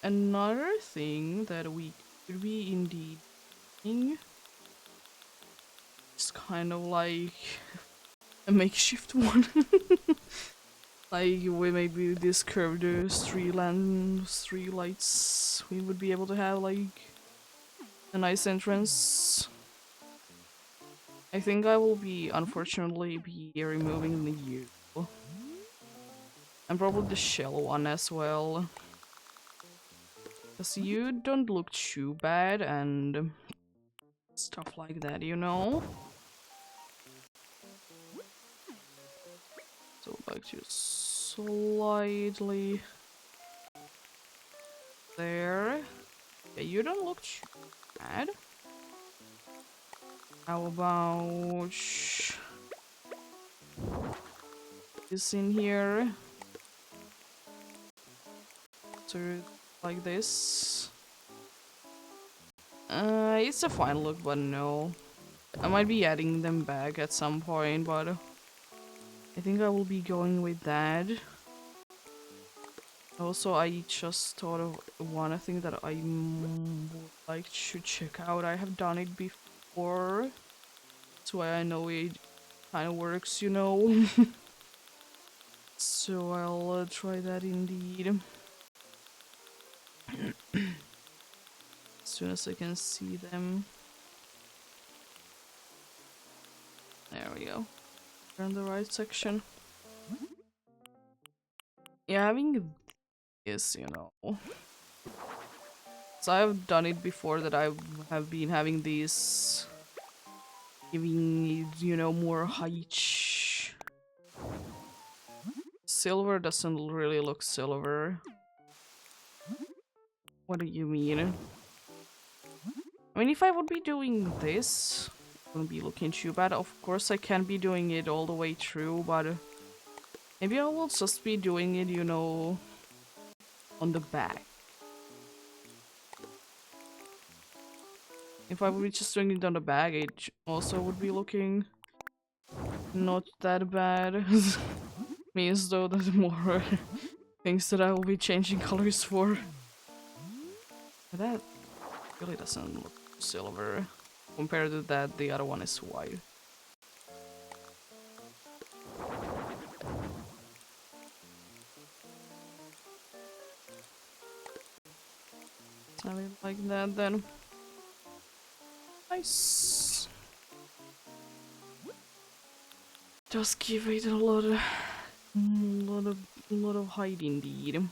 [SPEAKER 1] Another thing that we could be indeed doing is kind of like a makeshift one. Like, we maybe this curved street lights, we would be able to have like a nice entrance. I think I will be, unfortunately, be removing the U. And probably the shell one as well. Because you don't look too bad and stuff like that, you know? So like just slightly there. Yeah, you don't look too bad. How about this in here? So like this. It's a fine look, but no. I might be adding them back at some point, but I think I will be going with that. Also, I just thought of one thing that I would like to check out. I have done it before. That's why I know it kind of works, you know. So I'll try that indeed. As soon as I can see them. There we go. We're in the right section. Yeah, having this, you know. So I've done it before that I have been having these giving it, you know, more height. Silver doesn't really look silver. What do you mean? I mean, if I would be doing this, it wouldn't be looking too bad. Of course, I can't be doing it all the way through, but maybe I will just be doing it, you know, on the back. If I would be just doing it on the back, it also would be looking not that bad. Means though that more things that I will be changing colors for. But that really doesn't look silver. Compared to that, the other one is white. Something like that then. Nice. Just give it a lot of height indeed.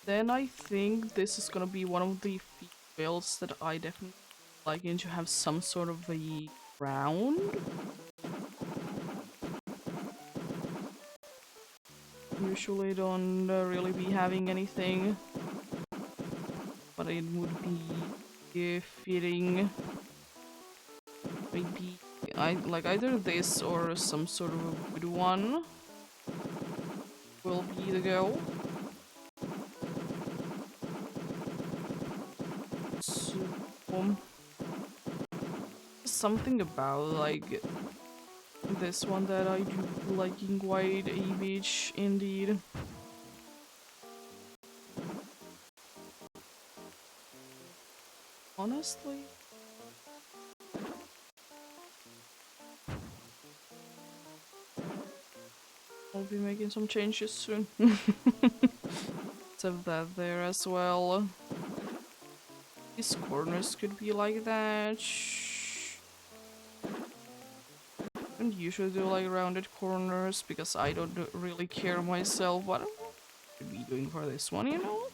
[SPEAKER 1] Then I think this is gonna be one of the few builds that I definitely like to have some sort of a round. Usually don't really be having anything, but it would be fitting. Maybe I like either this or some sort of a good one will be the go. So, something about like this one that I do liking quite a bit indeed. Honestly. I'll be making some changes soon. Let's have that there as well. These corners could be like that. don't usually do like rounded corners because I don't really care myself what I should be doing for this one, you know?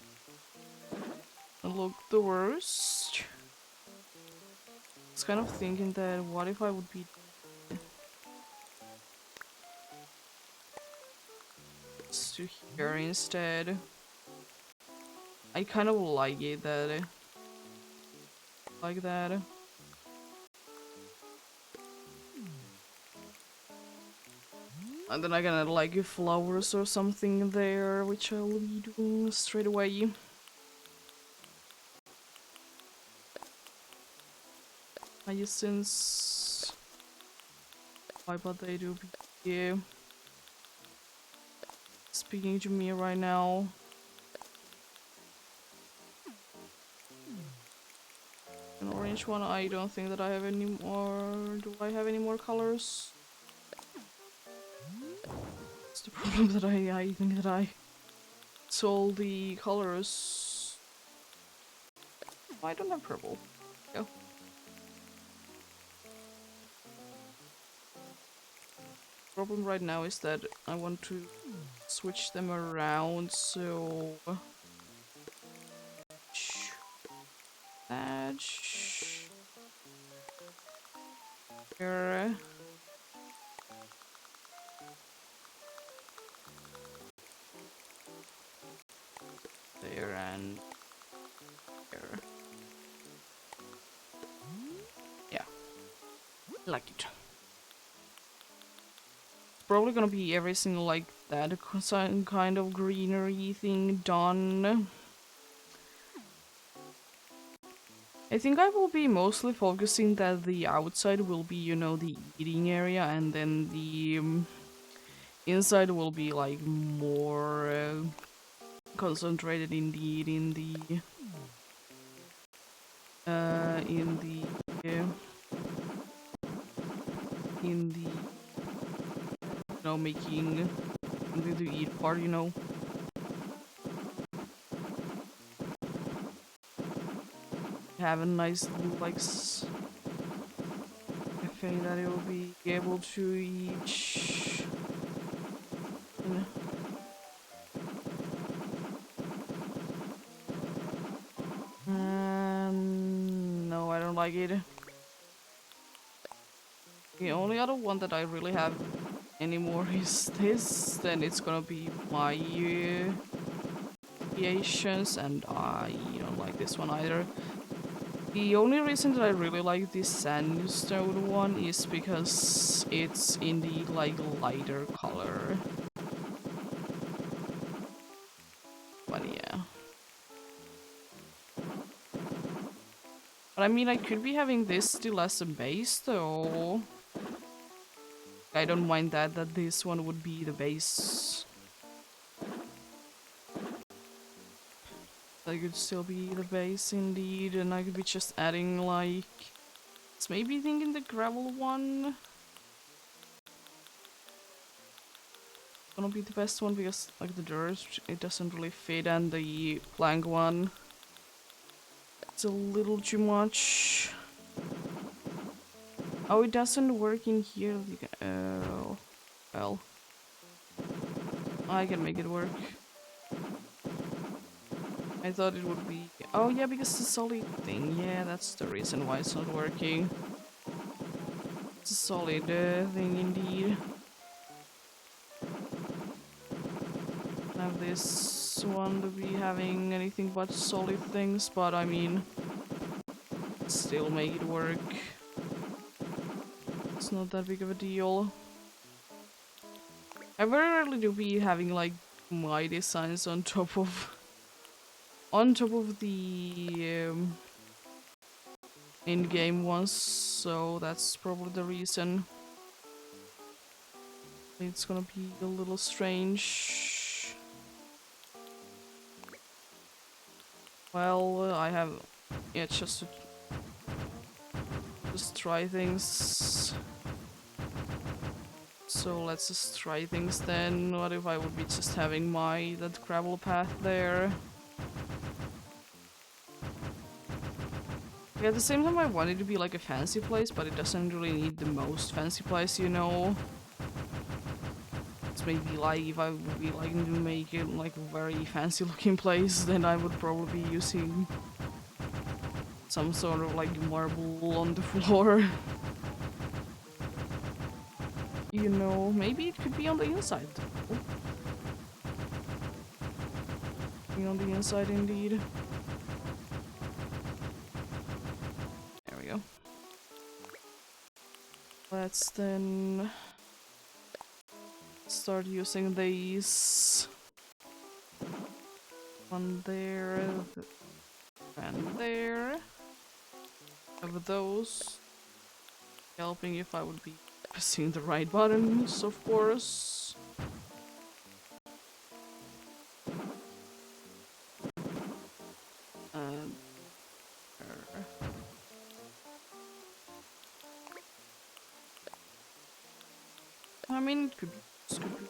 [SPEAKER 1] Don't look the worst. I was kind of thinking that what if I would be to here instead. I kind of like it that like that. And then I can add like flowers or something there, which I'll be doing straight away. Hyacinths. Why but they do be speaking to me right now. An orange one, I don't think that I have any more. Do I have any more colors? That's the problem that I think that I sold the colors. Oh, I don't have purple. Go. Problem right now is that I want to switch them around, so that here. There and there. Yeah, like it. Probably gonna be every single like that kind of greenery thing done. I think I will be mostly focusing that the outside will be, you know, the eating area, and then the inside will be like more concentrated indeed in the you know, making something to eat part, you know. Have a nice little like cafe that it will be able to eat. No, I don't like it. The only other one that I really have anymore is this. Then it's gonna be my creations, and I don't like this one either. The only reason that I really like this sandstone one is because it's indeed like lighter color. But yeah. But I mean, I could be having this still as a base though. I don't mind that this one would be the base. That could still be the base indeed, and I could be just adding like... It's maybe thinking the gravel one. Gonna be the best one because like the dirt, it doesn't really fit, and the plank one, it's a little too much. Oh, it doesn't work in here. Oh, well. I can make it work. I thought it would be... Oh yeah, because the solid thing. Yeah, that's the reason why it's not working. It's a solid thing indeed. Have this one to be having anything but solid things, but I mean, still make it work. It's not that big of a deal. I very rarely do be having like my designs on top of the in-game ones, so that's probably the reason. It's gonna be a little strange. Well, I have... Yeah, just to try things. So let's just try things then. What if I would be just having that gravel path there? At the same time, I want it to be like a fancy place, but it doesn't really need the most fancy place, you know? It's maybe like if I would be like to make it like a very fancy looking place, then I would probably be using some sort of like marble on the floor. You know, maybe it could be on the inside. Oh, be on the inside indeed. There we go. Let's then start using these. One there, and there. Of those. Helping if I would be pressing the right buttons, of course. And there. I mean, it could be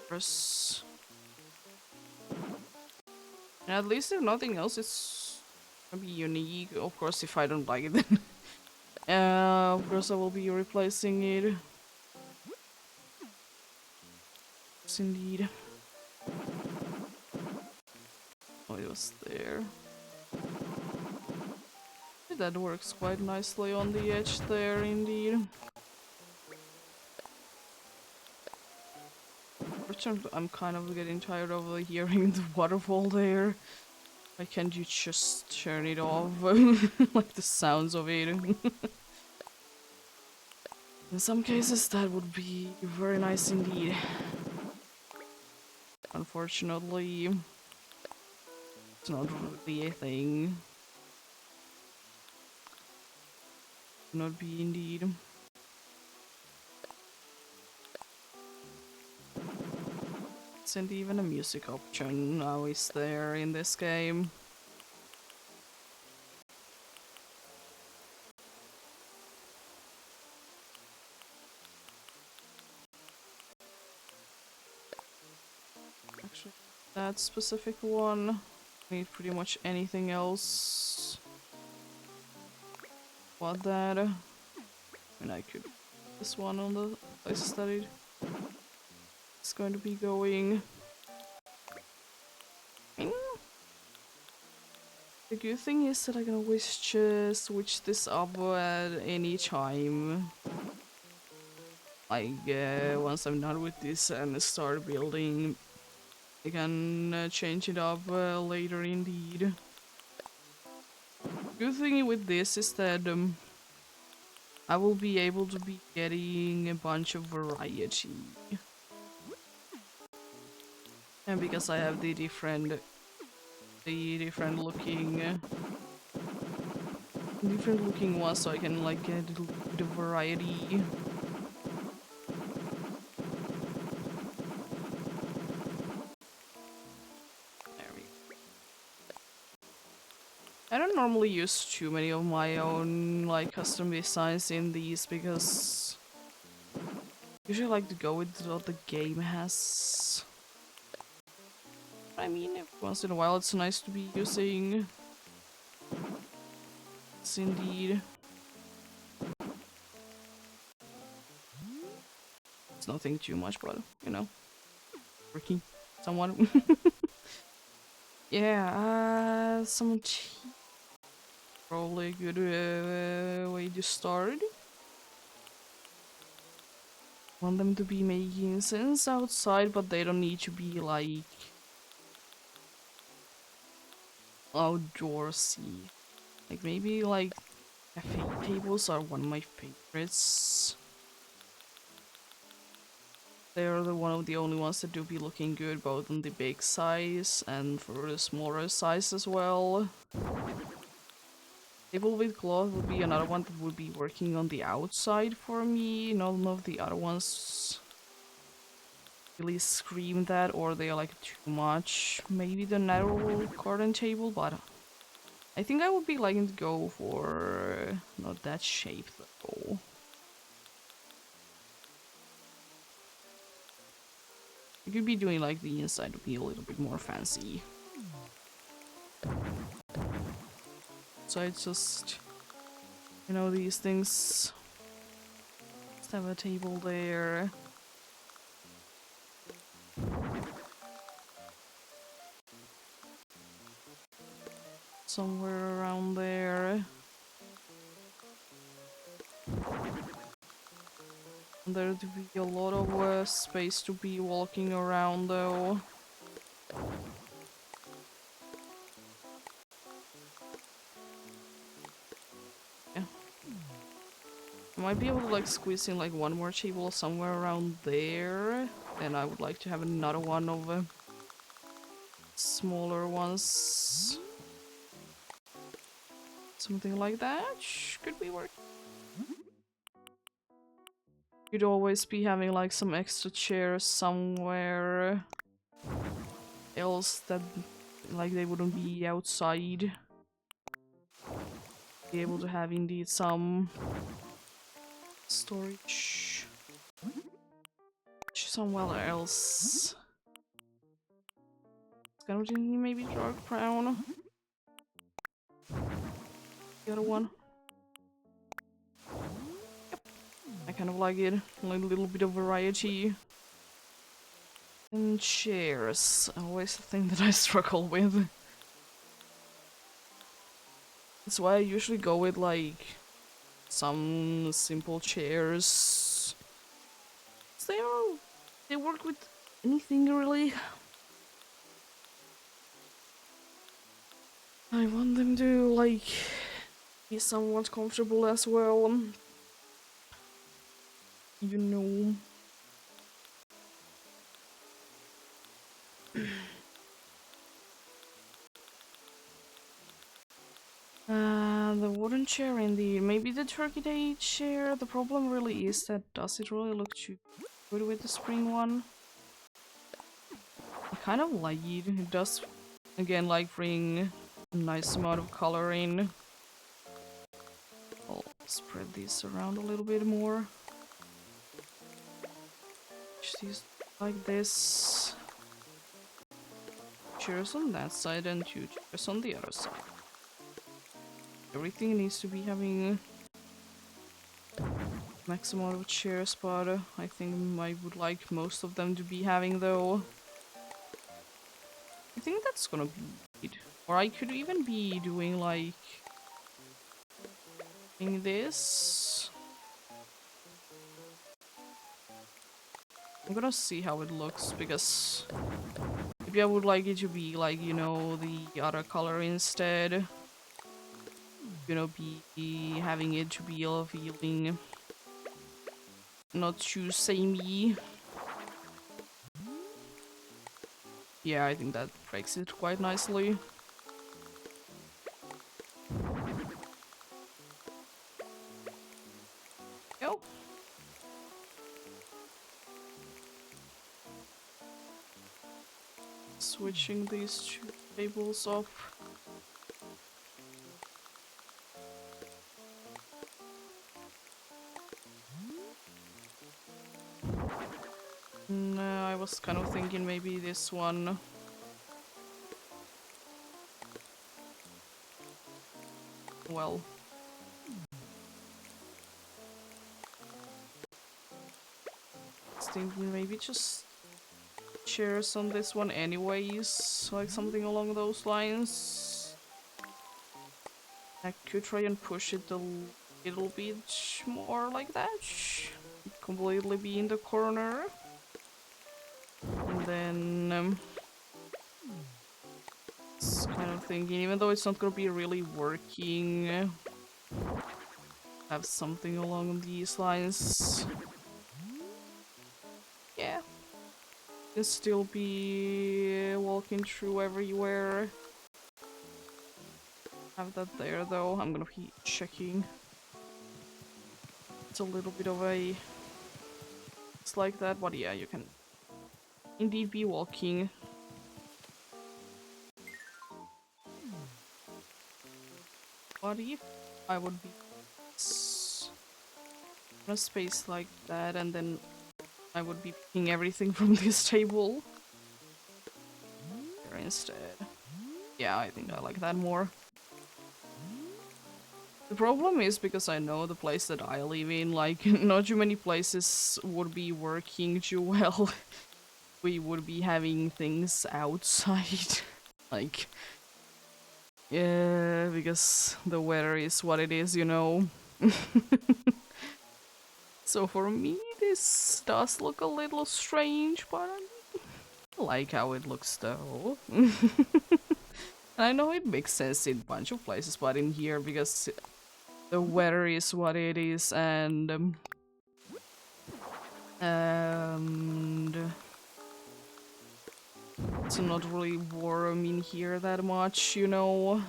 [SPEAKER 1] press. And at least if nothing else, it's gonna be unique. Of course, if I don't like it, then of course I will be replacing it. Yes, indeed. Oh, it was there. That works quite nicely on the edge there, indeed. I'm kind of getting tired of hearing the waterfall there. Why can't you just turn it off? Like the sounds of it. In some cases that would be very nice indeed. Unfortunately, it's not really a thing. Not be indeed. Isn't even a music option now is there in this game. Actually, that specific one. Need pretty much anything else. What that? I mean, I could. This one on the places that it's going to be going. The good thing is that I can always just switch this up at any time. Like, once I'm done with this and start building, I can change it up later indeed. Good thing with this is that I will be able to be getting a bunch of variety. And because I have the different looking ones, so I can like get a little bit of variety. I don't normally use too many of my own like custom designs in these because I usually like to go with what the game has. I mean, once in a while it's nice to be using. It's indeed. It's nothing too much, but you know, working someone. Yeah, some tea. Probably a good way to start. Want them to be making sense outside, but they don't need to be like outdoorsy. Like maybe like cafe tables are one of my favorites. They're one of the only ones that do be looking good both on the big size and for the smaller size as well. Table with cloth would be another one that would be working on the outside for me. None of the other ones really scream that, or they're like too much. Maybe the narrow garden table, but I think I would be liking to go for not that shape though. I could be doing like the inside to be a little bit more fancy. So I just You know, these things. Just have a table there. Somewhere around there. And there'd be a lot of space to be walking around though. Yeah. I might be able to like squeeze in like one more table somewhere around there. And I would like to have another one of smaller ones. Something like that could be working. You'd always be having like some extra chairs somewhere else that like they wouldn't be outside. Be able to have indeed some storage somewhere else. It's gonna be maybe dark brown. The other one. Yep. I kind of like it. Like a little bit of variety. And chairs. Always the thing that I struggle with. That's why I usually go with like some simple chairs. They work with anything really. I want them to like be somewhat comfortable as well. You know. The wooden chair indeed. Maybe the Turkey Day chair. The problem really is that does it really look too good with the spring one? I kind of like it. It does, again, like bring a nice amount of color in. I'll spread these around a little bit more. Just like this. Chairs on that side and 2 chairs on the other side. Everything needs to be having max amount of chairs, but I think I would like most of them to be having though. I think that's gonna be it. Or I could even be doing like this. I'm gonna see how it looks because maybe I would like it to be like, you know, the other color instead. You know, be having it to be a feeling not too samey. Yeah, I think that breaks it quite nicely. Yo. Switching these 2 tables off. No, I was kind of thinking maybe this one. Well. I was thinking maybe just chairs on this one anyways, like something along those lines. I could try and push it a little bit more like that. Completely be in the corner. And then it's kind of thinking, even though it's not gonna be really working, have something along these lines. Yeah. Can still be walking through everywhere. Have that there though. I'm gonna be checking. It's a little bit of a... It's like that, but yeah, you can indeed be walking. What if I would be in a space like that and then I would be picking everything from this table there instead? Yeah, I think I like that more. The problem is because I know the place that I live in, like, not too many places would be working too well. We would be having things outside. Like, yeah, because the weather is what it is, you know. So for me, this does look a little strange, but I like how it looks though. I know it makes sense in a bunch of places, but in here, because the weather is what it is, and it's not really warm in here that much, you know.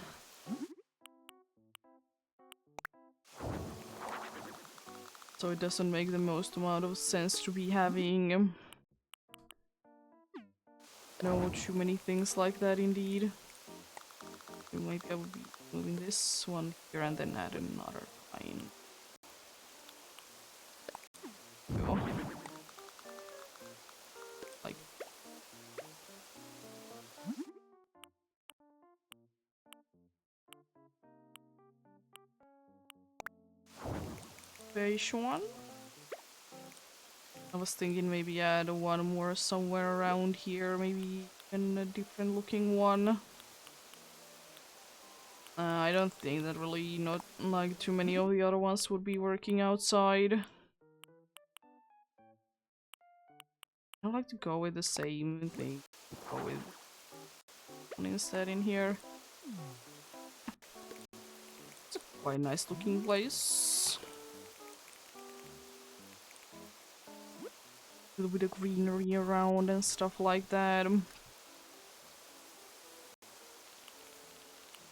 [SPEAKER 1] So it doesn't make the most amount of sense to be having no too many things like that indeed. Maybe I would be moving this one here and then add another pine. Go. Like beige one. I was thinking maybe add one more somewhere around here, maybe in a different looking one. I don't think that really not like too many of the other ones would be working outside. I like to go with the same thing. Go with one instead in here. It's a quite nice looking place. A little bit of greenery around and stuff like that.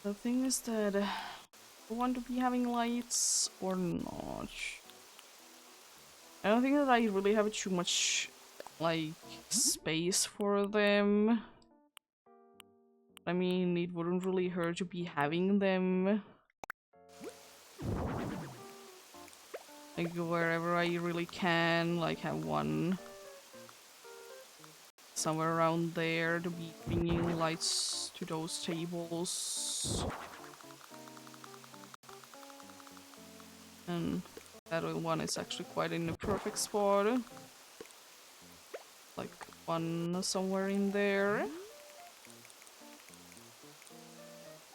[SPEAKER 1] The thing is that I want to be having lights or not. I don't think that I really have too much like space for them. I mean, it wouldn't really hurt to be having them like wherever I really can, like have one somewhere around there to be bringing lights to those tables. And that one is actually quite in a perfect spot. Like one somewhere in there.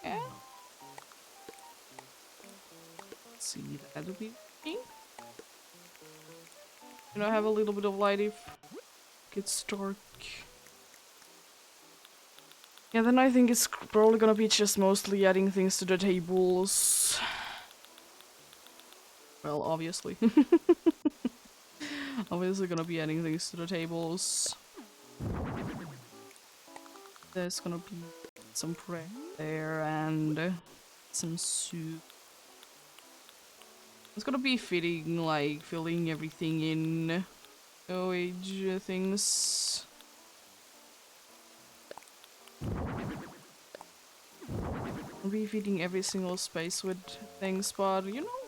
[SPEAKER 1] Yeah. Let's see, that'll be okay. You know, have a little bit of light if it gets dark. Yeah, then I think it's probably gonna be just mostly adding things to the tables. Well, obviously. Obviously gonna be adding things to the tables. There's gonna be some bread there and some soup. It's gonna be fitting, like, filling everything in. OH things. I'll be feeding every single space with things, but you know.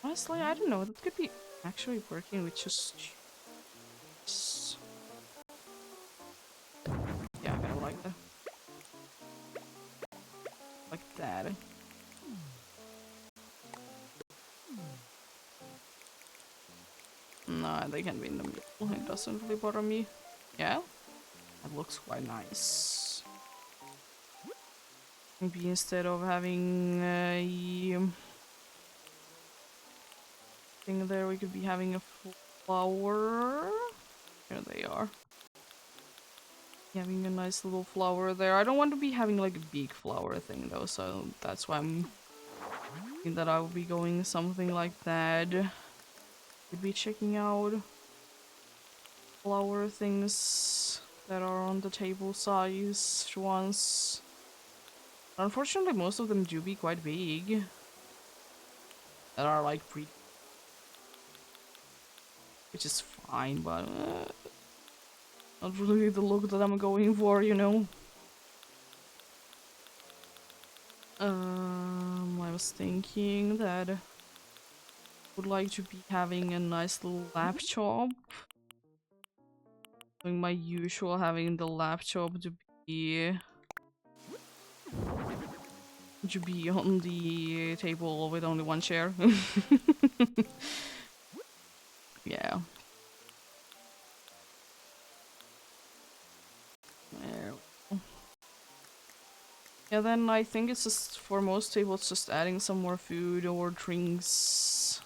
[SPEAKER 1] Honestly, I don't know. That could be actually working with just. Yeah, I kind of like that. Like that. No, they can be in the middle. It doesn't really bother me. Yeah, that looks quite nice. Maybe instead of having a thing there, we could be having a flower. Here they are. Having a nice little flower there. I don't want to be having like a big flower thing though, so that's why I'm thinking that I will be going something like that. Could be checking out flower things that are on the table size ones. Unfortunately, most of them do be quite big. That are like pretty, which is fine, but not really the look that I'm going for, you know. I was thinking that I would like to be having a nice little laptop. Doing my usual, having the laptop to be to be on the table with only one chair. Yeah. There we go. Yeah, then I think it's just for most tables just adding some more food or drinks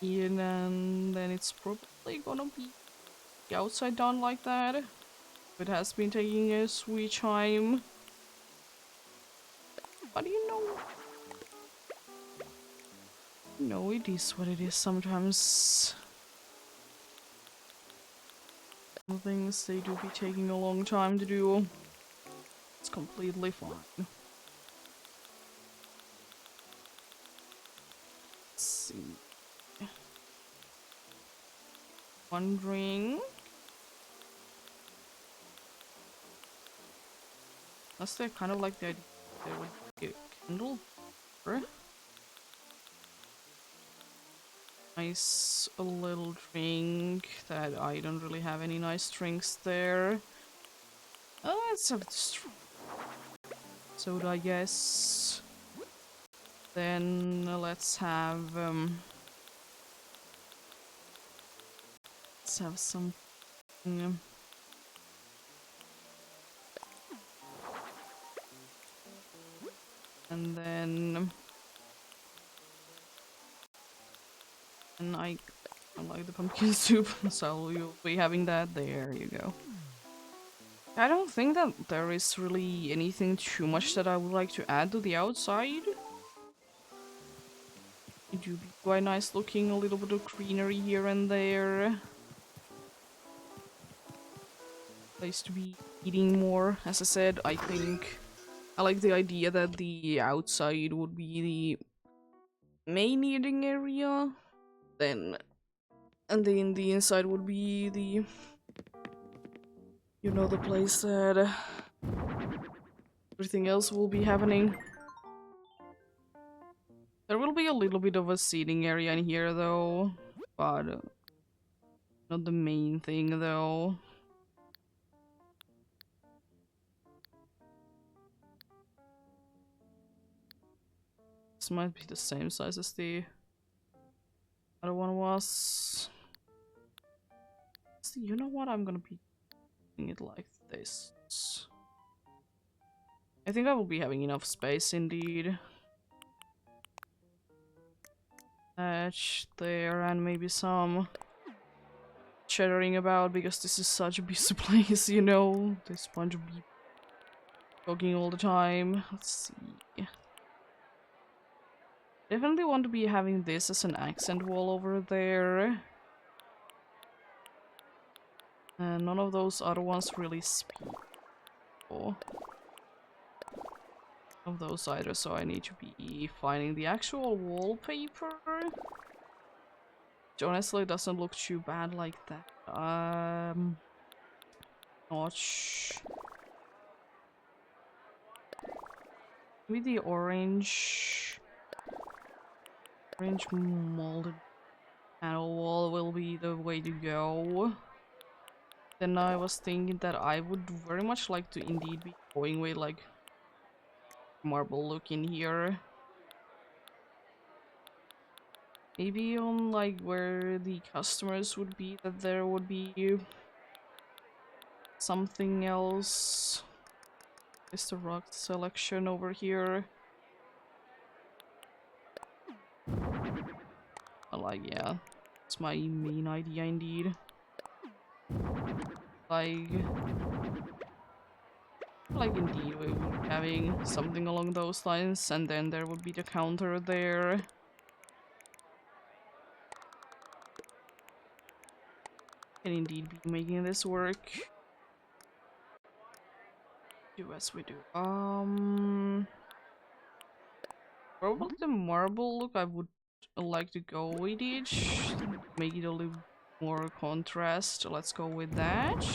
[SPEAKER 1] in, and then it's probably gonna be outside down like that. It has been taking a sweet time. But it is what it is sometimes. Some things they do be taking a long time to do. It's completely fine. Let's see. Wondering. Unless they're kind of like the idea they would get Kindle. Nice little drink that I don't really have any nice drinks there. Oh, let's have this soda, I guess. Then let's have something. And then I like the pumpkin soup, so you'll be having that. There you go. I don't think that there is really anything too much that I would like to add to the outside. It do be quite nice looking, a little bit of greenery here and there. Place to be eating more. As I said, I think I like the idea that the outside would be the main eating area, then and then the inside would be the the place that everything else will be happening. There will be a little bit of a seating area in here though, but not the main thing though. This might be the same size as the other one was. See, you know what? I'm gonna be doing it like this. I think I will be having enough space indeed. Thatch there, and maybe some chattering about, because this is such a busy place, There's a bunch of people talking all the time. Let's see. Definitely want to be having this as an accent wall over there. And none of those other ones really speak. None of those either, so I need to be finding the actual wallpaper. Which honestly doesn't look too bad like that. Notch. Maybe the orange molded panel wall will be the way to go. Then I was thinking that I would very much like to indeed be going with like marble look in here. Maybe on like where the customers would be, that there would be something else. Is the rock selection over here? Yeah, it's my main idea indeed. Indeed we would be having something along those lines, and then there would be the counter there. Can indeed be making this work. Do as we do. Probably the marble look I would like to go with each. Make it a little more contrast. Let's go with that.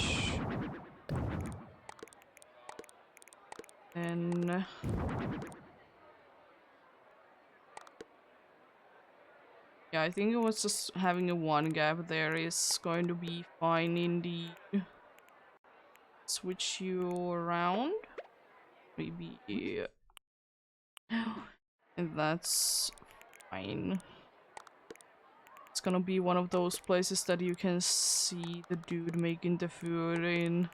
[SPEAKER 1] And yeah, I think it was just having a one gap there is going to be fine indeed. Switch you around. Maybe And that's fine. It's gonna be one of those places that you can see the dude making the food in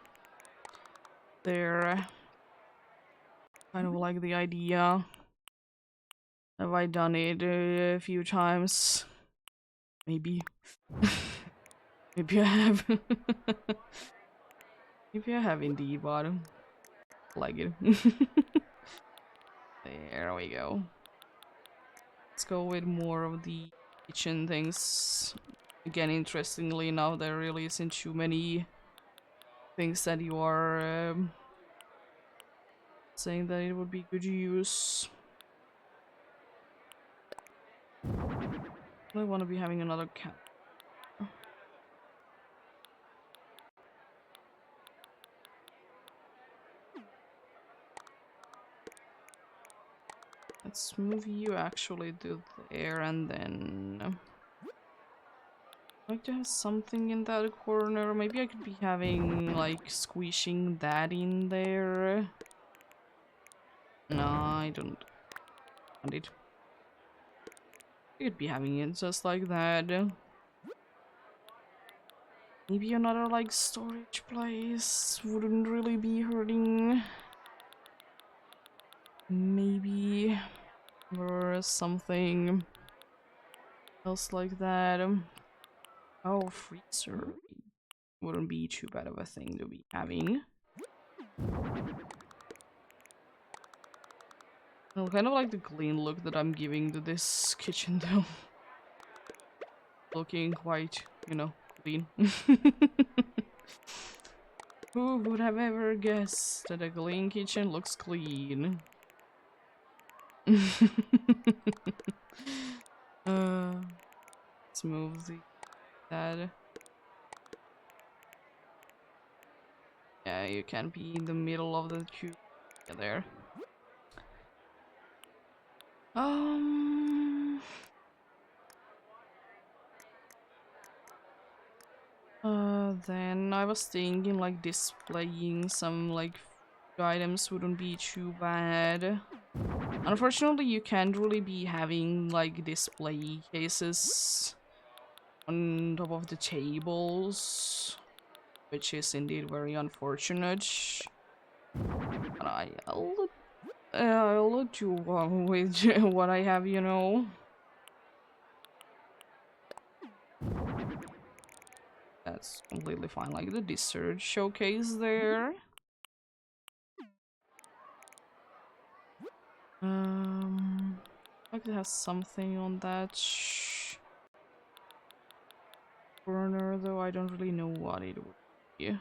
[SPEAKER 1] there. Kind of like the idea. Have I done it a few times? Maybe. Maybe I have. Maybe I have indeed, but I like it. There we go. Let's go with more of the kitchen things. Again, interestingly enough, there really isn't too many things that you are saying that it would be good use. I want to be having another cat. Let's move you actually to there, and then I'd like to have something in that corner. Maybe I could be having like squishing that in there. No, I don't want it. I could be having it just like that. Maybe another like storage place wouldn't really be hurting. Maybe, or something else like that. Oh, freezer wouldn't be too bad of a thing to be having. I kind of like the clean look that I'm giving to this kitchen though. Looking quite, you know, clean. Who would have ever guessed that a clean kitchen looks clean? Let's move that. Yeah, you can't be in the middle of the cube. Yeah, there. Then I was thinking like displaying some like food items wouldn't be too bad. Unfortunately, you can't really be having like display cases on top of the tables, which is indeed very unfortunate. But I'll let you with what I have, you know. That's completely fine. Like the dessert showcase there. Like it has something on that corner, though I don't really know what it would be.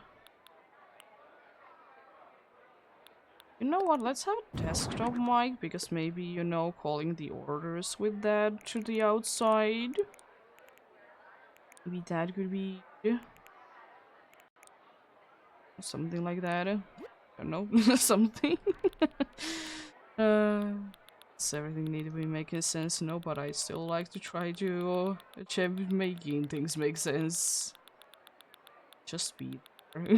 [SPEAKER 1] You know what? Let's have a desktop mic because maybe, you know, calling the orders with that to the outside. Maybe that could be something like that. I don't know, something. Does everything need to be making sense? No, but I still like to try to attempt making things make sense. Just be there.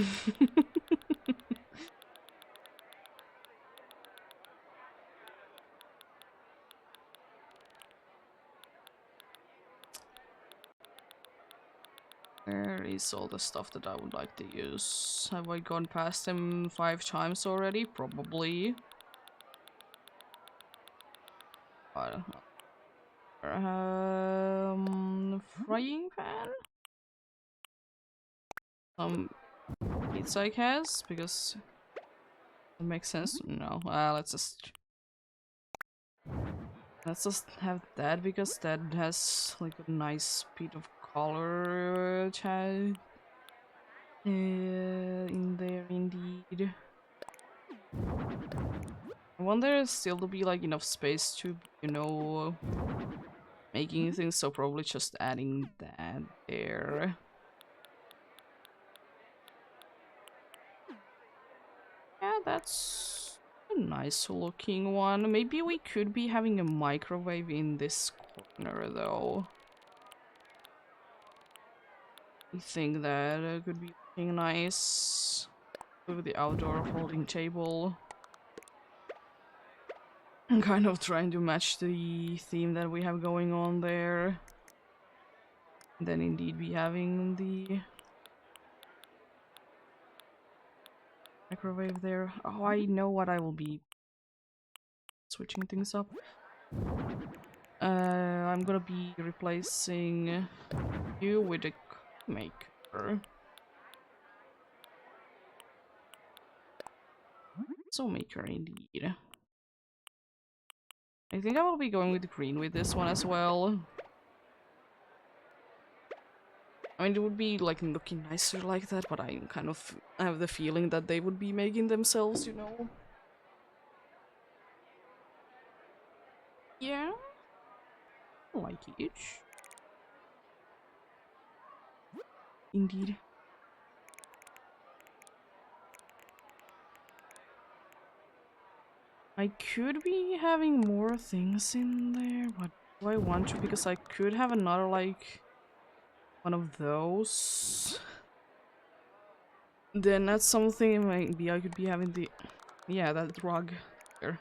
[SPEAKER 1] Where is all the stuff that I would like to use? Have I gone past them 5 times already? Probably. Frying pan? Pizza I guess, because it makes sense. No, let's just have that because that has like a nice bit of color in there indeed. I wonder still to be like enough space to, you know, making things, so probably just adding that there. Yeah, that's a nice looking one. Maybe we could be having a microwave in this corner though. I think that could be looking nice with the outdoor folding table. I'm kind of trying to match the theme that we have going on there. Then indeed be having the microwave there. Oh, I know what I will be switching things up. I'm gonna be replacing you with a maker. So maker indeed. I think I will be going with green with this one as well. I mean, it would be like looking nicer like that, but I kind of have the feeling that they would be making themselves, you know? Yeah, I like it. Indeed. I could be having more things in there, but do I want to? Because I could have another, like, one of those. Then that's something maybe I could be having the... Yeah, that rug there.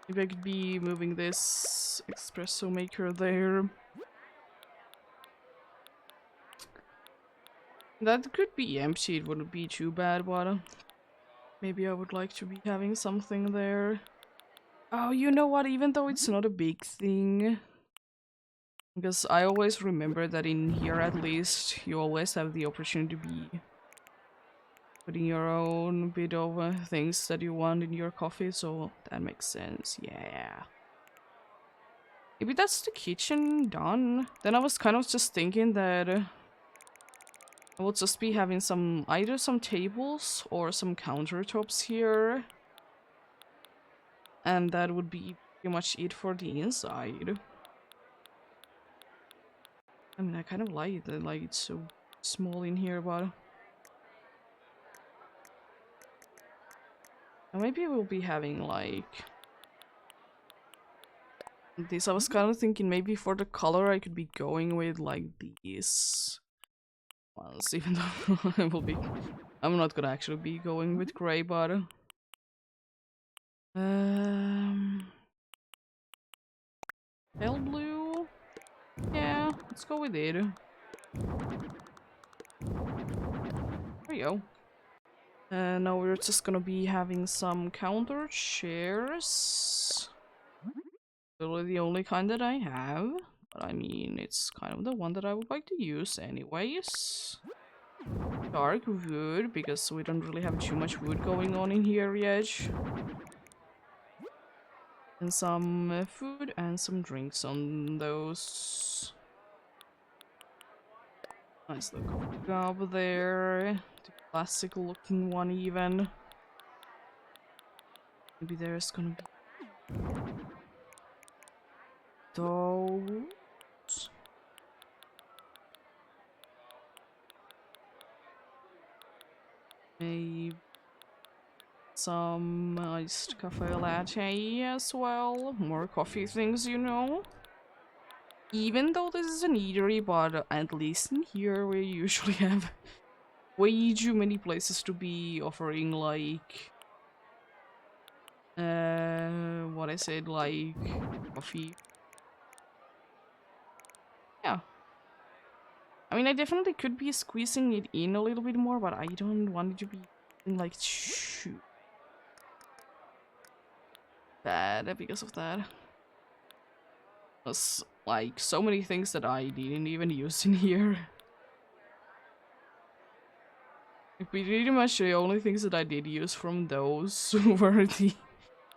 [SPEAKER 1] Maybe I could be moving this espresso maker there. That could be empty, it wouldn't be too bad, but maybe I would like to be having something there. Oh, you know what, even though it's not a big thing, because I always remember that in here at least, you always have the opportunity to be putting your own bit of things that you want in your coffee, so that makes sense, yeah. Maybe that's the kitchen done. Then I was kind of just thinking that I will just be having either some tables or some countertops here. And that would be pretty much it for the inside. I mean, I kind of like that, like, it's so small in here, but... And maybe we'll be having, like... this. I was kind of thinking maybe for the color I could be going with, like, these ones, even though I will be... I'm not gonna actually be going with grey, but... Pale blue? Yeah, let's go with it. There we go. Now we're just gonna be having some counter chairs. Really the only kind that I have. But I mean, it's kind of the one that I would like to use anyways. Dark wood, because we don't really have too much wood going on in here yet. And some food and some drinks on those. Nice little gob there. The classic looking one even. Maybe there's gonna be those. Maybe some iced cafe latte as well. More coffee things, you know. Even though this is an eatery, but at least in here we usually have way too many places to be offering, like... what I said, like... coffee. Yeah. I mean, I definitely could be squeezing it in a little bit more, but I don't want it to be, like, too bad because of that. There's, like, so many things that I didn't even use in here. Like, pretty much the only things that I did use from those were the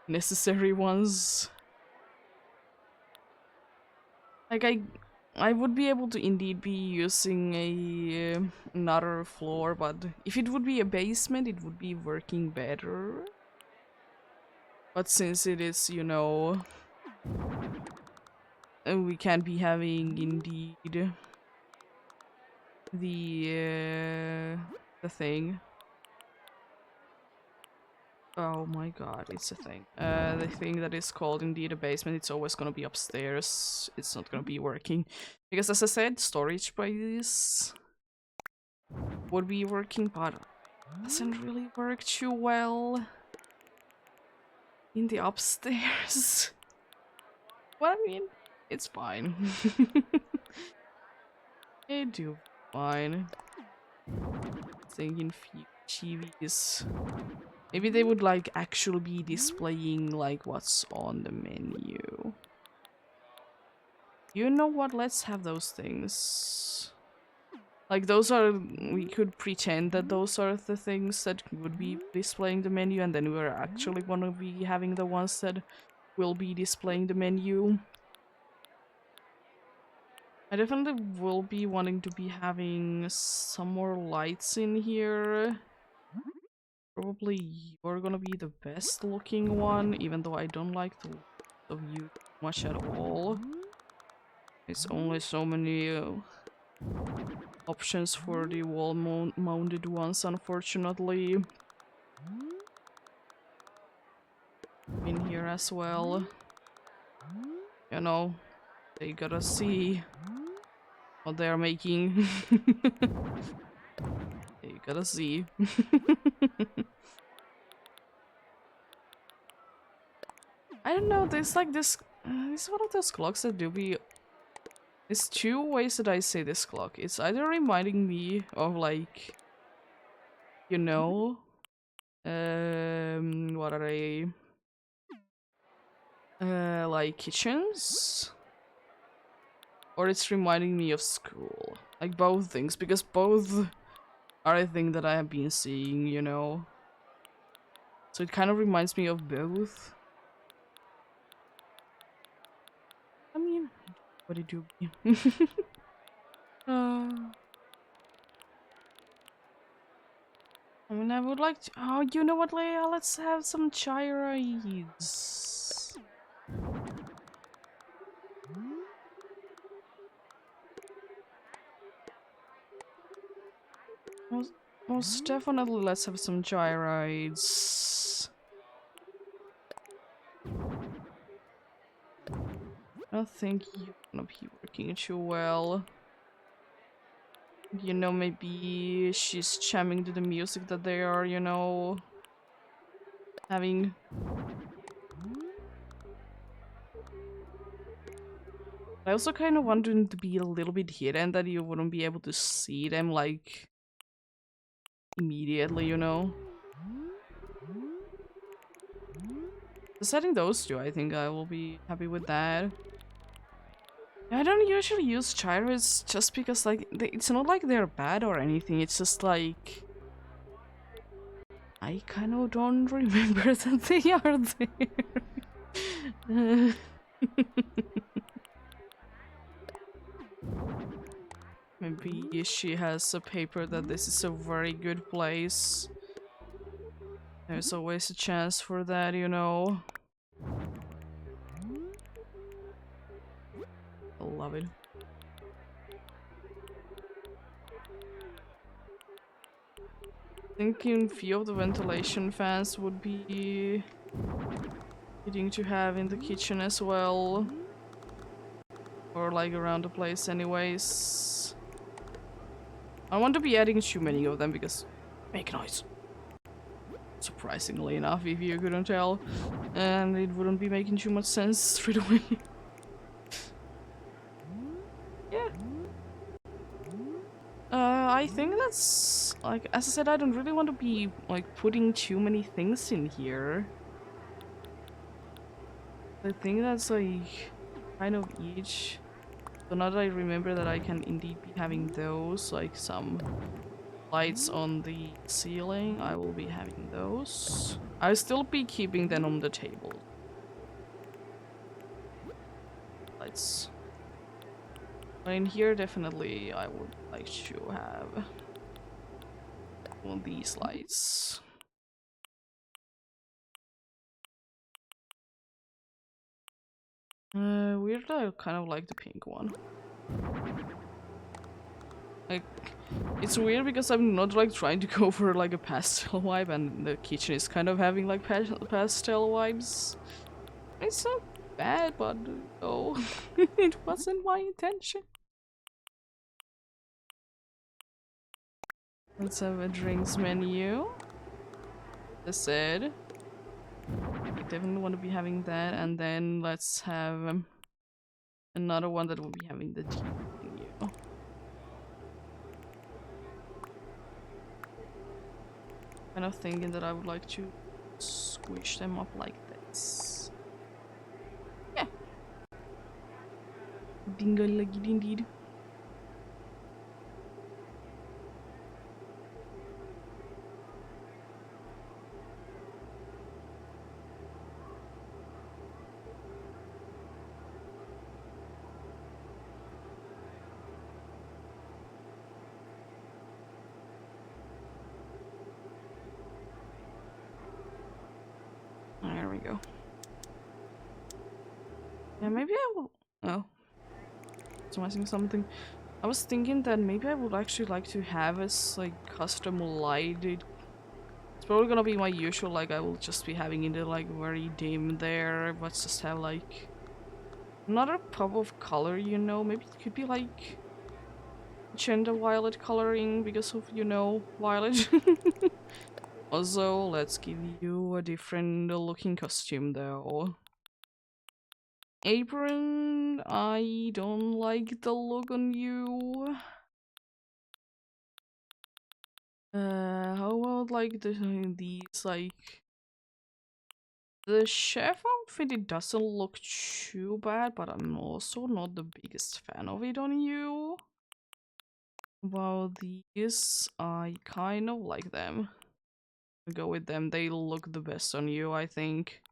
[SPEAKER 1] necessary ones. Like, I would be able to indeed be using another floor, but if it would be a basement, it would be working better. But since it is, you know, we can't be having indeed the thing. Oh my god, it's a thing. The thing that is called indeed a basement, it's always gonna be upstairs. It's not gonna be working. Because as I said, storage space would be working, but doesn't really work too well. in the upstairs. Well, I mean, it's fine. They do fine. Thinking few TVs. Maybe they would like actually be displaying like what's on the menu. You know what? Let's have those things. Like those are, we could pretend that those are the things that would be displaying the menu, and then we're actually gonna be having the ones that will be displaying the menu. I definitely will be wanting to be having some more lights in here. Probably you're gonna be the best looking one, even though I don't like the look of you much at all. It's only so many options for the wall mounted ones, unfortunately. In here as well. You know, they gotta see what they're making. They gotta see. I don't know, there's like this it's one of those clocks that do be. It's two ways that I say this clock. It's either reminding me of like, you know, what are they? Like kitchens, or it's reminding me of school. Like both things, because both are a thing that I have been seeing, you know. So it kind of reminds me of both. I mean, what did you be? I mean, I would like to. Oh, you know what, Leia? Let's have some gyroids. Most definitely, let's have some gyroids. I don't think you're gonna be working too well. You know, maybe she's jamming to the music that they are, you know, having. I also kind of want them to be a little bit hidden, that you wouldn't be able to see them, like, immediately, you know? So setting those two, I think I will be happy with that. I don't usually use gyros just because, like, it's not like they're bad or anything, it's just like... I kind of don't remember that they are there. Maybe she has a paper that this is a very good place. There's always a chance for that, you know. I love it. Thinking few of the ventilation fans would be fitting to have in the kitchen as well. Or like around the place anyways. I want to be adding too many of them because make noise. Surprisingly enough, if you couldn't tell. And it wouldn't be making too much sense straight away. Yeah. I think that's, like, as I said, I don't really want to be, like, putting too many things in here. I think that's, like, kind of each. So now that I remember that I can indeed be having those, like, some lights on the ceiling, I will be having those. I'll still be keeping them on the table. Lights. But in here, definitely, I would like to have one of these lights. Weird, I kind of like the pink one. Like, it's weird because I'm not like trying to go for like a pastel vibe, and the kitchen is kind of having like pastel vibes. It's not bad, but no, it wasn't my intention. Let's have a drinks menu. As said. I definitely want to be having that, and then let's have another one that will be having the GPU. Kind of thinking that I would like to squish them up like this. Yeah. Dingo-leggy indeed. There we go. Yeah, maybe I will. Oh, it's missing something. I was thinking that maybe I would actually like to have this like custom lighted. It's probably gonna be my usual, like I will just be having it like very dim there, but just have like another pop of color, you know. Maybe it could be like gender violet coloring because of, you know, violet. Also, let's give you a different looking costume though. Apron, I don't like the look on you. How about like these like the chef outfit? It doesn't look too bad, but I'm also not the biggest fan of it on you. Well, these I kind of like them. I'll go with them. They look the best on you, I think.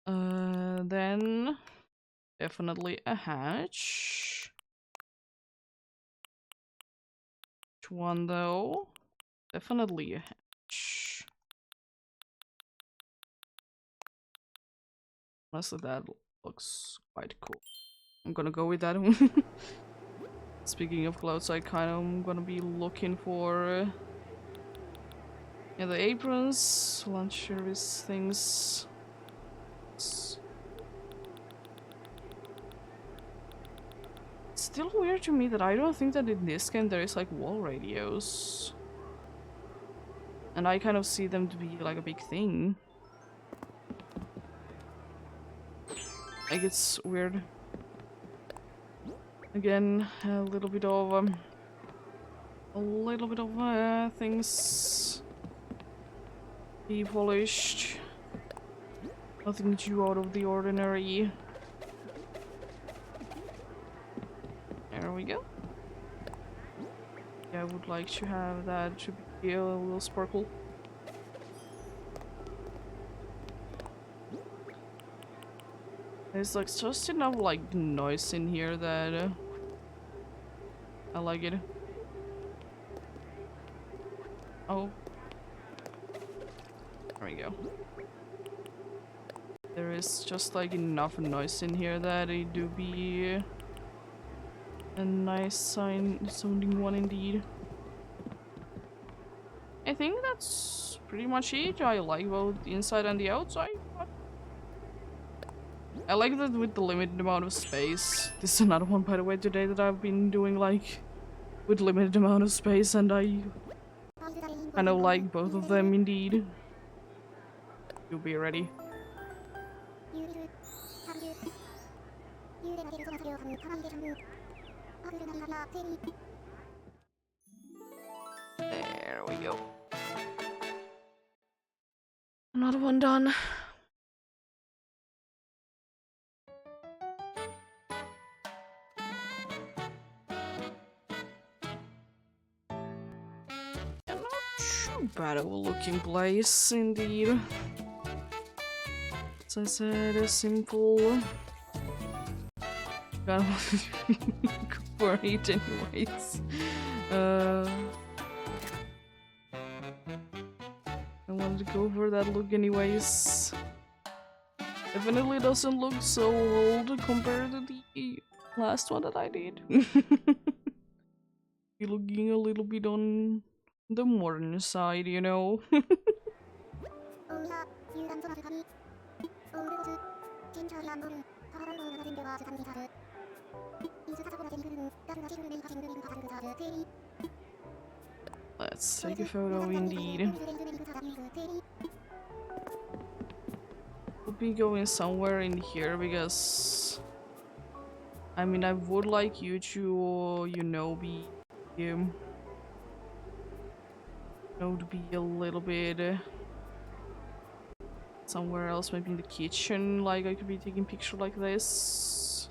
[SPEAKER 1] Then definitely a hatch. Which one though? Definitely a hatch. Honestly, that looks quite cool. I'm gonna go with that one. Speaking of clothes, I kind of am gonna be looking for yeah, the aprons, lunch service things. It's still weird to me that I don't think that in this game there is like wall radios. And I kind of see them to be like a big thing. Like it's weird. Again, a little bit of things be polished. Nothing too out of the ordinary. There we go. Yeah, I would like to have that to be a little sparkle. There's like just enough like noise in here that I like it. Oh. There we go. There is just like enough noise in here that it do be a nice sounding one indeed. I think that's pretty much it. I like both the inside and the outside. But I like that with the limited amount of space. This is another one, by the way, today that I've been doing like with limited amount of space, and I kind of like both of them indeed. You'll be ready. There we go. Another one done. Not too bad of a looking place indeed. As I said, a simple. Gotta go for it anyways. I wanted to go for that look anyways. Definitely doesn't look so old compared to the last one that I did. You're looking a little bit on the modern side, you know. Let's take a photo indeed. would be going somewhere in here because I mean I would like you to, you know, to be a little bit somewhere else, maybe in the kitchen, like I could be taking picture like this.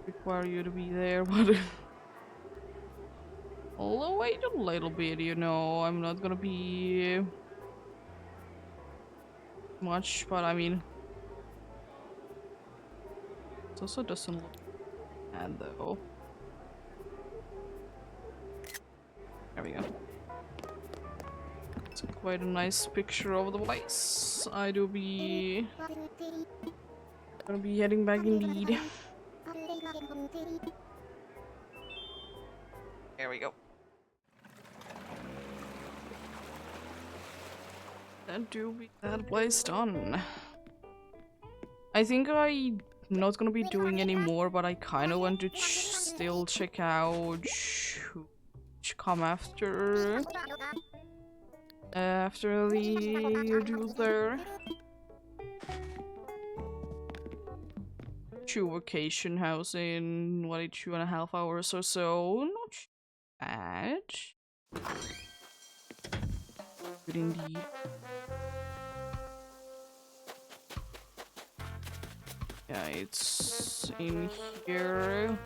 [SPEAKER 1] Require you to be there, but I'll wait a little bit, you know, I'm not gonna be much, but I mean, it also doesn't look bad though. There we go. It's quite a nice picture of the place. I do be gonna be heading back indeed. There we go. That do be that place done. I think I'm not gonna be doing any more, but I kind of want to still check out who come after the dude there. 2 vacation house in what, 2.5 hours or so. Not bad. Good indeed. Yeah, it's in here.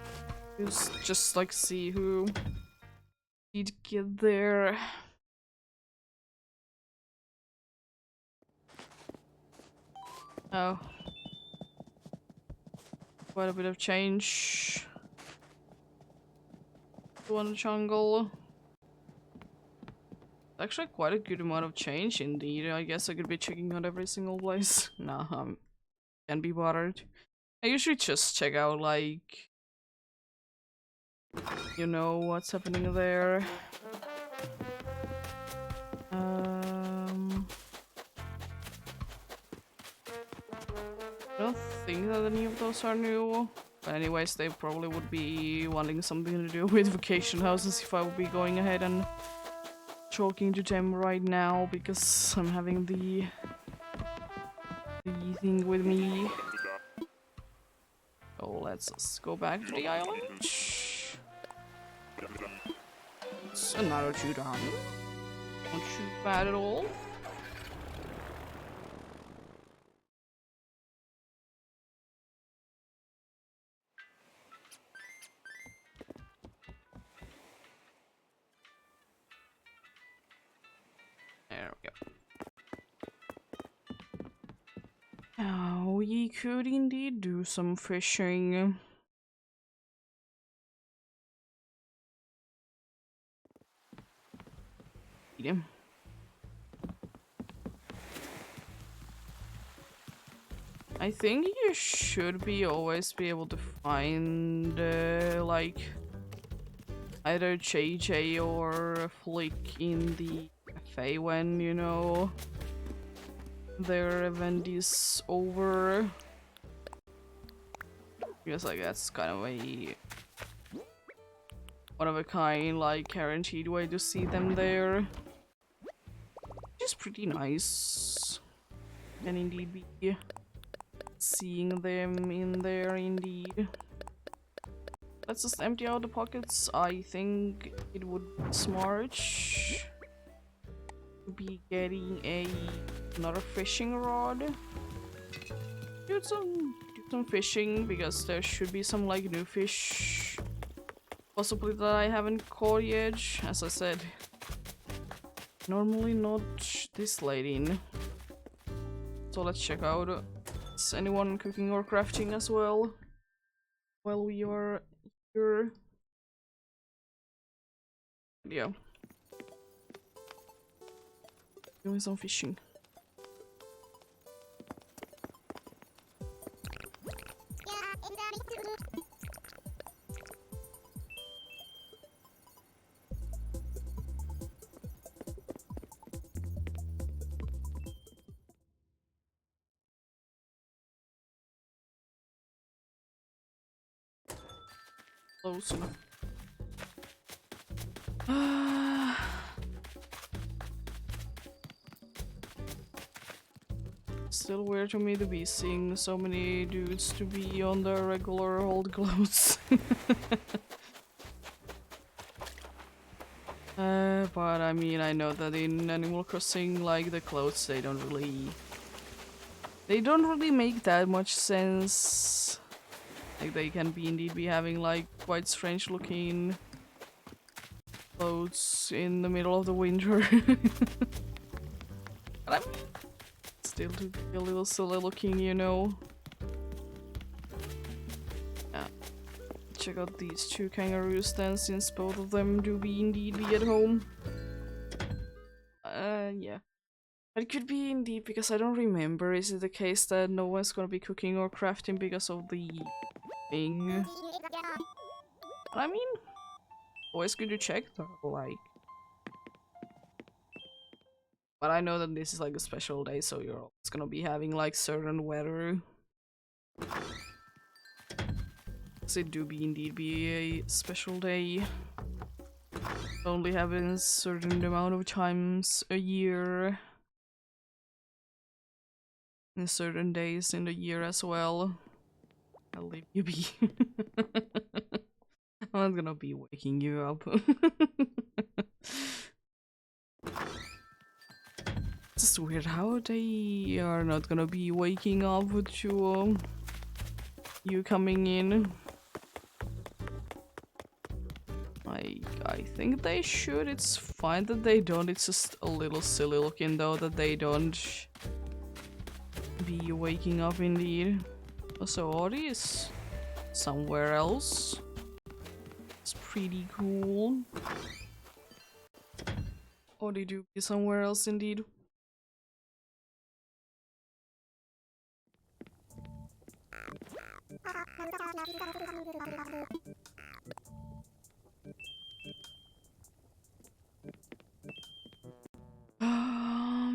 [SPEAKER 1] Just like see who did get there. Oh. Quite a bit of change. One jungle. Actually quite a good amount of change indeed. I guess I could be checking out every single place. Nah, can't be bothered. I usually just check out, like, you know, what's happening there. I don't think that any of those are new. But anyways, they probably would be wanting something to do with vacation houses if I would be going ahead and talking to them right now because I'm having the thing with me. So let's just go back to the island. It's another 2 done. Not too bad at all. There we go. Now we could indeed do some fishing. Eat him. I think you should always be able to find like either JJ or Flick in the cafe when, you know, their event is over. Because like that's kind of a one of a kind, like, guaranteed way to see them there. Which is pretty nice. And indeed be seeing them in there indeed. Let's just empty out the pockets. I think it would be smart to be getting another fishing rod. Do some fishing because there should be some like new fish possibly that I haven't caught yet. As I said, normally not this late in. So let's check out. Is anyone cooking or crafting as well while we are here? Yeah. Doing some fishing. Close enough. still weird to me to be seeing so many dudes to be on their regular old clothes. But I mean, I know that in Animal Crossing, like, the clothes, they don't really make that much sense. Like, they can be indeed be having, like, quite strange looking clothes in the middle of the winter. But I mean, still to be a little silly looking, you know. Yeah. Check out these two kangaroos then, since both of them do indeed be at home. Yeah. But it could be indeed, because I don't remember. Is it the case that no one's gonna be cooking or crafting because of the thing? But I mean, always good to check though, like. But I know that this is like a special day, so you're always gonna be having like certain weather. So it do be indeed be a special day. Only happens certain amount of times a year. And certain days in the year as well. I'll leave you be. I'm not gonna be waking you up. It's just weird how they are not gonna be waking up to you coming in. I think they should. It's fine that they don't. It's just a little silly looking though that they don't be waking up indeed. Also, Audie is somewhere else. It's pretty cool. Audie do be somewhere else indeed.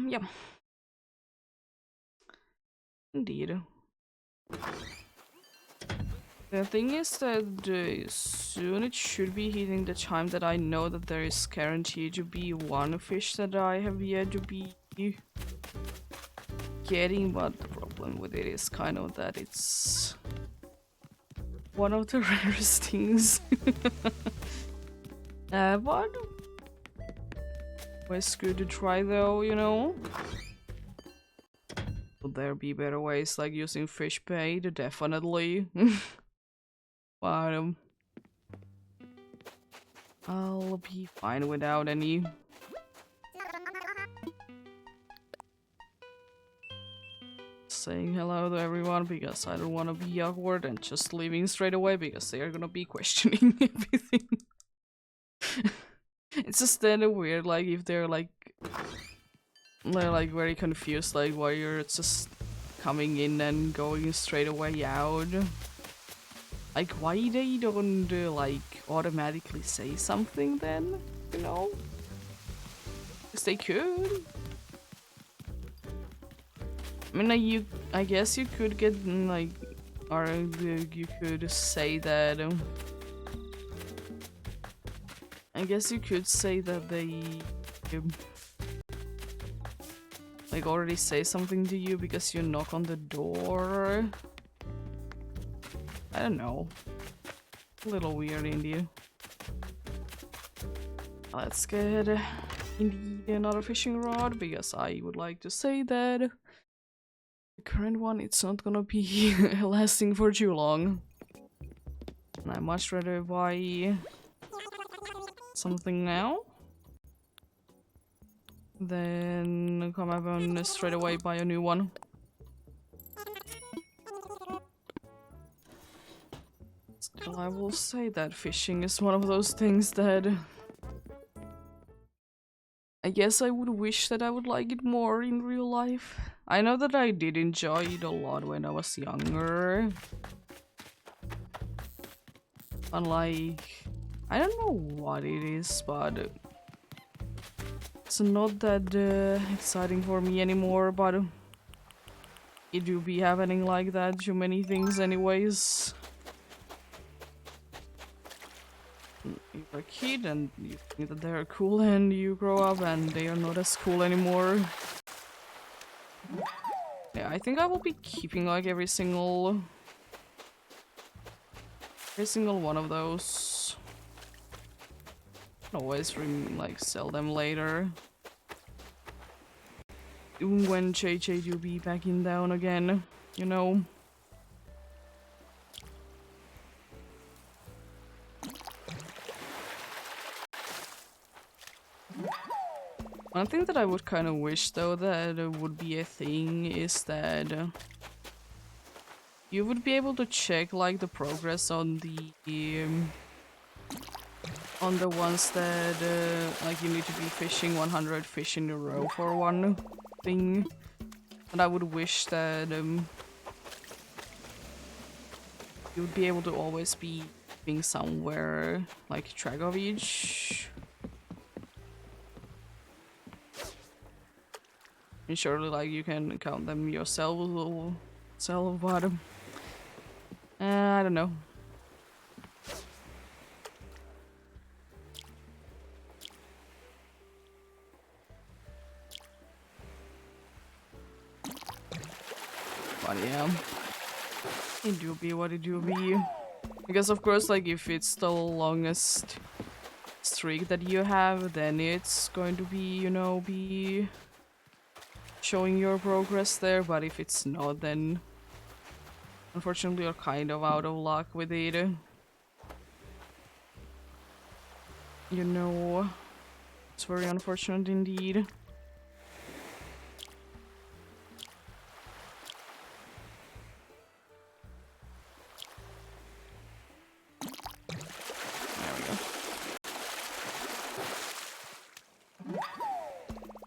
[SPEAKER 1] Yeah. Indeed. The thing is that soon it should be hitting the time that I know that there is guaranteed to be one fish that I have yet to be getting, but the problem with it is kind of that it's one of the rarest things. But it's good to try though, you know? Would there be better ways like using fish bait? Definitely. But I'll be fine without any. Saying hello to everyone because I don't want to be awkward and just leaving straight away because they are gonna be questioning everything. It's just kind of weird, like if they're like very confused, like why you're just coming in and going straight away out. Like why they don't like automatically say something then, you know? Because they could. I mean, like, I guess you could get like, or you could say that. I guess you could say that they like already say something to you because you knock on the door. I don't know. A little weird indeed. Let's get indeed another fishing rod because I would like to say that the current one, it's not gonna be lasting for too long. And I'd much rather buy something now than come up and straight away buy a new one. Still, I will say that fishing is one of those things that I guess I would wish that I would like it more in real life. I know that I did enjoy it a lot when I was younger. Unlike, I don't know what it is, but it's not that exciting for me anymore, but it do be happening like that too many things anyways. You're a kid and you think that they're cool and you grow up and they are not as cool anymore. Yeah. yeah, I think I will be keeping like every single one of those. Can always like sell them later. When JJ do be backing down again, you know. One thing that I would kind of wish though that would be a thing is that you would be able to check like the progress on the ones that like you need to be fishing 100 fish in a row for one thing. And I would wish that you would be able to always be being somewhere like track of each. And surely like you can count them yourself, but I don't know. But yeah, it do be what it do be. Because of course, like if it's the longest streak that you have, then it's going to be, you know, be showing your progress there. But if it's not, then unfortunately you're kind of out of luck with it. You know, it's very unfortunate indeed.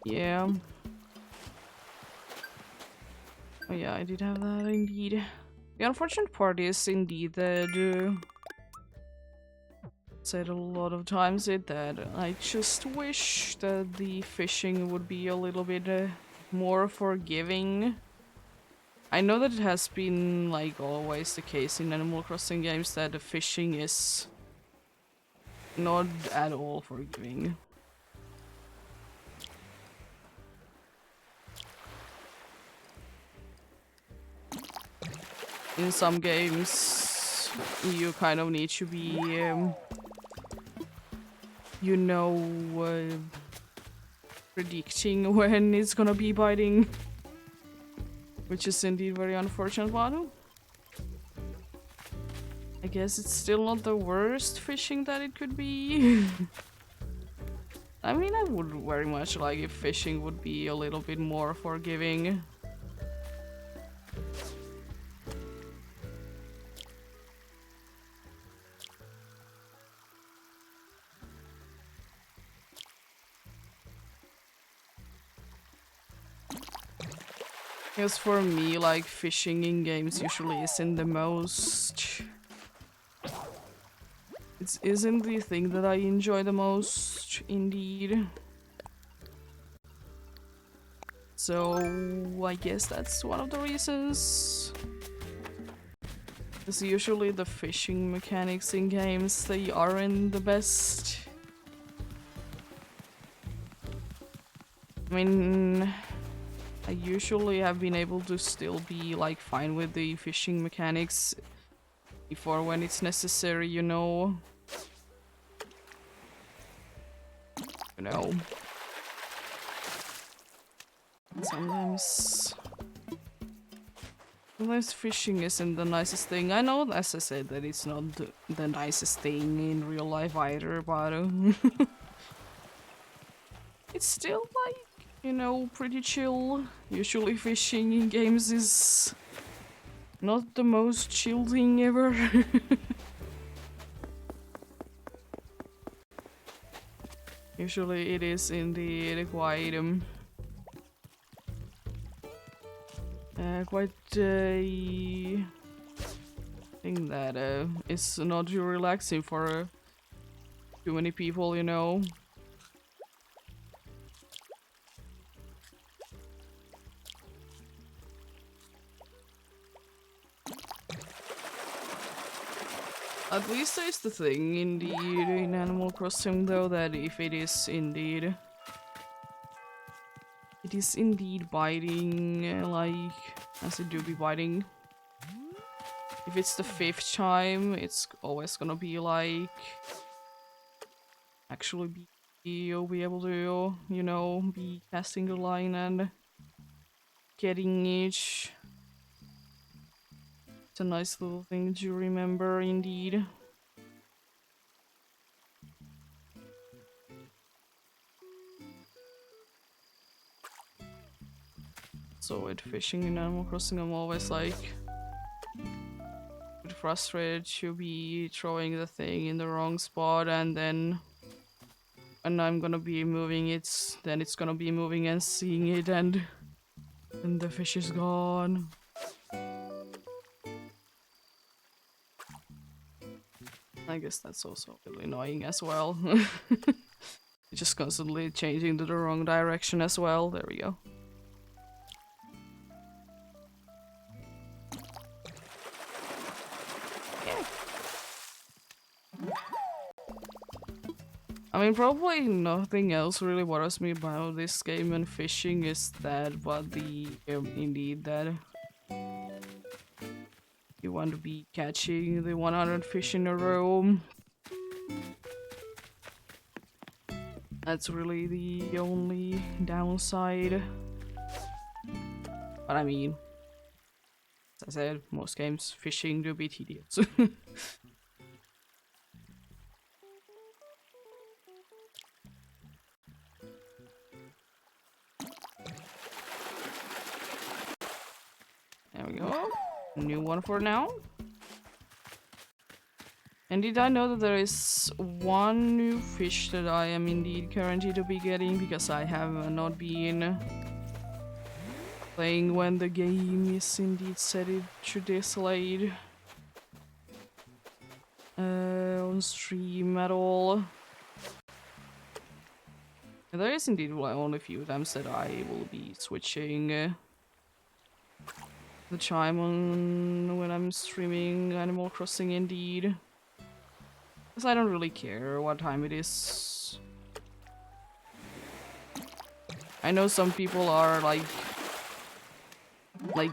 [SPEAKER 1] Yeah. Oh yeah, I did have that indeed. The unfortunate part is indeed that said a lot of times that I just wish that the fishing would be a little bit more forgiving. I know that it has been like always the case in Animal Crossing games that the fishing is not at all forgiving. In some games, you kind of need to be, you know, predicting when it's gonna be biting, which is indeed very unfortunate. But I guess it's still not the worst fishing that it could be. I mean, I would very much like if fishing would be a little bit more forgiving. Because for me, like, fishing in games usually isn't the most... It isn't the thing that I enjoy the most, indeed. So, I guess that's one of the reasons. Because usually the fishing mechanics in games, they aren't the best. I mean... I usually have been able to still be like fine with the fishing mechanics before when it's necessary, you know. Sometimes fishing isn't the nicest thing. I know, as I said, that it's not the nicest thing in real life either, but it's still like, you know, pretty chill. Usually fishing in games is not the most chill thing ever. Usually it is indeed quite quite a thing that is not too relaxing for too many people, you know. At least there's the thing, indeed, in Animal Crossing, though, that if it is indeed... It is indeed biting, like... as it do be biting. If it's the 5th time, it's always gonna be like actually you'll be able to, you know, be casting the line and getting each. It's a nice little thing to remember indeed. So with fishing in Animal Crossing, I'm always like a bit frustrated to be throwing the thing in the wrong spot, and then when I'm gonna be moving it, then it's gonna be moving and seeing it, and the fish is gone. I guess that's also really annoying as well. Just constantly changing to the wrong direction as well. There we go. I mean, probably nothing else really bothers me about this game and fishing is that, but the indeed that you want to be catching the 100 fish in a row. That's really the only downside. But I mean, as I said, most games fishing do be tedious. There we go. New one for now. And did I know that there is one new fish that I am indeed guaranteed to be getting because I have not been playing when the game is indeed set it to desolate on stream at all. And there is indeed only a few times that I will be switching the time on when I'm streaming Animal Crossing indeed. Because I don't really care what time it is. I know some people are like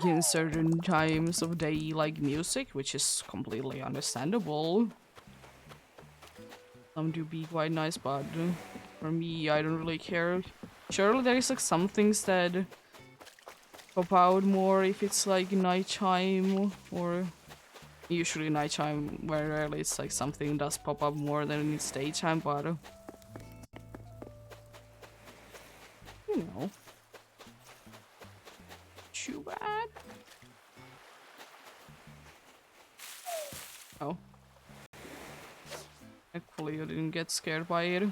[SPEAKER 1] in certain times of day like music, which is completely understandable. Some do be quite nice, but for me, I don't really care. Surely there is like some things that pop out more if it's like nighttime, or usually nighttime, where rarely it's like something does pop up more than it's daytime, but you know, too bad. Oh. Hopefully you didn't get scared by it.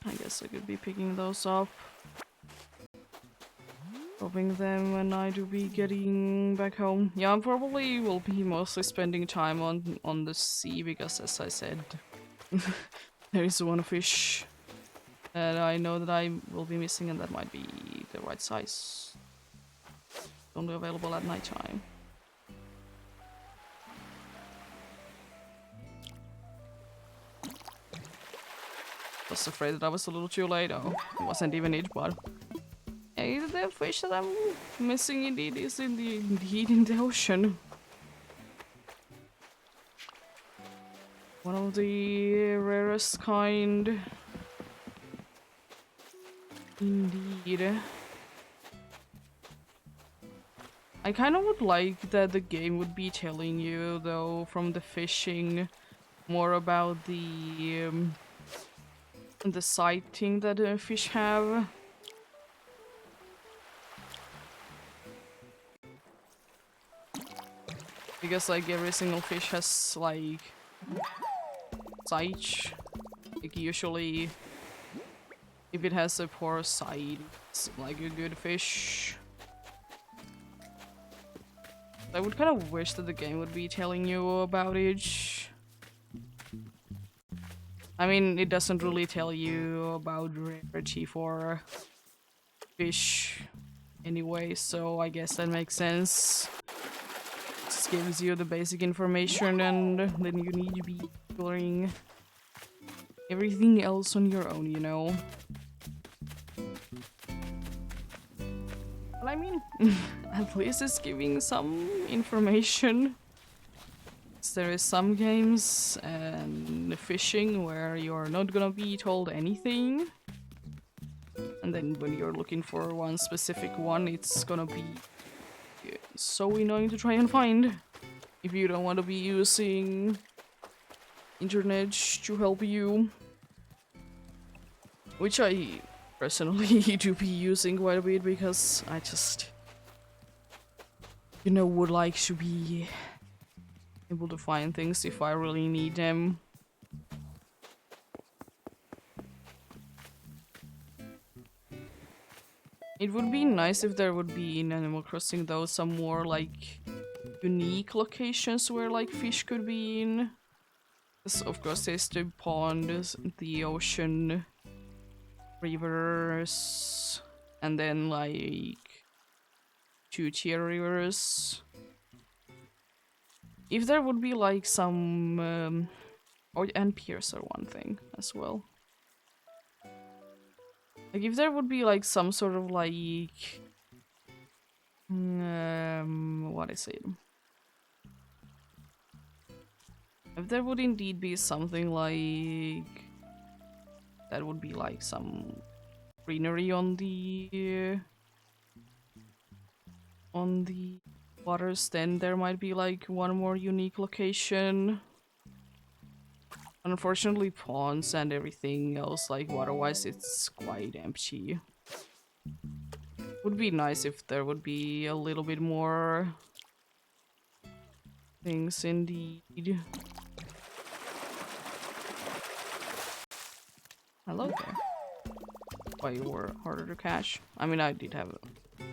[SPEAKER 1] I guess I could be picking those up. Dropping them when I do be getting back home. Yeah, I probably will be mostly spending time on the sea because, as I said, there is one fish that I know that I will be missing, and that might be the right size. Only available at nighttime. Was afraid that I was a little too late. Oh, it wasn't even it, but yeah, the fish that I'm missing indeed is indeed in the ocean. One of the rarest kind. Indeed. I kind of would like that the game would be telling you, though, from the fishing, more about the sighting that the fish have. Because like every single fish has like sight. Like usually if it has a poor sight, it's like a good fish. I would kind of wish that the game would be telling you about it. I mean, it doesn't really tell you about rarity for fish anyway, so I guess that makes sense. Just gives you the basic information, and then you need to be figuring everything else on your own, you know? Well, I mean, at least it's giving some information. There is some games and fishing where you're not gonna be told anything. And then when you're looking for one specific one, it's gonna be so annoying to try and find. If you don't want to be using internet to help you. Which I personally do be using quite a bit because I just, you know, would like to be able to find things if I really need them. It would be nice if there would be in Animal Crossing though some more like unique locations where like fish could be in. Because of course there's the pond, the ocean, rivers, and then like 2-tier rivers. If there would be like some and piers are one thing as well. Like if there would be like some sort of like what is it? If there would indeed be something like that would be like some greenery on the waters, then there might be like one more unique location. Unfortunately, ponds and everything else, like water-wise, it's quite empty. Would be nice if there would be a little bit more things indeed. Hello there. Why you were harder to catch? I mean, I did have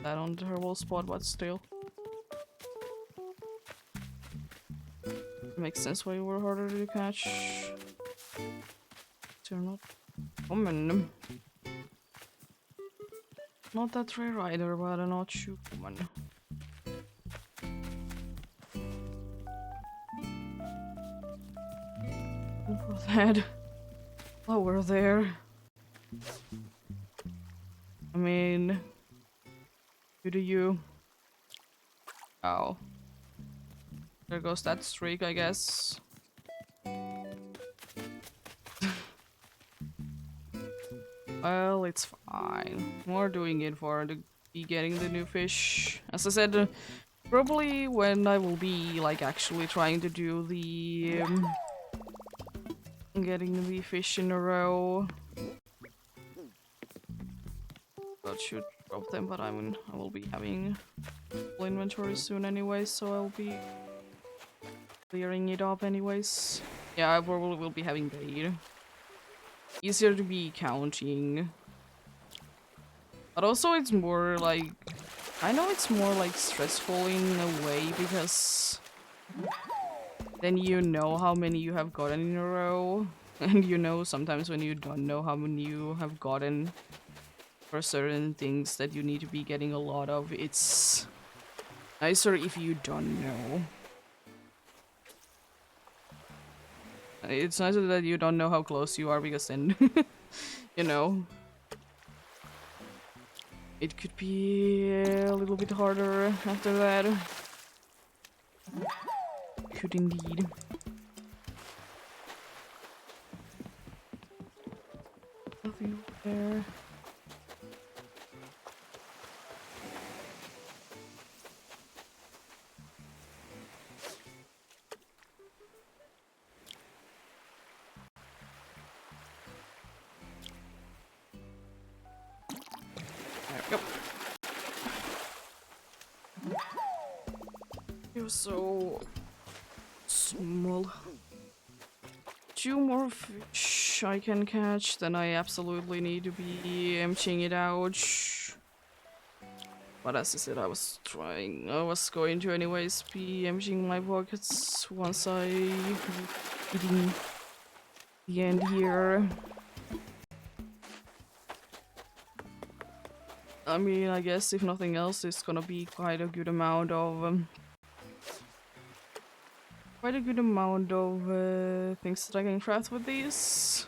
[SPEAKER 1] that on the herbal spot, but still. Makes sense why you were harder to catch. They're not common. Not that rare either, but not too common. For that, lower there. I mean, who do you? Oh. There goes that streak, I guess. Well, it's fine. We're doing it for be getting the new fish. As I said, probably when I will be like actually trying to do the getting the fish in a row. I should drop them, but I mean I will be having full inventory soon anyway, so I'll be clearing it up anyways. Yeah, I probably will be having bait. Easier to be counting. But also it's more like... I know it's more like stressful in a way because... then you know how many you have gotten in a row. And you know sometimes when you don't know how many you have gotten for certain things that you need to be getting a lot of, it's nicer if you don't know. It's nicer that you don't know how close you are because then, you know, it could be a little bit harder after that. Could indeed. Nothing there. You're so small. 2 more fish I can catch, then I absolutely need to be emptying it out. But as I said, I was going to anyways be emptying my pockets once I hitting the end here. I mean, I guess if nothing else, it's gonna be quite a good amount of things that I can craft with these.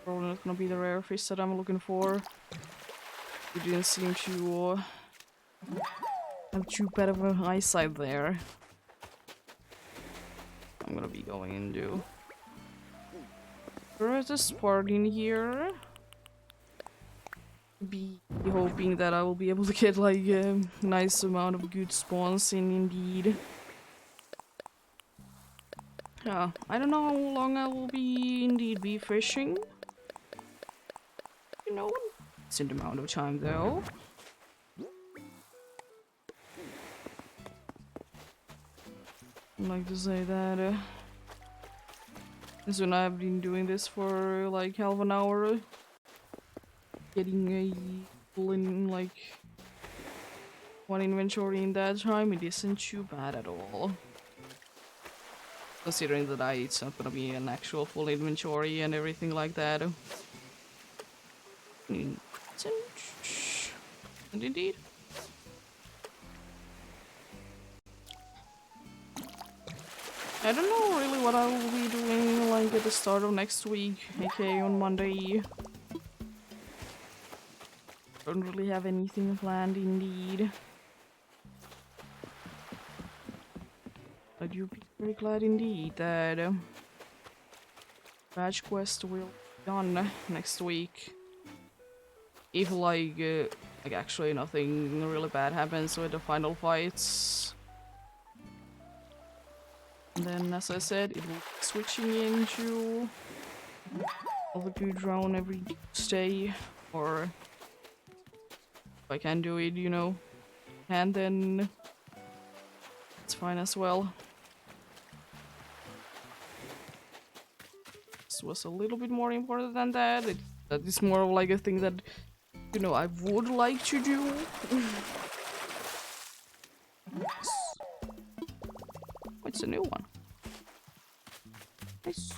[SPEAKER 1] Probably not gonna be the rare fish that I'm looking for. You didn't seem to have too bad of an eyesight there. I'm gonna be going into. There is a sport in here. Be hoping that I will be able to get like a nice amount of good spawns in indeed. Yeah, I don't know how long I will be fishing. You know, decent amount of time though. I'd like to say that soon I've been doing this for like half an hour. Getting a full in like one inventory in that time, it isn't too bad at all. Considering that it's not gonna be an actual full inventory and everything like that. And indeed. I don't know really what I will be doing like at the start of next week, aka on Monday. Don't really have anything planned indeed. But you'll be very glad indeed that badge quest will be done next week. If like actually nothing really bad happens with the final fights. And then as I said, it will be switching into all the good round every Tuesday, or if I can do it, you know, and then it's fine as well. This was a little bit more important than that. That is more of like a thing that, you know, I would like to do. Oh, it's a new one. Nice.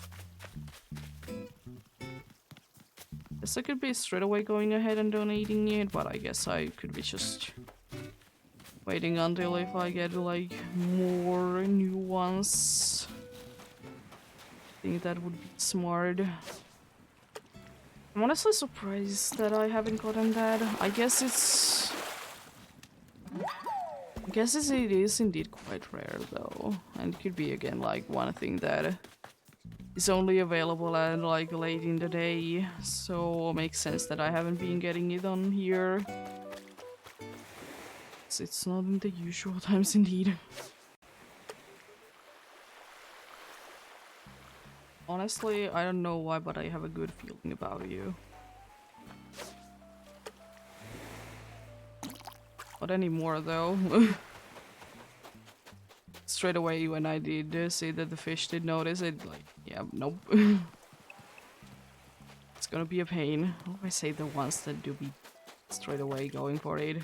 [SPEAKER 1] Guess I could be straight away going ahead and donating it, but I guess I could be just waiting until if I get like more new ones. I think that would be smart. I'm honestly surprised that I haven't gotten that. I guess it is indeed quite rare though, and it could be again like one thing that is only available at like late in the day, so it makes sense that I haven't been getting it on here. It's not in the usual times indeed. Honestly, I don't know why, but I have a good feeling about you. Not anymore though. Straight away when I did see that the fish did notice it, like, yeah, nope. It's gonna be a pain. What do I say, the ones that do be straight away going for it?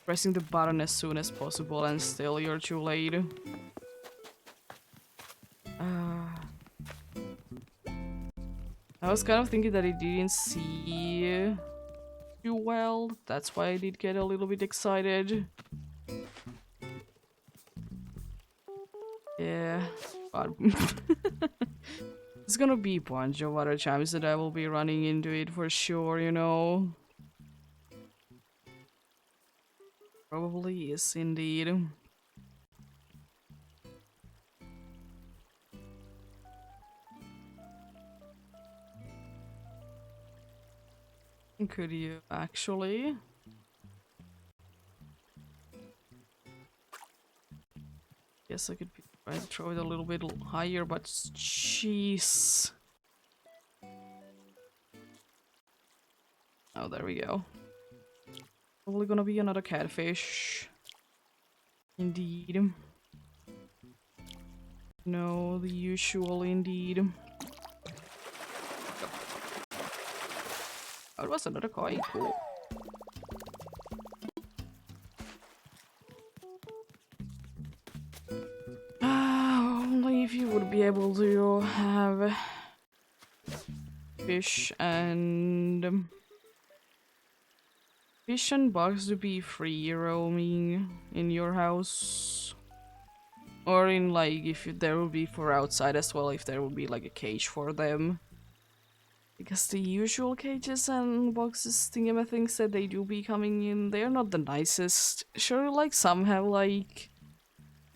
[SPEAKER 1] Pressing the button as soon as possible and still you're too late. I was kind of thinking that it didn't see too well. That's why I did get a little bit excited. Yeah, but there's gonna be a bunch of other times that I will be running into it for sure, you know. Probably is indeed. Could you actually? Guess I could be trying to throw it a little bit higher, but jeez. Oh, there we go. Probably gonna be another catfish. Indeed. No, the usual indeed. Oh, it was another koi. Cool. Only if you would be able to have fish and fish and bugs to be free roaming in your house. Or in like, if there would be for outside as well, if there would be like a cage for them. Because the usual cages and boxes things that they do be coming in, they're not the nicest. Sure, like some have like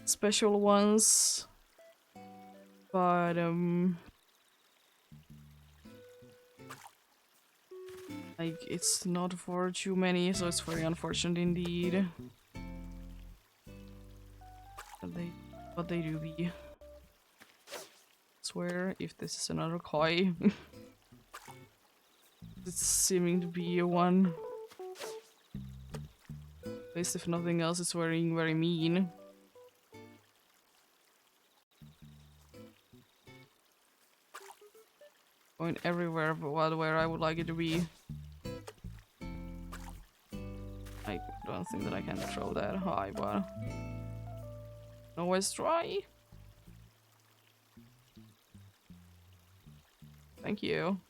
[SPEAKER 1] special ones. But like it's not for too many, so it's very unfortunate indeed. But they do be. Swear if this is another koi. It's seeming to be a one. At least if nothing else, it's very, very mean. Going everywhere but where I would like it to be. I don't think that I can throw that high, but always try. Thank you.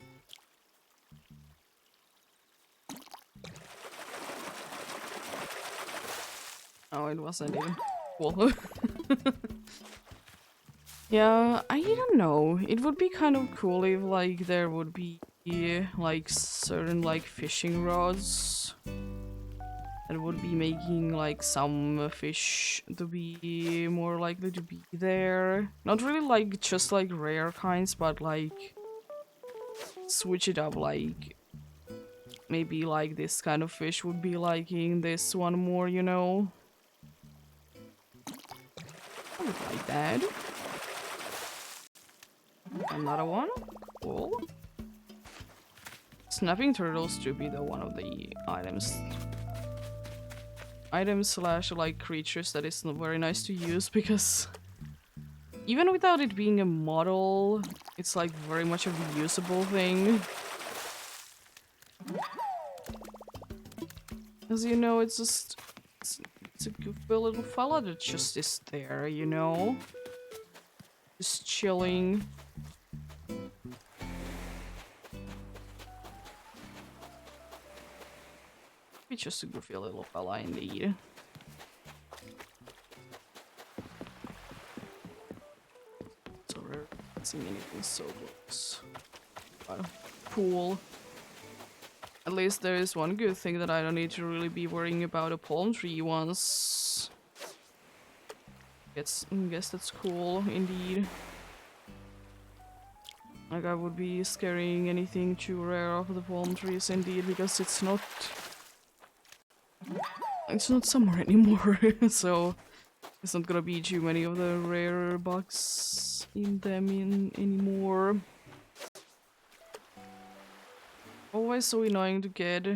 [SPEAKER 1] Oh, it wasn't even cool. Yeah, I don't know. It would be kind of cool if like there would be like certain like fishing rods that would be making like some fish to be more likely to be there. Not really like just like rare kinds, but like switch it up, like maybe like this kind of fish would be liking this one more, you know? I would like that. Another one? Cool. Snapping turtles should be the one of the items slash like creatures that is not very nice to use, because even without it being a model, it's like very much of a usable thing. As you know, it's just it's a goofy little fella that just is there, you know? Just chilling. It's just a goofy little fella indeed. So rare. Not seeing anything so close. But cool. At least there is one good thing that I don't need to really be worrying about a palm tree once. Guess that's cool indeed. Like I would be scaring anything too rare off the palm trees indeed, because it's not summer anymore, so it's not gonna be too many of the rare bugs in them anymore. Always so annoying to get.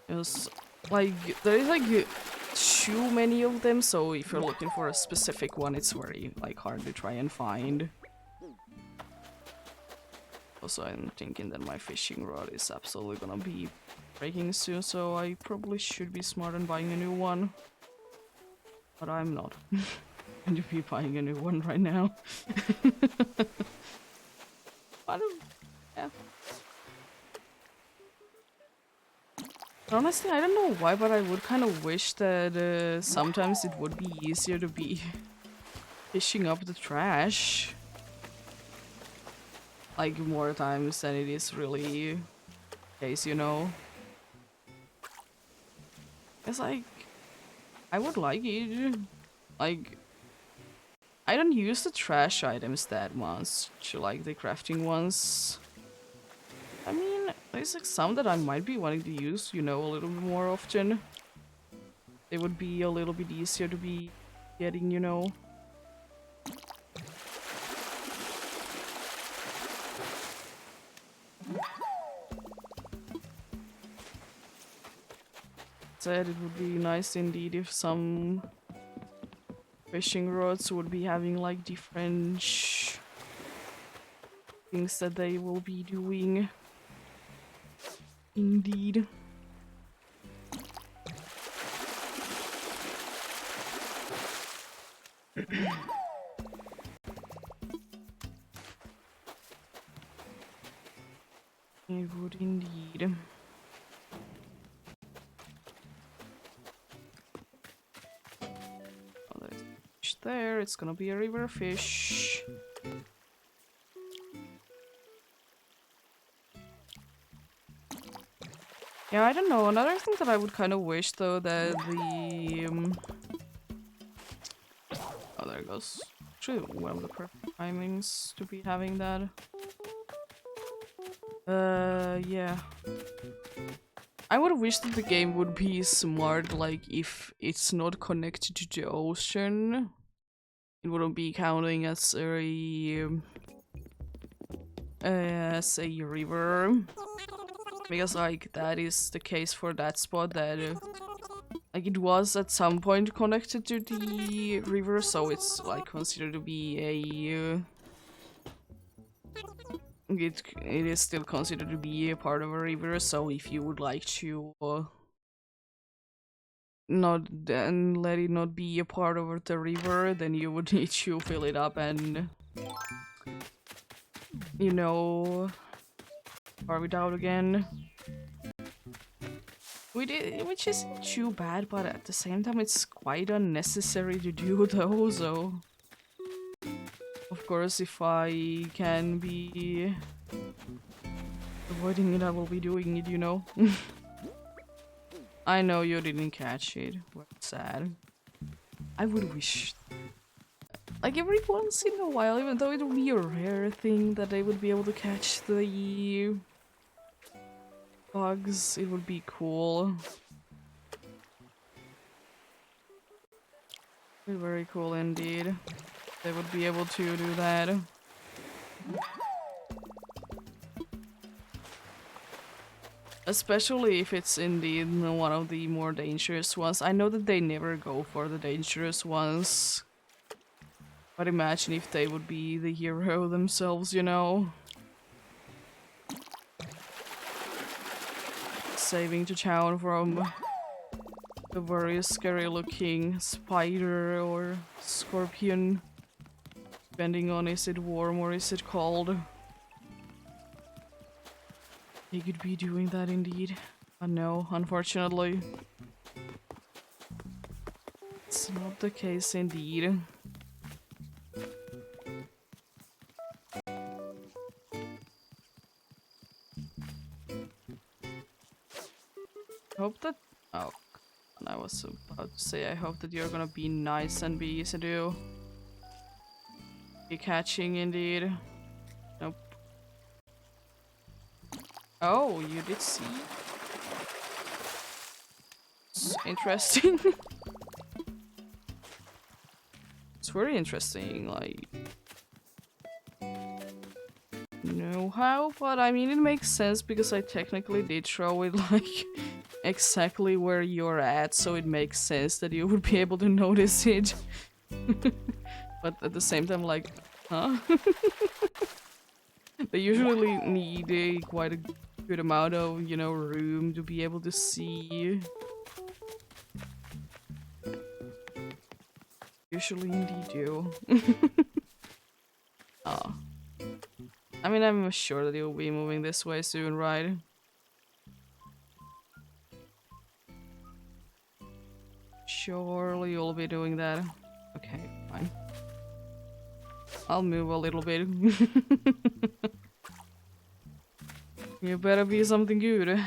[SPEAKER 1] Because like there is like too many of them, so if you're looking for a specific one, it's very like hard to try and find. Also, I'm thinking that my fishing rod is absolutely gonna be breaking soon, so I probably should be smart in buying a new one. But I'm not. I'm going to be buying a new one right now. Yeah. Honestly, I don't know why, but I would kind of wish that sometimes it would be easier to be fishing up the trash. Like more times than it is really the case, you know? It's like, I would like it. Like, I don't use the trash items that much, like the crafting ones. I mean, there's like some that I might be wanting to use, you know, a little bit more often. They would be a little bit easier to be getting, you know. Said it would be nice indeed if some fishing rods would be having like different things that they will be doing. Indeed. It would indeed. there, it's gonna be a river fish. Yeah, I don't know. Another thing that I would kind of wish, though, that the... Oh, there it goes. Actually, one of the perfect timings to be having that. Yeah. I would wish that the game would be smart, like, if it's not connected to the ocean, it wouldn't be counting as a river. Because, like, that is the case for that spot, that like, it was at some point connected to the river, so it's, like, considered to be a... It is still considered to be a part of a river, so if you would like to not then let it not be a part of the river, then you would need to fill it up and, you know, carve it out again. Which isn't too bad, but at the same time it's quite unnecessary to do though, so... Of course, if I can be avoiding it, I will be doing it, you know? I know you didn't catch it. Well, sad. I would wish... Like, every once in a while, even though it would be a rare thing that they would be able to catch the... bugs, it would be cool. Very cool indeed. They would be able to do that. Especially if it's indeed one of the more dangerous ones. I know that they never go for the dangerous ones. But imagine if they would be the hero themselves, you know? Saving the town from the very scary looking spider or scorpion. Depending on is it warm or is it cold. They could be doing that indeed. But no, unfortunately. It's not the case indeed. Hope that... Oh, and I was about to say, I hope that you're gonna be nice and be easy to be catching indeed. Nope. Oh, you did see? It's interesting. It's very interesting, like... Know how, but I mean it makes sense because I technically did throw it like exactly where you're at, so it makes sense that you would be able to notice it. But at the same time, like, huh? They usually need quite a good amount of, you know, room to be able to see. Usually indeed do. Oh. I mean, I'm sure that you'll be moving this way soon, right? Surely you'll be doing that. Okay, fine. I'll move a little bit. You better be something good.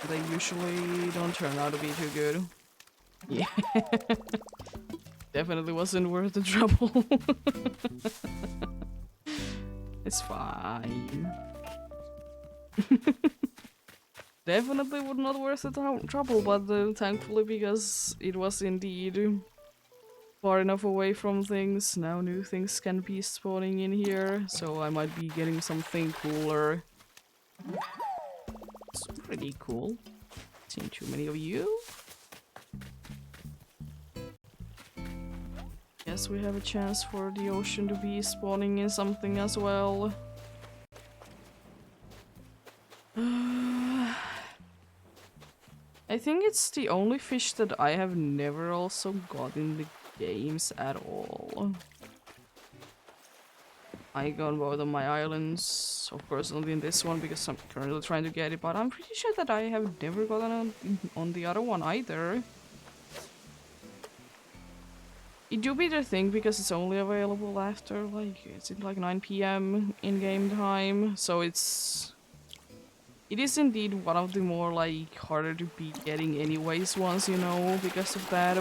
[SPEAKER 1] They usually don't turn out to be too good. Yeah. Definitely wasn't worth the trouble. It's fine. Definitely would not worth the trouble, but thankfully because it was indeed far enough away from things, now new things can be spawning in here, so I might be getting something cooler. It's pretty cool. Seen too many of you. Yes, we have a chance for the ocean to be spawning in something as well. I think it's the only fish that I have never also got in the games at all. I got both of my islands, of course not in this one because I'm currently trying to get it, but I'm pretty sure that I have never gotten on the other one either. It do be the thing because it's only available after like, is it like 9 p.m. in-game time, so it is indeed one of the more like harder to be getting anyways ones, you know, because of that.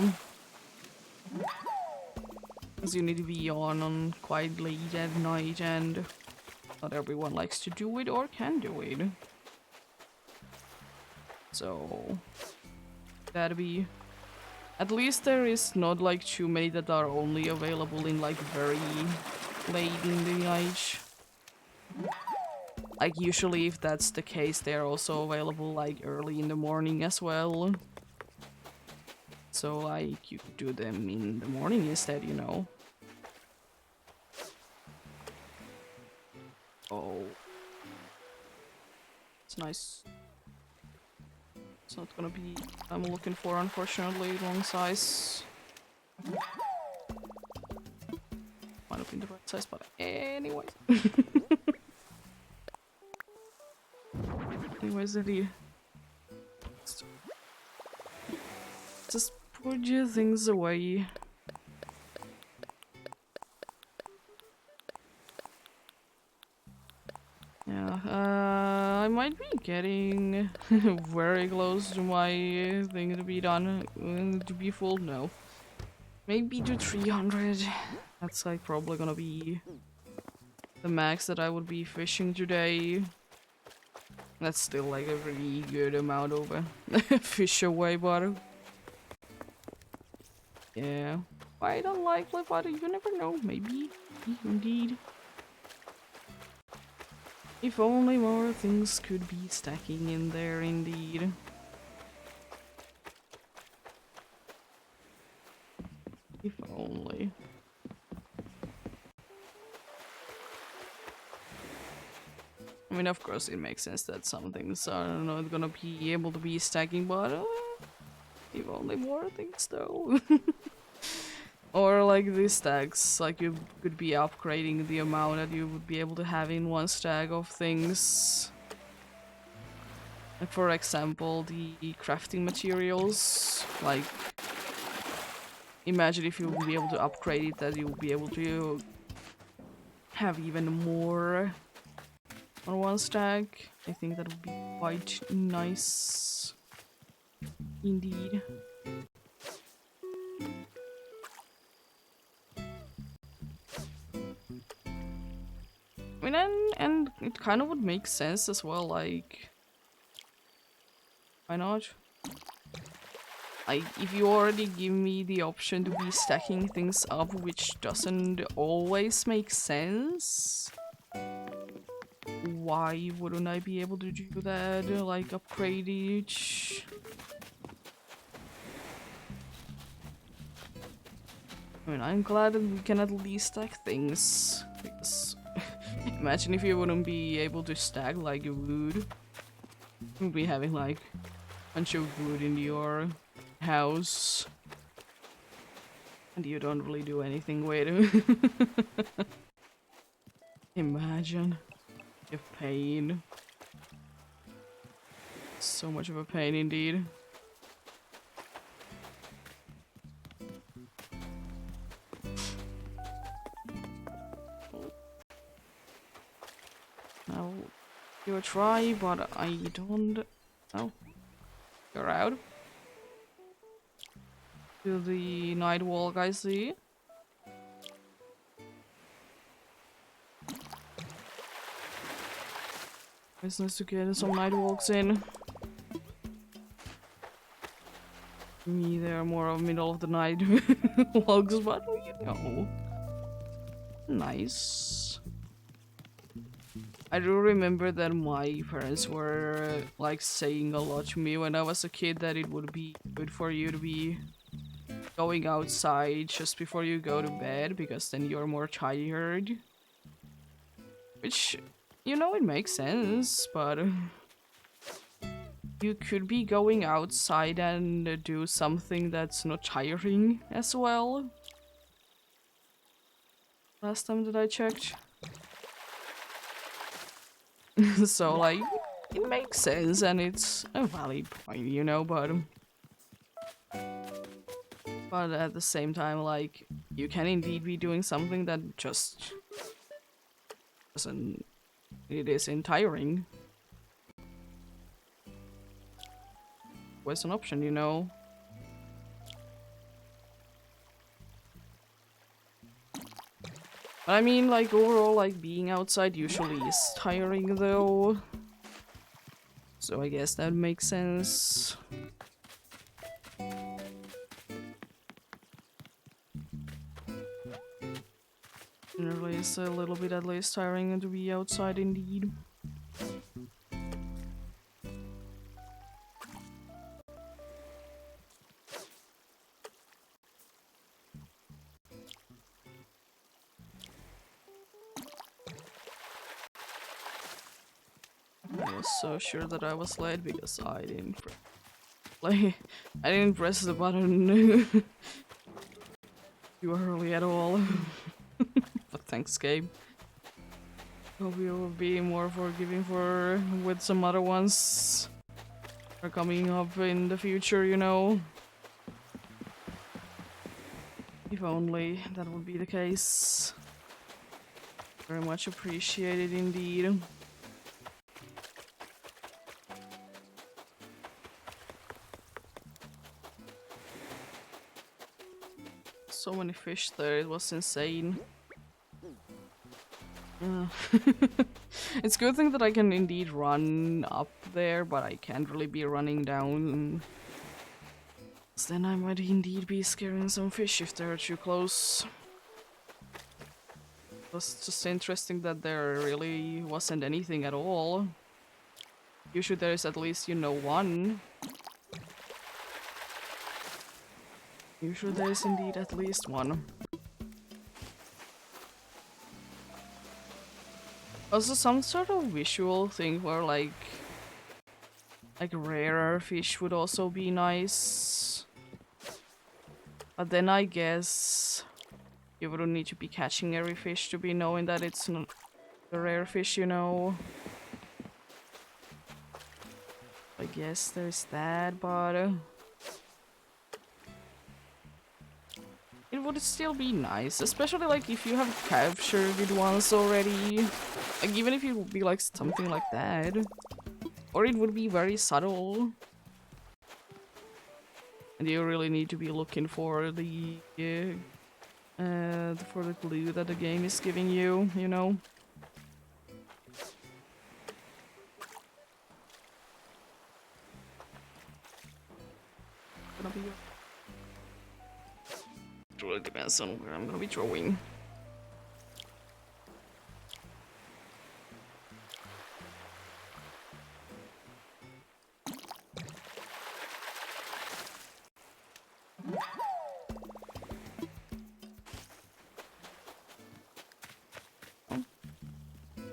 [SPEAKER 1] Because you need to be on quite late at night and not everyone likes to do it or can do it. So that'd be... At least there is not like too many that are only available in like very late in the night. Like usually if that's the case, they're also available like early in the morning as well. So like you could do them in the morning instead, you know. Oh. It's nice. It's not gonna be I'm looking for, unfortunately, long size. Might have been the right size, but anyway. Anyways, just put your things away. Yeah, I might be getting very close to my thing to be done. To be full, no. Maybe to 300. That's like probably gonna be the max that I would be fishing today. That's still like a really good amount of fish away, but yeah, quite unlikely, but you never know. Maybe, indeed. If only more things could be stacking in there, indeed. If only. I mean, of course, it makes sense that some things are not gonna be able to be stacking, but if only more things, though. Or like these stacks, like you could be upgrading the amount that you would be able to have in one stack of things. Like for example, the crafting materials. Like, imagine if you would be able to upgrade it, that you would be able to have even more on one stack. I think that would be quite nice indeed. I mean, and it kind of would make sense as well, like, why not? Like, if you already give me the option to be stacking things up, which doesn't always make sense, why wouldn't I be able to do that? Like, upgrade each? I mean, I'm glad that we can at least stack things, because imagine if you wouldn't be able to stack like wood. You'd be having like a bunch of wood in your house and you don't really do anything with it. Imagine the pain. So much of a pain indeed. I'll give a try, but I don't... Oh. You're out. To the night walk, I see. It's nice to get some night walks in. Me, they're more of middle of the night walks, but you know. Nice. I do remember that my parents were like saying a lot to me when I was a kid that it would be good for you to be going outside just before you go to bed because then you're more tired. Which, you know, it makes sense, but you could be going outside and do something that's not tiring as well. Last time that I checked. So, like, it makes sense and it's a valid point, you know, but at the same time, like, you can indeed be doing something that just doesn't, it isn't tiring. Where's an option, you know? But I mean, like, overall, like, being outside usually is tiring, though. So I guess that makes sense. Generally, it's a little bit at least tiring to be outside, indeed. I was so sure that I was late because I didn't like I didn't press the button too early at all. But thanks, Gabe. Hope you will be more forgiving for with some other ones are coming up in the future, you know. If only that would be the case. Very much appreciated indeed. So many fish there, it was insane. It's a good thing that I can indeed run up there, but I can't really be running down. 'Cause then I might indeed be scaring some fish if they're too close. It was just interesting that there really wasn't anything at all. Usually there's at least, you know, one. Usually there's indeed at least one. Also some sort of visual thing where like rarer fish would also be nice. But then I guess you wouldn't need to be catching every fish to be knowing that it's not the rare fish, you know. I guess there's that, but it would still be nice, especially like if you have captured it once already. Like even if it would be like something like that, or it would be very subtle, and you really need to be looking for the clue that the game is giving you, you know. Gonna be. It really depends on where I'm gonna be throwing.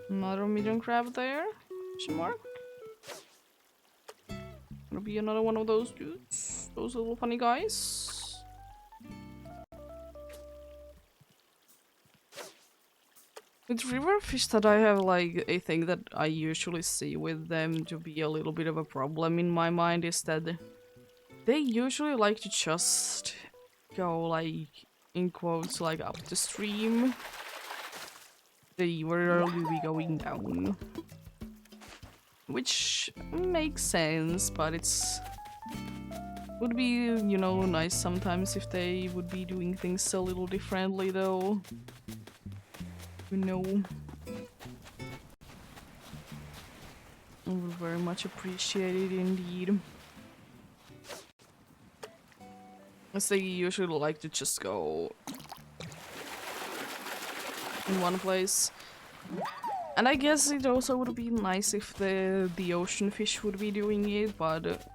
[SPEAKER 1] Another medium crab there? Question mark? Gonna be another one of those dudes. Those little funny guys. With river fish that I have like a thing that I usually see with them to be a little bit of a problem in my mind is that they usually like to just go like in quotes like up the stream. They rarely be going down. Which makes sense, but it's would be, you know, nice sometimes if they would be doing things a little differently though. You know. I would very much appreciate it indeed. As they usually like to just go in one place. And I guess it also would be nice if the ocean fish would be doing it, but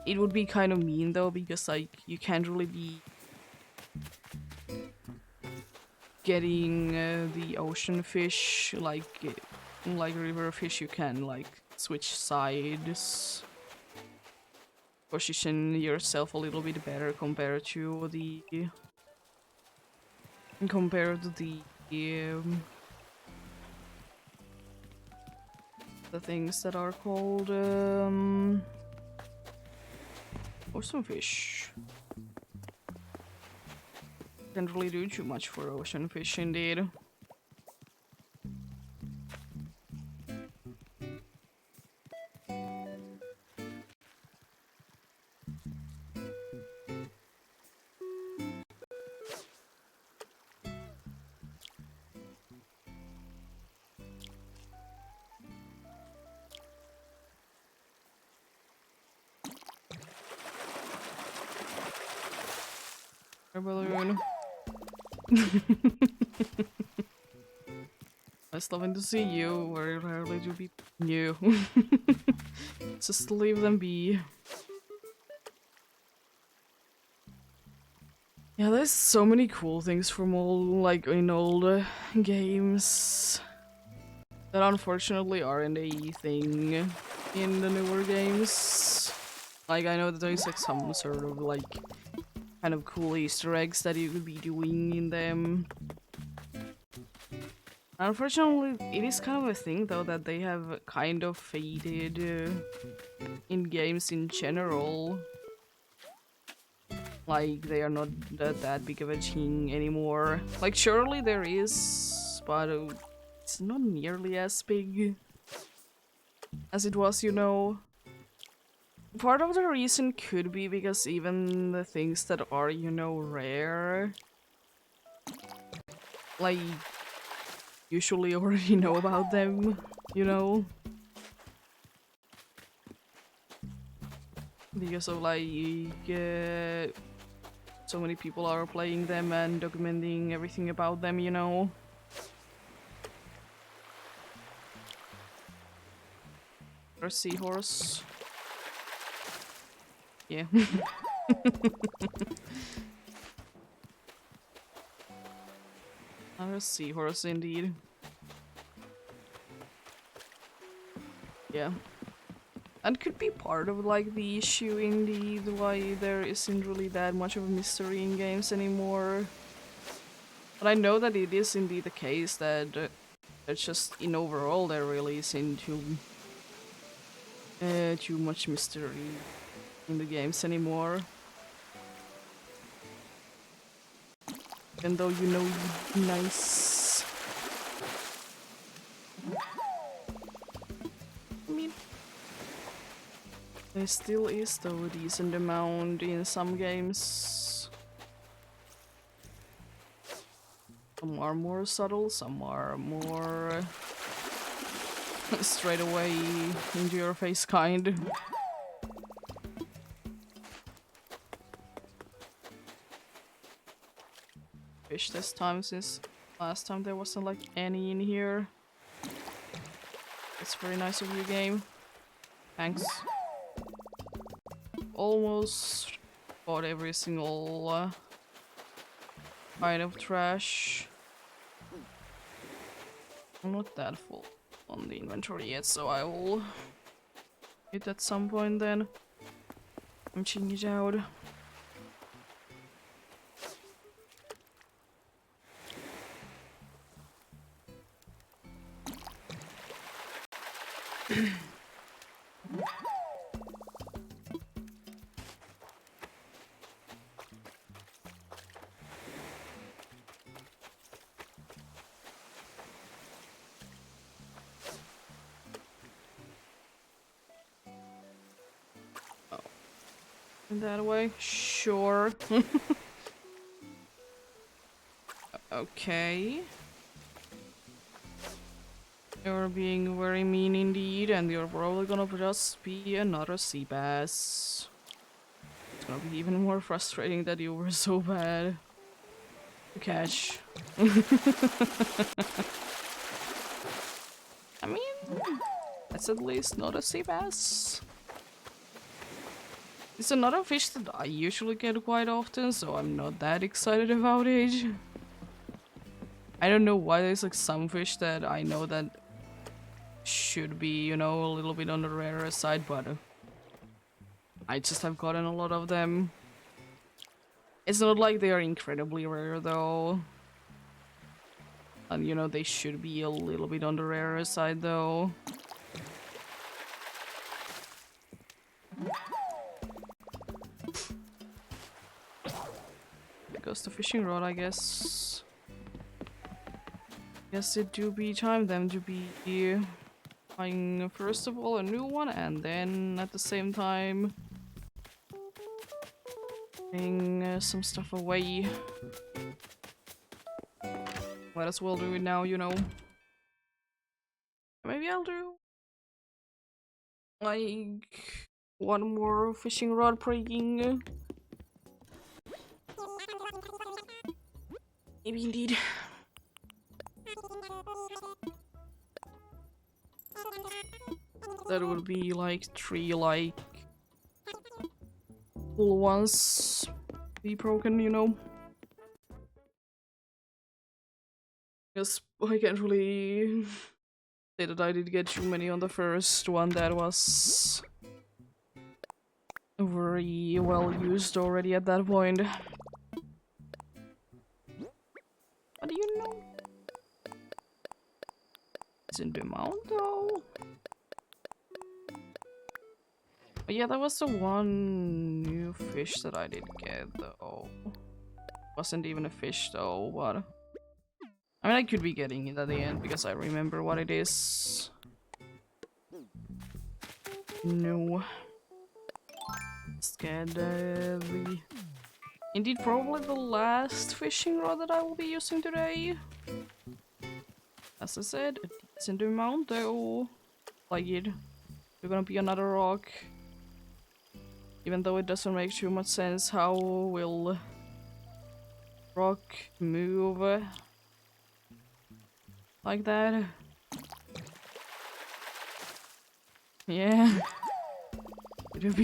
[SPEAKER 1] it would be kind of mean though, because like you can't really be getting the ocean fish like river fish. You can like switch sides, position yourself a little bit better compared to the the things that are called ocean fish. Can't really do too much for ocean fish indeed. Balloon. Nice loving to see you. Very rarely do people you. Just leave them be. Yeah, there's so many cool things from all like in old games that unfortunately aren't a thing in the newer games. Like I know that there's like some sort of like kind of cool Easter eggs that you could be doing in them. Unfortunately, it is kind of a thing though that they have kind of faded in games in general. Like, they are not that big of a thing anymore. Like, surely there is, but it's not nearly as big as it was, you know. Part of the reason could be because even the things that are, you know, rare, like, usually already know about them, you know? Because of, like, so many people are playing them and documenting everything about them, you know? Or a seahorse. Yeah. Not a seahorse, indeed. Yeah. And could be part of like the issue indeed, why there isn't really that much of a mystery in games anymore. But I know that it is indeed the case that it's just in overall there really isn't too much mystery in the games anymore. Even though you know nice. I mean, there still is though a decent amount in some games. Some are more subtle, some are more straight away into your face kind. Fish this time since last time there wasn't like any in here. It's very nice of you, game. Thanks. Almost bought every single kind of trash. I'm not that full on the inventory yet, so I will hit at some point then. I'm checking it out. In that way? Sure. Okay. You're being very mean indeed, and you're probably gonna just be another sea bass. It's gonna be even more frustrating that you were so bad to catch. I mean, that's at least not a sea bass. It's another fish that I usually get quite often, so I'm not that excited about it. I don't know why there's like some fish that I know that should be, you know, a little bit on the rarer side, but I just have gotten a lot of them. It's not like they are incredibly rare though. And you know, they should be a little bit on the rarer side though. Because the fishing rod, I guess. Guess it do be time them to be buying first of all a new one, and then at the same time putting some stuff away. Might as well do it now, you know. Maybe I'll do like one more fishing rod breaking. Maybe indeed. That would be like 3 like full ones be broken, you know. Because I can't really say that I did get too many on the first one. That was very well used already at that point. But you know, it's in the amount though. But yeah, that was the one new fish that I did get though. Wasn't even a fish though, but I mean I could be getting it at the end because I remember what it is. No. Scared indeed probably the last fishing rod that I will be using today. As I said, a decent amount though. Like it. There's gonna be another rock. Even though it doesn't make too much sense, how will rock move like that? Yeah. It would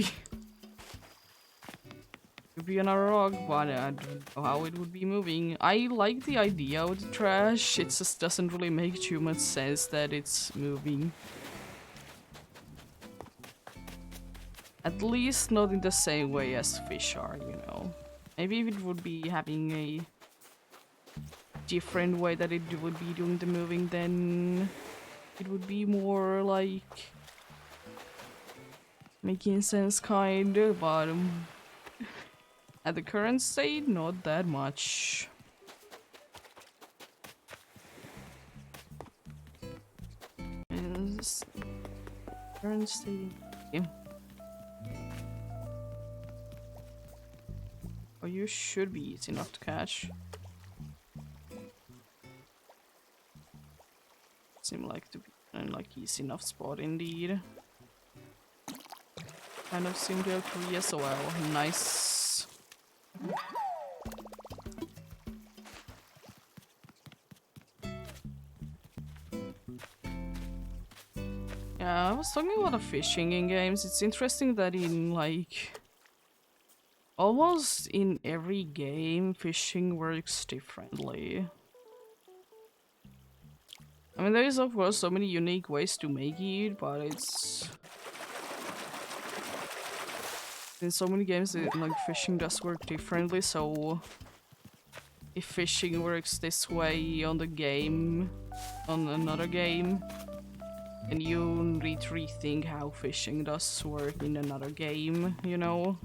[SPEAKER 1] be another rock, but I don't know how it would be moving. I like the idea of the trash, it just doesn't really make too much sense that it's moving. At least not in the same way as fish are, you know. Maybe if it would be having a different way that it would be doing the moving, then it would be more like making sense kind of, but at the current state, not that much. Yes. Current state. Yeah. Oh, you should be easy enough to catch. Seem like to be in like easy enough spot indeed. Kind of seem to have 3 as well. Nice. Yeah, I was talking about the fishing in games. It's interesting that in like almost in every game, fishing works differently. I mean, there is of course so many unique ways to make it, but it's in so many games like fishing does work differently. So if fishing works this way on the game, on another game, and you need to rethink how fishing does work in another game, you know?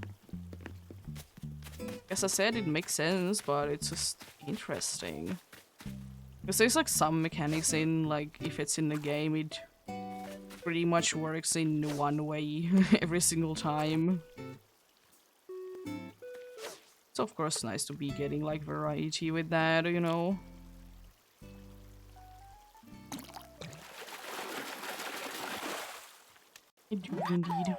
[SPEAKER 1] As I said, it makes sense, but it's just interesting. Because there's like some mechanics in, like, if it's in the game, it pretty much works in one way every single time. It's of course nice to be getting like variety with that, you know? I do indeed.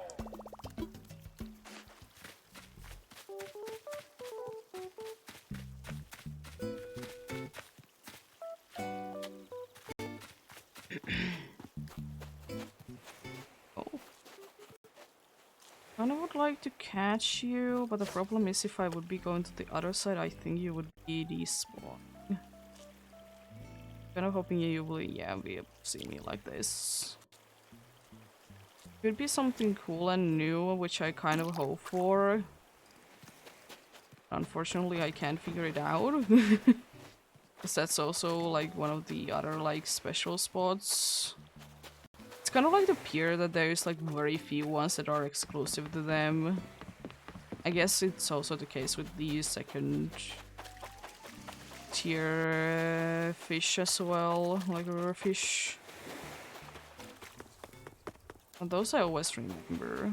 [SPEAKER 1] I would like to catch you, but the problem is if I would be going to the other side, I think you would be despawn. Kind of hoping you will, yeah, be able to see me like this. Could be something cool and new, which I kind of hope for. Unfortunately, I can't figure it out. Because that's also like one of the other like special spots. It's kind of like the pier that there's like very few ones that are exclusive to them. I guess it's also the case with the second tier fish as well, like river fish. And those I always remember.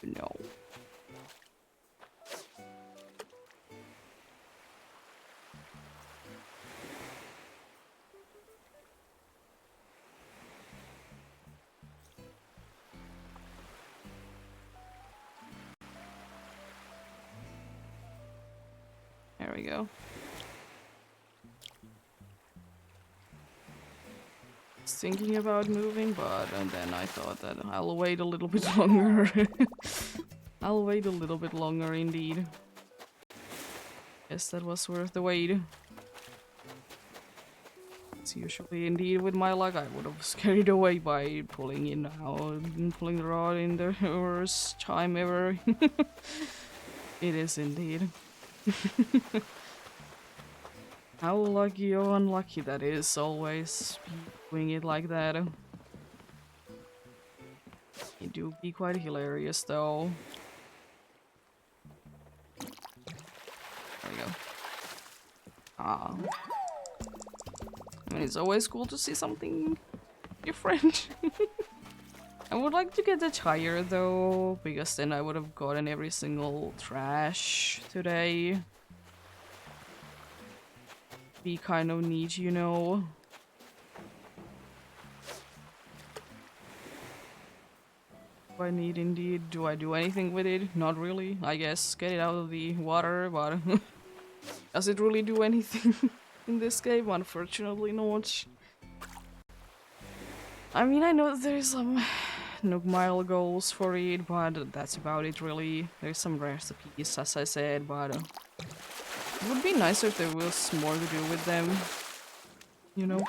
[SPEAKER 1] No. There we go. Thinking about moving, but and then I thought that I'll wait a little bit longer. I'll wait a little bit longer indeed. Guess that was worth the wait. It's usually indeed with my luck I would have scared away by pulling in now, pulling the rod in the worst time ever. It is indeed. How lucky or unlucky that is, always doing it like that. It do be quite hilarious though. There we go. Ah. I mean, it's always cool to see something different. I would like to get the tire though, because then I would have gotten every single trash today. Be kind of neat, you know. Do I need indeed? Do I do anything with it? Not really. I guess get it out of the water, but does it really do anything in this game? Unfortunately not. I mean, I know there's some Nook Mile goals for it, but that's about it really. There's some recipes, as I said, but it would be nicer if there was more to do with them, you know?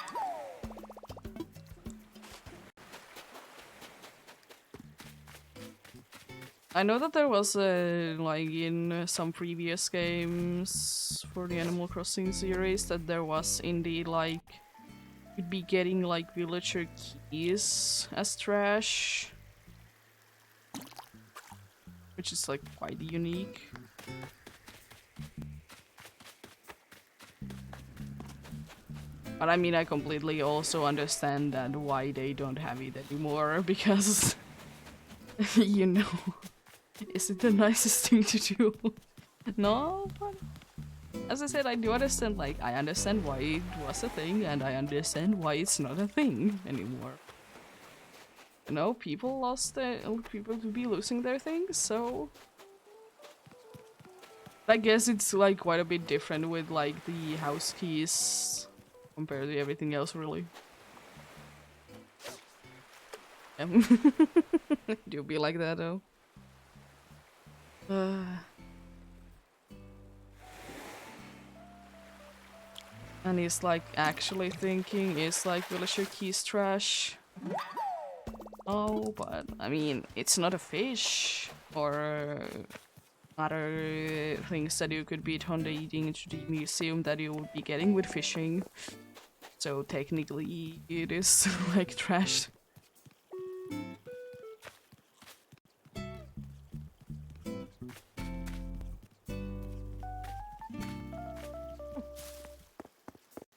[SPEAKER 1] I know that there was like in some previous games for the Animal Crossing series that there was indeed like you'd be getting like villager keys as trash, which is like quite unique. But I mean, I completely also understand that why they don't have it anymore, because you know, is it the nicest thing to do? No, but as I said, I do understand, like, I understand why it was a thing, and I understand why it's not a thing anymore. You know, people could be losing their things, so I guess it's like quite a bit different with like the house keys compared to everything else, really. Do be like that though. And he's like actually thinking is like villager keys trash. Oh, but I mean, it's not a fish or other things that you could be donating into the museum that you would be getting with fishing. So technically it is like trash.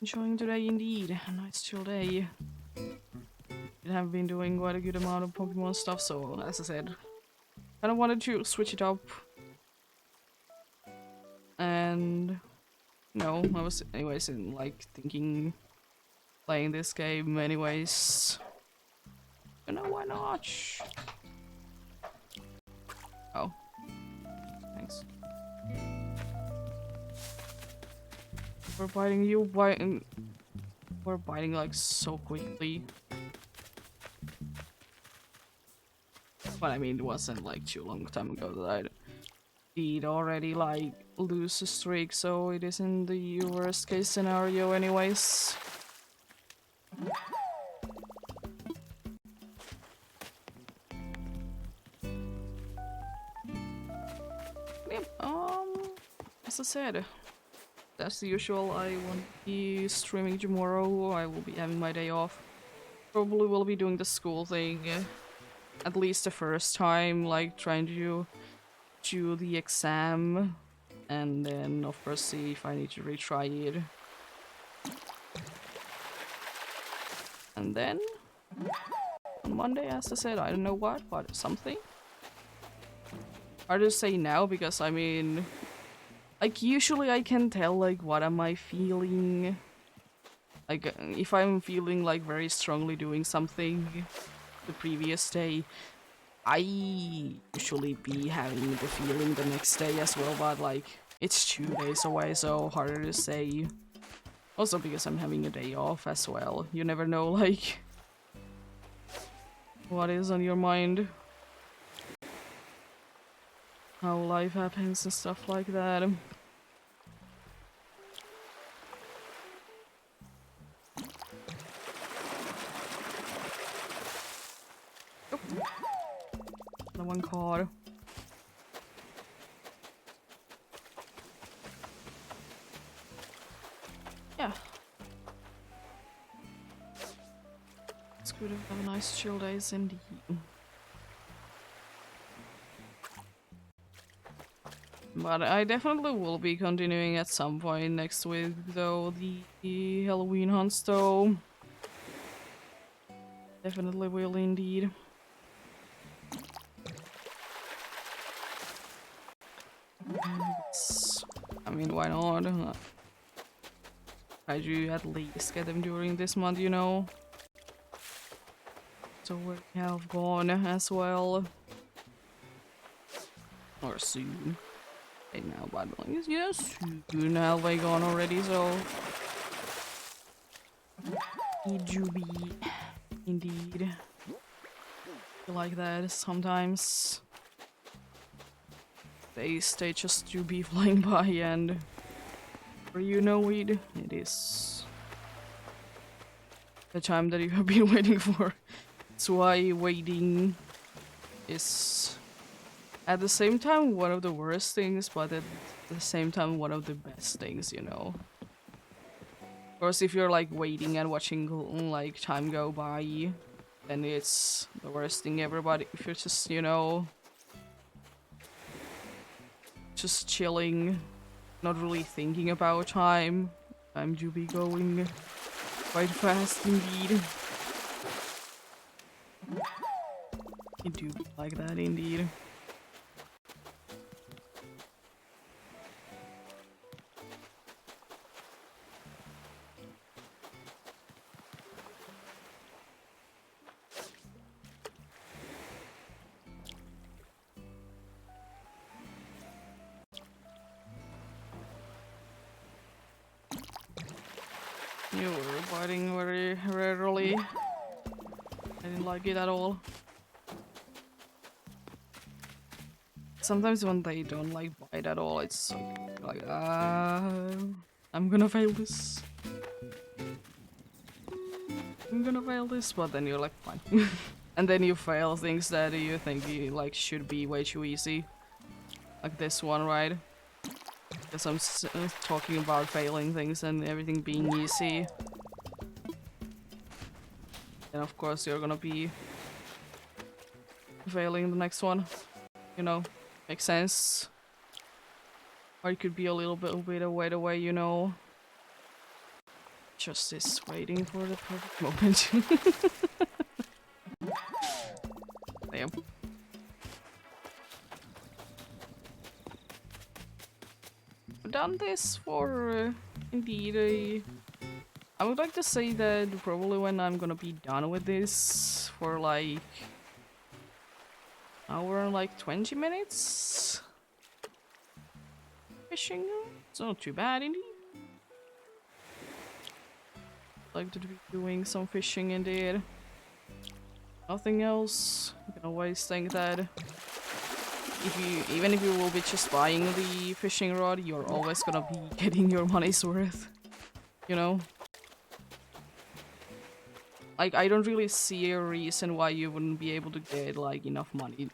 [SPEAKER 1] Enjoying today indeed. A nice chill day. I have been doing quite a good amount of Pokemon stuff, so as I said, I don't wanted to switch it up. And no, I was anyways in like thinking playing this game anyways. You know, why not? Oh. Thanks. We're biting you, biting. We're biting like so quickly. But I mean, it wasn't like too long time ago that I did already like lose a streak, so it isn't the worst case scenario anyways. Yep, as I said, that's the usual. I won't be streaming tomorrow. I will be having my day off. Probably will be doing the school thing, at least the first time, like trying to do the exam and then of course see if I need to retry it. And then on Monday, as I said, I don't know what, but something. Hard to say now because I mean, like usually I can tell like what am I feeling. Like if I'm feeling like very strongly doing something the previous day, I usually be having the feeling the next day as well, but like it's 2 days away, so harder to say. Also because I'm having a day off as well. You never know like what is on your mind. How life happens and stuff like that. Oh. The one card. Yeah. It's good to have a nice chill days indeed. But I definitely will be continuing at some point next week, though, the Halloween hunts, though. Definitely will indeed. I mean, why not? Try to at least get them during this month, you know? So we have gone as well. Or soon. Right now, but like, yes, soon have they gone already, so... Need to be... Indeed. Feel like that sometimes. They just to be flying by and... For you know it is... the time that you have been waiting for. That's why waiting is... at the same time one of the worst things, but at the same time one of the best things, you know. Of course, if you're like waiting and watching like time go by, then it's the worst thing ever, but if you're just, you know, just chilling, not really thinking about time do be going quite fast indeed. You do be like that indeed. You were biting very rarely. I didn't like it at all. Sometimes when they don't like bite at all, it's like I'm gonna fail this. I'm gonna fail this, but then you're like fine. And then you fail things that you think you like should be way too easy. Like this one, right? Because I'm talking about failing things and everything being easy. And of course you're gonna be failing the next one. You know, makes sense. Or it could be a little bit away, you know. Just is waiting for the perfect moment. Damn. I've done this for indeed I would like to say that probably when I'm gonna be done with this for like hour and like 20 minutes fishing. It's not too bad indeed. Like to be doing some fishing indeed. Nothing else. You can always think that even if you will be just buying the fishing rod, you're always gonna be getting your money's worth. You know? Like, I don't really see a reason why you wouldn't be able to get like enough money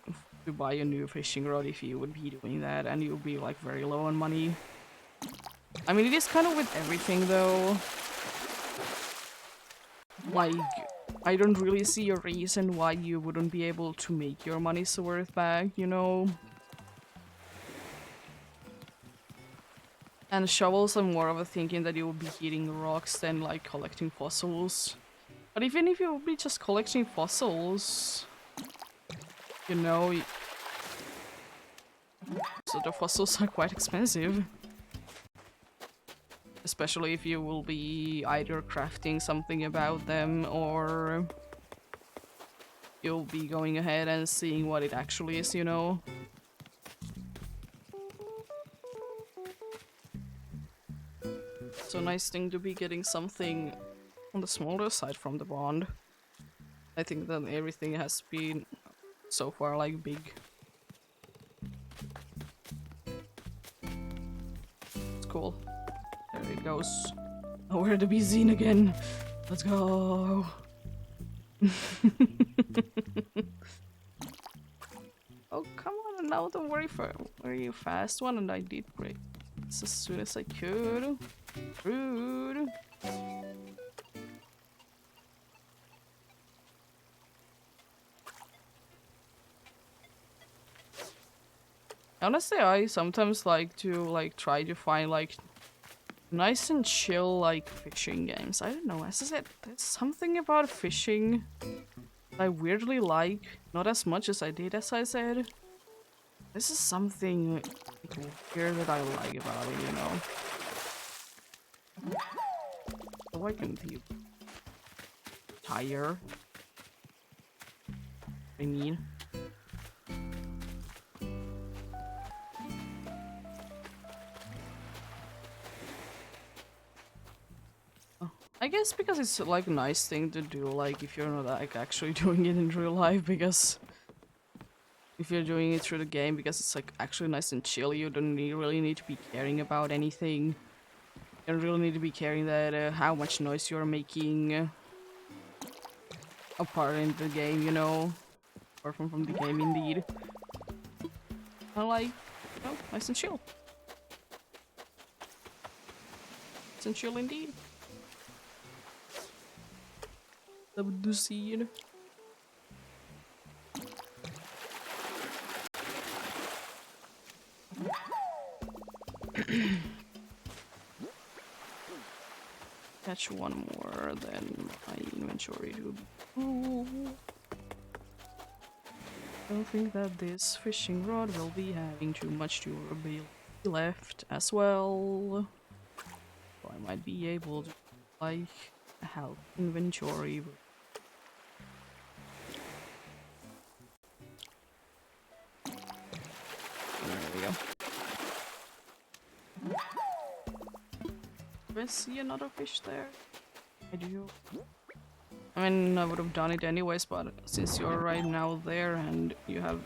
[SPEAKER 1] to buy a new fishing rod if you would be doing that, and you'll be like very low on money. I mean, it is kind of with everything though. Like, I don't really see a reason why you wouldn't be able to make your money's worth back, you know? And shovels are more of a thinking that you will be hitting rocks than like collecting fossils. But even if you will be just collecting fossils, you know, so the fossils are quite expensive. Especially if you will be either crafting something about them or you'll be going ahead and seeing what it actually is, you know. It's a nice thing to be getting something on the smaller side from the bond. I think that everything has been so far like big. It's cool. There it goes. Oh, we're to be seen again. Let's go. Oh, come on, now don't worry for very fast one, and I did break this as soon as I could. Rude. Honestly, I sometimes like to try to find like nice and chill like fishing games. I don't know, as I said, there's something about fishing I weirdly like. Not as much as I did, as I said. This is something like, weird that I like about it, you know? So I can be tired. I mean. I guess because it's like a nice thing to do, like if you're not like actually doing it in real life, because if you're doing it through the game, because it's like actually nice and chill, you don't really need to be caring about anything. You don't really need to be caring that how much noise you're making apart in the game, you know, apart from the game indeed. I like, you know, nice and chill. Nice and chill indeed. The scene. Catch one more, then my inventory will be full. I don't think that this fishing rod will be having too much durability left as well. So I might be able to like a health inventory. There we go. Do I see another fish there? I do. I mean, I would have done it anyways, but since you're right now there and you have,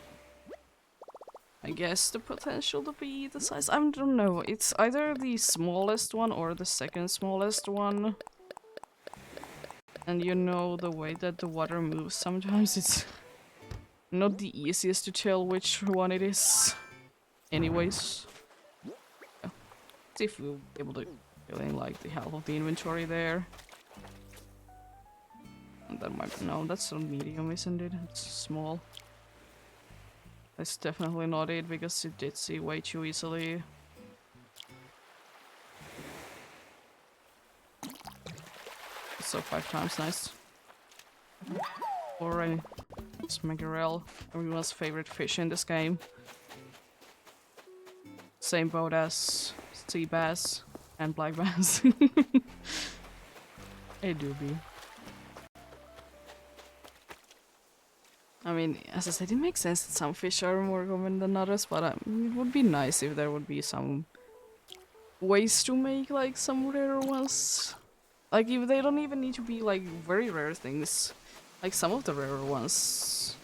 [SPEAKER 1] I guess, the potential to be the size, I don't know, it's either the smallest one or the second smallest one. And you know the way that the water moves, sometimes it's not the easiest to tell which one it is. Anyways. Yeah. See if we'll be able to fill in like the half of the inventory there. And that might be, no, that's a medium, isn't it? It's small. That's definitely not it because it did see way too easily. So 5 times, nice. Alright, it's mackerel, everyone's favorite fish in this game. Same boat as sea bass and black bass. It do be. I mean, as I said, it makes sense that some fish are more common than others, but it would be nice if there would be some ways to make like some rare ones. Like, if they don't even need to be like very rare things. Like, some of the rarer ones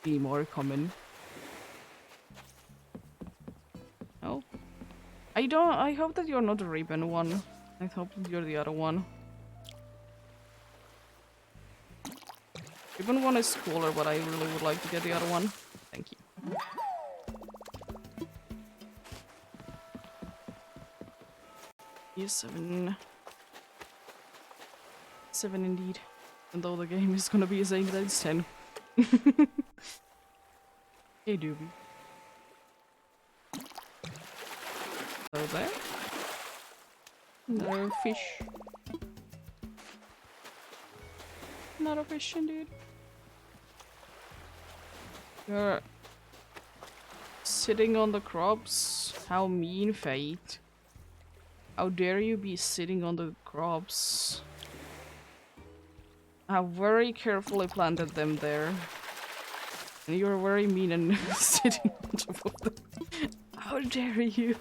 [SPEAKER 1] be more common. Oh. I hope that you're not the ribbon one. I hope that you're the other one. Ribbon one is cooler, but I really would like to get the other one. Thank you. Yes, 7. 7 indeed. And though the game is gonna be saying that it's 10. Hey, doobie. So there. No fish. Not a fish indeed. You're sitting on the crops. How mean, fate. How dare you be sitting on the crops? I very carefully planted them there. And you're very mean and sitting on top of them. How dare you?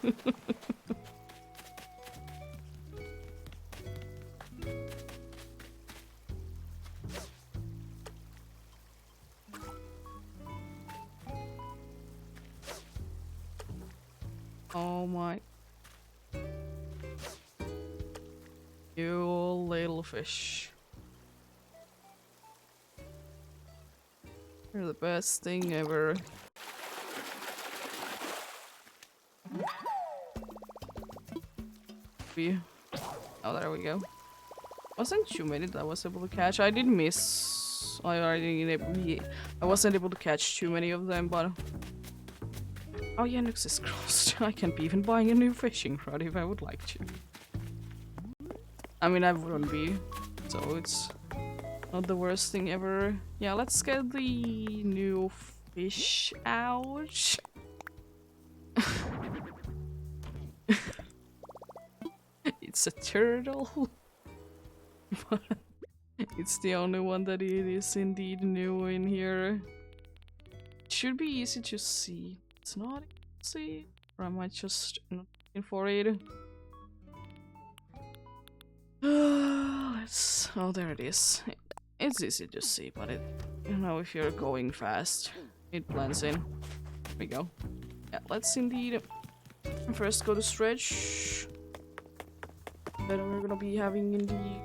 [SPEAKER 1] Oh my. You little fish. You're the best thing ever. Oh, there we go. Wasn't too many that I was able to catch. I did miss. I wasn't able to catch too many of them, but oh yeah, Nux is crossed. I can't be even buying a new fishing rod if I would like to. I mean, I wouldn't be, so it's not the worst thing ever. Yeah, let's get the new fish out. It's a turtle. But it's the only one that it is indeed new in here. It should be easy to see. It's not easy. Or am I just not looking for it? Oh, there it is. It's easy to see, but you know, if you're going fast, it blends in. There we go. Yeah, let's indeed first go to stretch. Then we're gonna be having indeed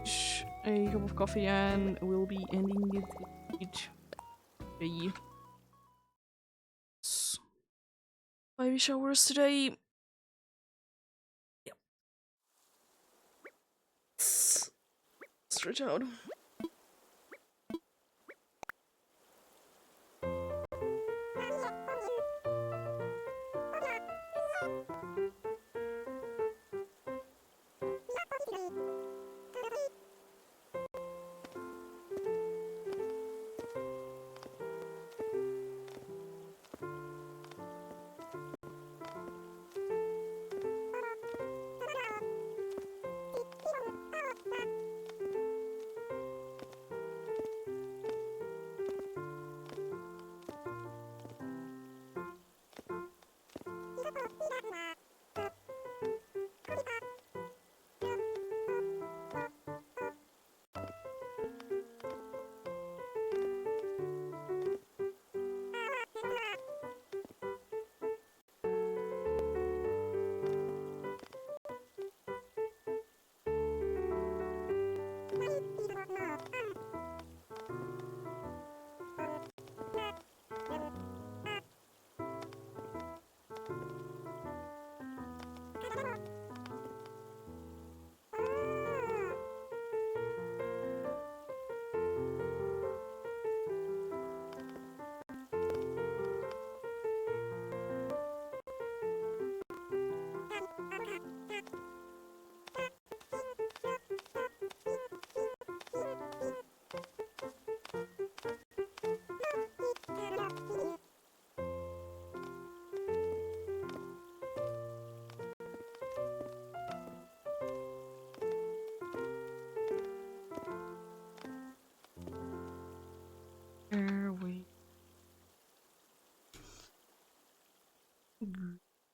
[SPEAKER 1] a cup of coffee and we'll be ending it with baby showers today. Yep. Stretch out.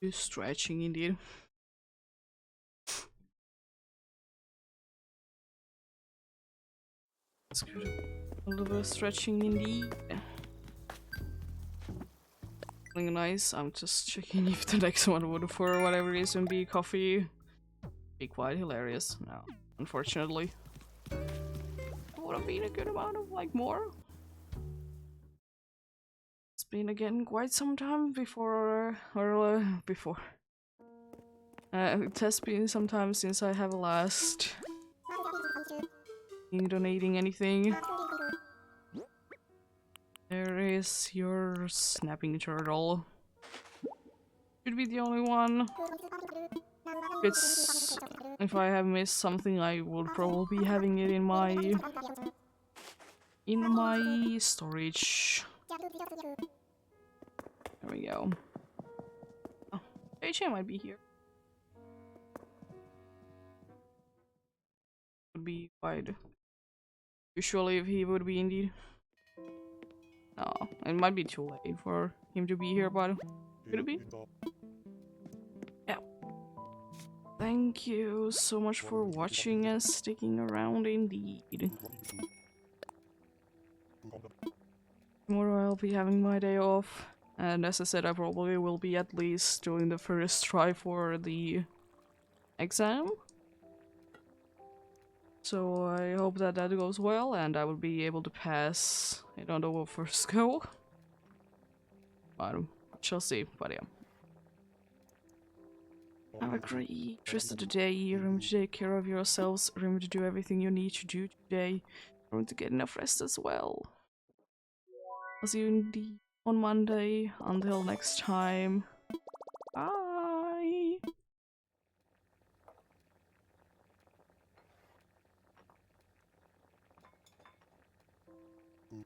[SPEAKER 1] Stretching indeed. It's good. A little bit of stretching indeed. Feeling nice. I'm just checking if the next one would, for whatever reason, be coffee. Be quite hilarious. No, unfortunately. It would have been a good amount of, like, more. It's been again quite some time before, before. It has been some time since I have last been donating anything. There is your snapping turtle. should be the only one. If I have missed something, I will probably be having it in my storage. There we go. Oh, HA might be here. Would be quite usually if he would be indeed. No, it might be too late for him to be here, but could it be? Yeah. Thank you so much for watching and sticking around indeed. Tomorrow I'll be having my day off, and as I said, I probably will be at least doing the first try for the exam. So I hope that that goes well and I will be able to pass it on the first go. But shall see, but yeah. Have a great rest of the day. Remember to take care of yourselves. Remember to do everything you need to do today. Remember to get enough rest as well. I'll see you on Monday. Until next time. Bye!
[SPEAKER 2] Ooh,